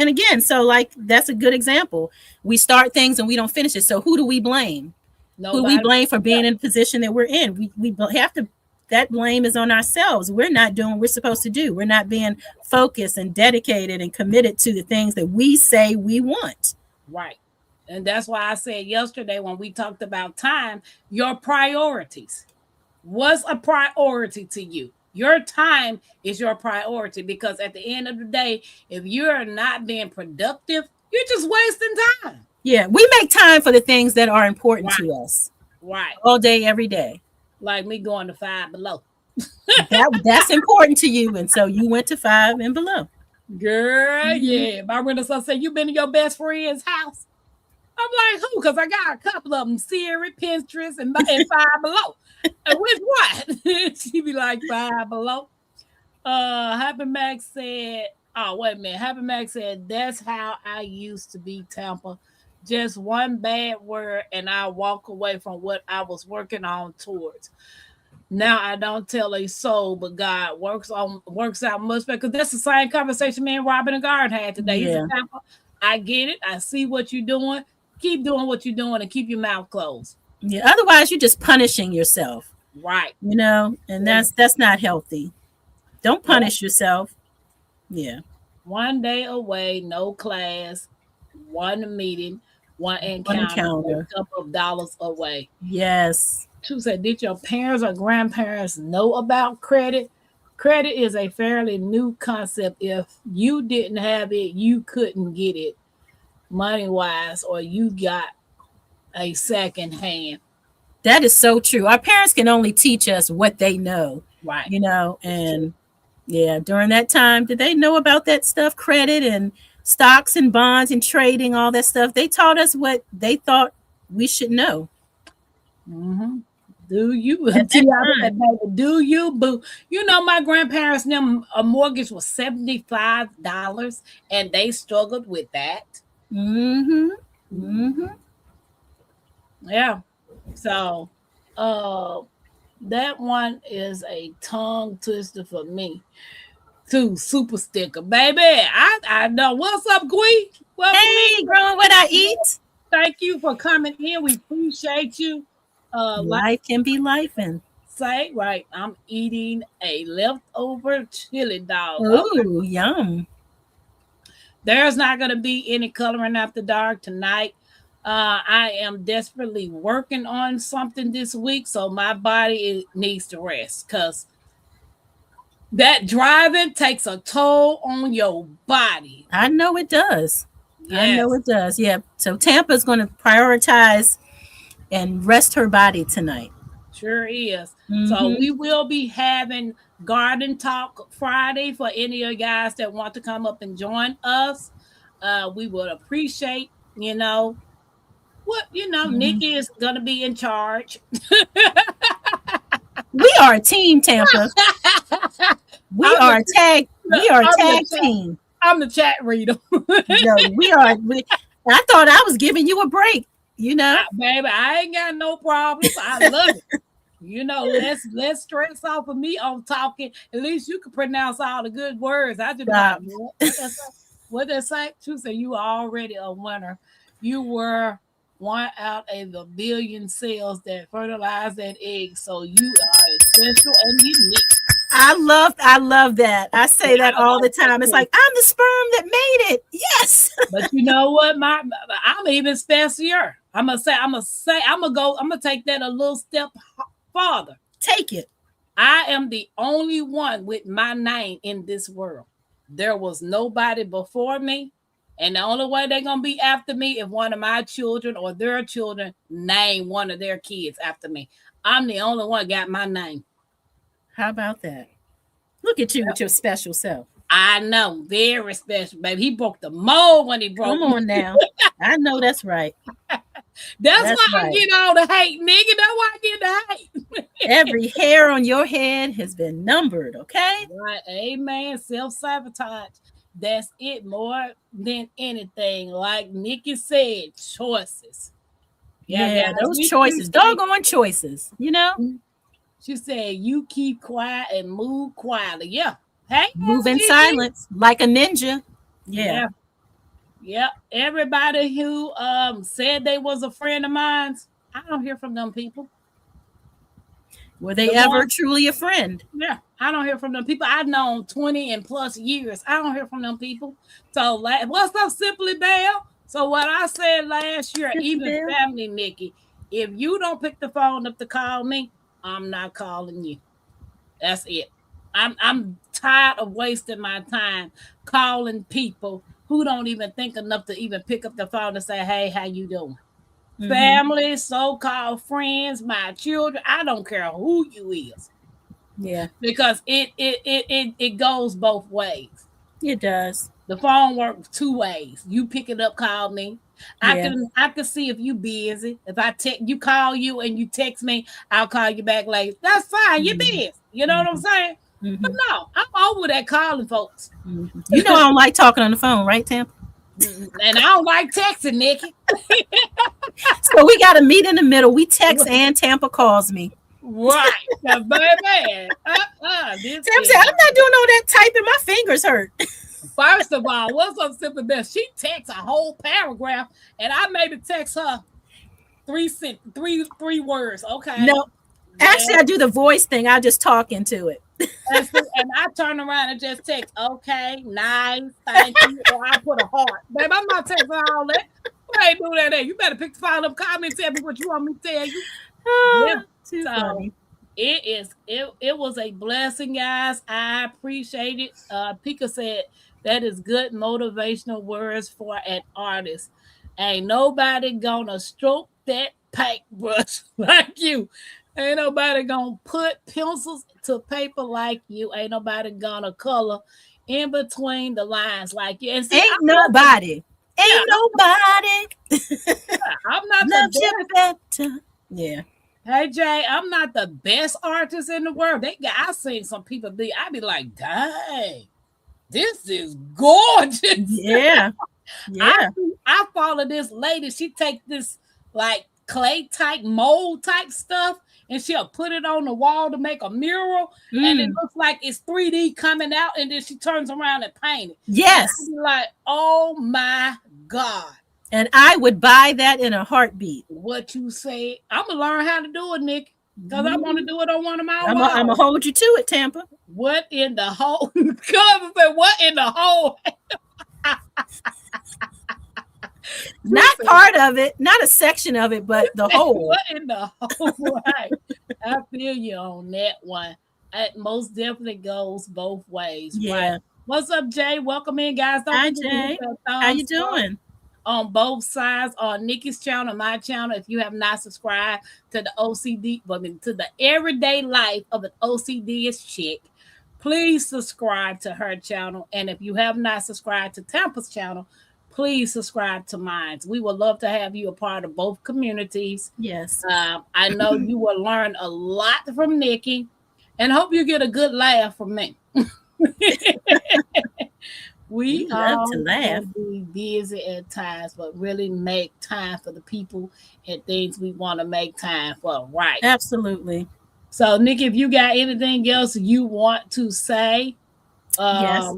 again, so like that's a good example. We start things and we don't finish it. So who do we blame? Nobody. Who we blame for being in the position that we're in? We have to. That blame is on ourselves. We're not doing what we're supposed to do. We're not being focused and dedicated and committed to the things that we say we want. Right. And that's why I said yesterday when we talked about time, your priorities. What's a priority to you? Your time is your priority, because at the end of the day, if you're not being productive, you're just wasting time. Yeah, we make time for the things that are important to us. Right. All day, every day. Like me going to 5 Below. That's important to you. And so you went to 5 and Below. Girl, yeah. My son said, you been to your best friend's house? I'm like, who? Because I got a couple of them, Siri, Pinterest, and Five Below. And which one? She be like, Five Below. Happy Max said, oh, wait a minute. Happy Max said, that's how I used to be, Tampa. Just one bad word, and I walk away from what I was working on towards. Now I don't tell a soul, but God works out much better. Because that's the same conversation me and Robin and Guard had today. He said, Tampa, I get it. I see what you're doing. Keep doing what you're doing and keep your mouth closed. Yeah. Otherwise, you're just punishing yourself. Right. And that's not healthy. Don't punish yourself. Yeah. One day away, no class, one meeting, one encounter, a couple of dollars away. Yes. She said, did your parents or grandparents know about credit? Credit is a fairly new concept. If you didn't have it, you couldn't get it money-wise, or you got a second hand. That is so true. Our parents can only teach us what they know. Right. And yeah, during that time, did they know about that stuff, credit and stocks and bonds and trading, all that stuff? They taught us what they thought we should know. Mm-hmm. Do you? Do you, boo? My grandparents, a mortgage was $75, and they struggled with that. Mm-hmm. Mm-hmm. Yeah. So, that one is a tongue twister for me. Too super sticker, baby. I know. What's up, Gwee? Hey, growing what I eat. Thank you for coming in. We appreciate you. Life can be life, and say right. I'm eating a leftover chili dog. Ooh, yum. There's not going to be any coloring after dark tonight. I am desperately working on something this week, so my body needs to rest, because that driving takes a toll on your body. I know it does. Yes. I know it does. Yeah. So Tampa's going to prioritize and rest her body tonight. Sure is. Mm-hmm. So we will be having Garden Talk Friday for any of you guys that want to come up and join us. We would appreciate, Nikki is going to be in charge. We are a team, Tampa. We are a tag team. I'm the chat reader. We are. I thought I was giving you a break. Baby, I ain't got no problems. I love it. Let's stress off of me on talking. At least you can pronounce all the good words. I just what they say. She said you are already a winner. You were one out of the billion cells that fertilize that egg. So you are special and unique. I love that. I say that all the time. It's like, I'm the sperm that made it. Yes. But you know what? I'm even special. I'm gonna take that a little step farther. Take it. I am the only one with my name in this world. There was nobody before me. And the only way they're going to be after me if one of my children or their children name one of their kids after me. I'm the only one got my name. How about that? Look at you with your special self. I know. Very special, baby. He broke the mold when he broke. Come on now. I know that's right. That's why right. I get all the hate, nigga. That's why I get the hate. Every hair on your head has been numbered, okay? Right. Amen. Self-sabotage. That's it, more than anything. Like Nikki said, choices. Yeah, those choices, doggone choices, She said, you keep quiet and move quietly. Yeah. Hey, move in silence like a ninja. Yeah. Yeah. Everybody who said they was a friend of mine, I don't hear from them people. Were they ever truly a friend? Yeah, I don't hear from them people. I've known 20 and plus years. I don't hear from them people. So what's up, Simply Bell? So what I said last year, even family, Nikki, if you don't pick the phone up to call me, I'm not calling you. That's it. I'm tired of wasting my time calling people who don't even think enough to even pick up the phone and say, hey, how you doing? Mm-hmm. Family, so-called friends, my children, I don't care who you is. Yeah. Because it goes both ways. It does. The phone works two ways. You pick it up, call me. Yeah. I can see if you busy. If I text you, call you and you text me, I'll call you back later. That's fine. You're Mhm. busy. You know what I'm saying? But Mhm. no, I'm over that calling folks. Mhm. You know I don't like talking on the phone, right, Tampa? And I don't like texting, Nikki. So we got to meet in the middle. We text and Tampa calls me. Right. Now, baby, this Tampa is said, I'm not doing all that typing. My fingers hurt. first of all, what's up, Simple Best? She texts a whole paragraph, and I maybe text her three words. Okay. No, actually, Yeah. I do the voice thing. I just talk into it. And I turn around and just text, okay, nice, thank you, or I put a heart. Babe, I'm not texting all that. I ain't doing that. You better pick the phone up, call me, and tell me what you want me to tell you. Yeah. Too So funny. it was a blessing, guys. I appreciate it. Pika said that is good motivational words for an artist. Ain't nobody gonna stroke that paintbrush like you. Ain't nobody gonna put pencils to paper like you. Ain't nobody gonna color in between the lines like you. And see, Ain't nobody. yeah, Ain't nobody I'm not the loves you best. better. Yeah. Hey Jay, I'm not the best artist in the world. I seen some people I be like, dang, this is gorgeous. Yeah. Yeah. I follow this lady. She take this like clay type mold type stuff and she'll put it on the wall to make a mural. And it looks like it's 3D coming out, and then she turns around and paint it. Yes. And I be like, oh my God. And I would buy that in a heartbeat. What you say? I'm gonna learn how to do it, Nick, because I want to do it on one of my I'm walls. gonna hold you to it, Tampa. What in the whole? Cause said, what in the whole? Not part of it, not a section of it, but the whole. What in the whole? Right. I feel you on that one. It most definitely goes both ways. Yeah. Right. What's up, Jay? Welcome in, guys. Don't Hi, forget to Jay. hit that thumbs How you up doing? on both sides, on Nikki's channel, my channel. If you have not subscribed to the OCD, to the everyday life of an OCD chick, please subscribe to her channel. And if you have not subscribed to Tampa's channel, please subscribe to mine. We would love to have you a part of both communities. Yes. I know you will learn a lot from Nikki, and hope you get a good laugh from me. We love to laugh. Be busy at times, but really make time for the people and things we want to make time for. Right. Absolutely. So, Nikki, if you got anything else you want to say, Yes.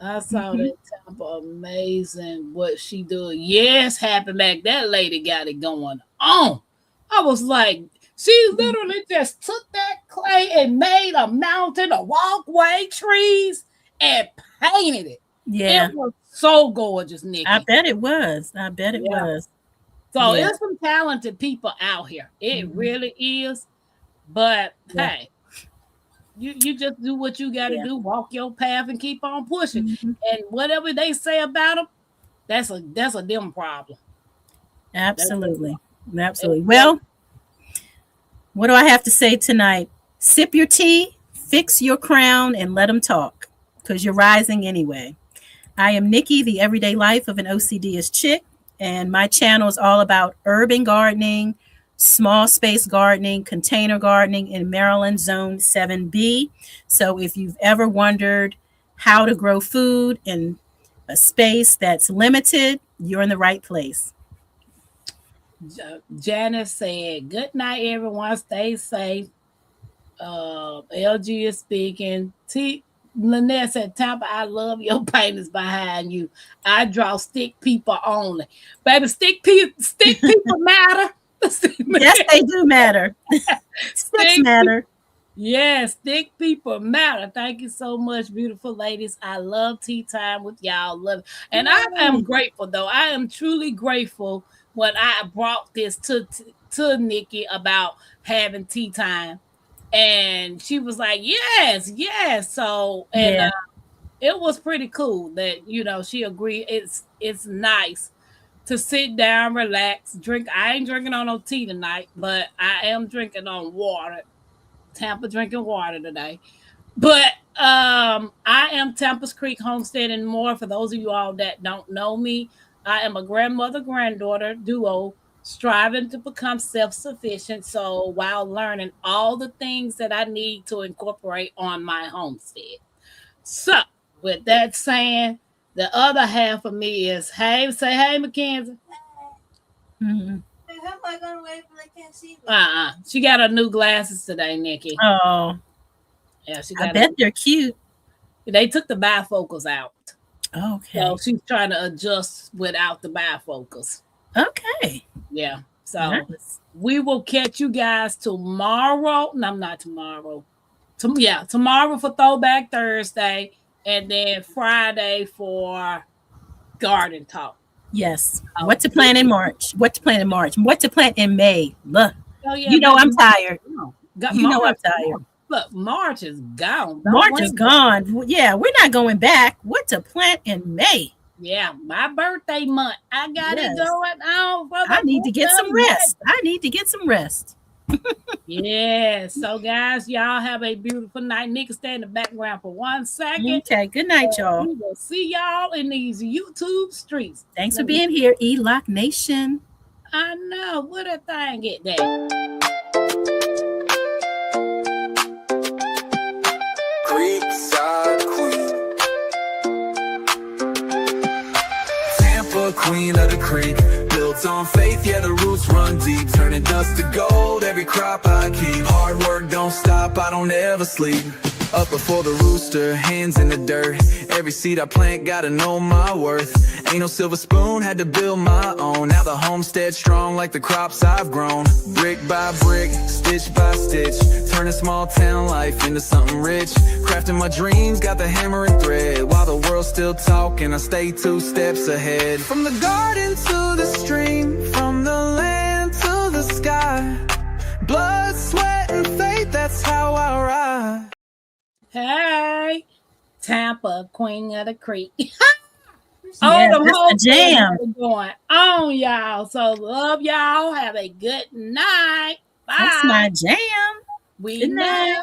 I saw that Tampa amazing what she do. Yes, Happy Mac, that lady got it going on. I was like, she literally just took that clay and made a mountain, a walkway, trees, and painted it. Yeah. It was so gorgeous, Nikki. I bet it was. I bet it was. So Yeah. there's some talented people out here. It really is. But hey, you just do what you got to do. Walk your path and keep on pushing. And whatever they say about them, that's a them problem. Absolutely. Absolutely. Well, what do I have to say tonight? Sip your tea, fix your crown, and let them talk, because you're rising anyway. I am Nikki, the everyday life of an OCD-ish chick, and my channel is all about urban gardening, small space gardening, container gardening in Maryland Zone 7B. So if you've ever wondered how to grow food in a space that's limited, you're in the right place. Janice said, good night, everyone. Stay safe. LG is speaking. Lynette said, Tampa, I love your paintings behind you. I draw stick people only. Baby, stick people matter. Yes, they do matter. Sticks matter. Yes, stick people matter. Thank you so much, beautiful ladies. I love tea time with y'all. Love it. And I am grateful, though. I am truly grateful when I brought this to Nikki about having tea time. And she was like, yes. So, and it was pretty cool that, she agreed. It's nice to sit down, relax, drink. I ain't drinking on no tea tonight, but I am drinking on water. Tampa drinking water today. But I am Tampa's Creek Homestead and more. For those of you all that don't know me, I am a grandmother granddaughter duo striving to become self sufficient. So while learning all the things that I need to incorporate on my homestead. So with that saying, the other half of me is hey, say hey, Mackenzie. Mhm. Hey, how am I gonna wave if they can't see me? She got her new glasses today, Nikki. Oh, Yeah, she I got. bet they're cute. They took the bifocals out. Okay. So she's trying to adjust without the bifocals. Okay. Yeah. So Nice. we will catch you guys tomorrow. No, not tomorrow. Tomorrow for Throwback Thursday, and then Friday for Garden Talk. Yes. Oh, What to plan in March? What to plan in March? What to plan in May? Look, Oh yeah, you know I'm March- tired. Got You know I'm March. tired. Look, March is gone. Don't March blame is me. gone. Yeah, we're not going back. What to plant in May? Yeah, my birthday month. I got it Yes. going on for the I need to get some month of rest. I need to get some rest. Yeah. So, guys, y'all have a beautiful night. Nick, stay in the background for 1 second. Okay. Good night, y'all. We will see y'all in these YouTube streets. Thanks for being here, E-Lock Nation. I know. What a thing get there. Creekside Queen. Tampa, queen of the creek. Built on faith, yeah, the roots run deep. Turning dust to gold, every crop I keep. Hard work don't stop, I don't ever sleep. Up before the rooster, hands in the dirt. Every seed I plant, gotta know my worth. Ain't no silver spoon, had to build my own. Now the homestead strong like the crops I've grown. Brick by brick, stitch by stitch. Turning small town life into something rich. Crafting my dreams, got the hammer and thread. While the world's still talking, I stay 2 steps ahead. From the garden to the stream, from the land to the sky. Blood, sweat, and faith, that's how I ride. Hey, Tampa, queen of the creek. Yeah, the that's whole the jam. thing going on, y'all. So love y'all. Have a good night. Bye. That's my jam. We Good night. know.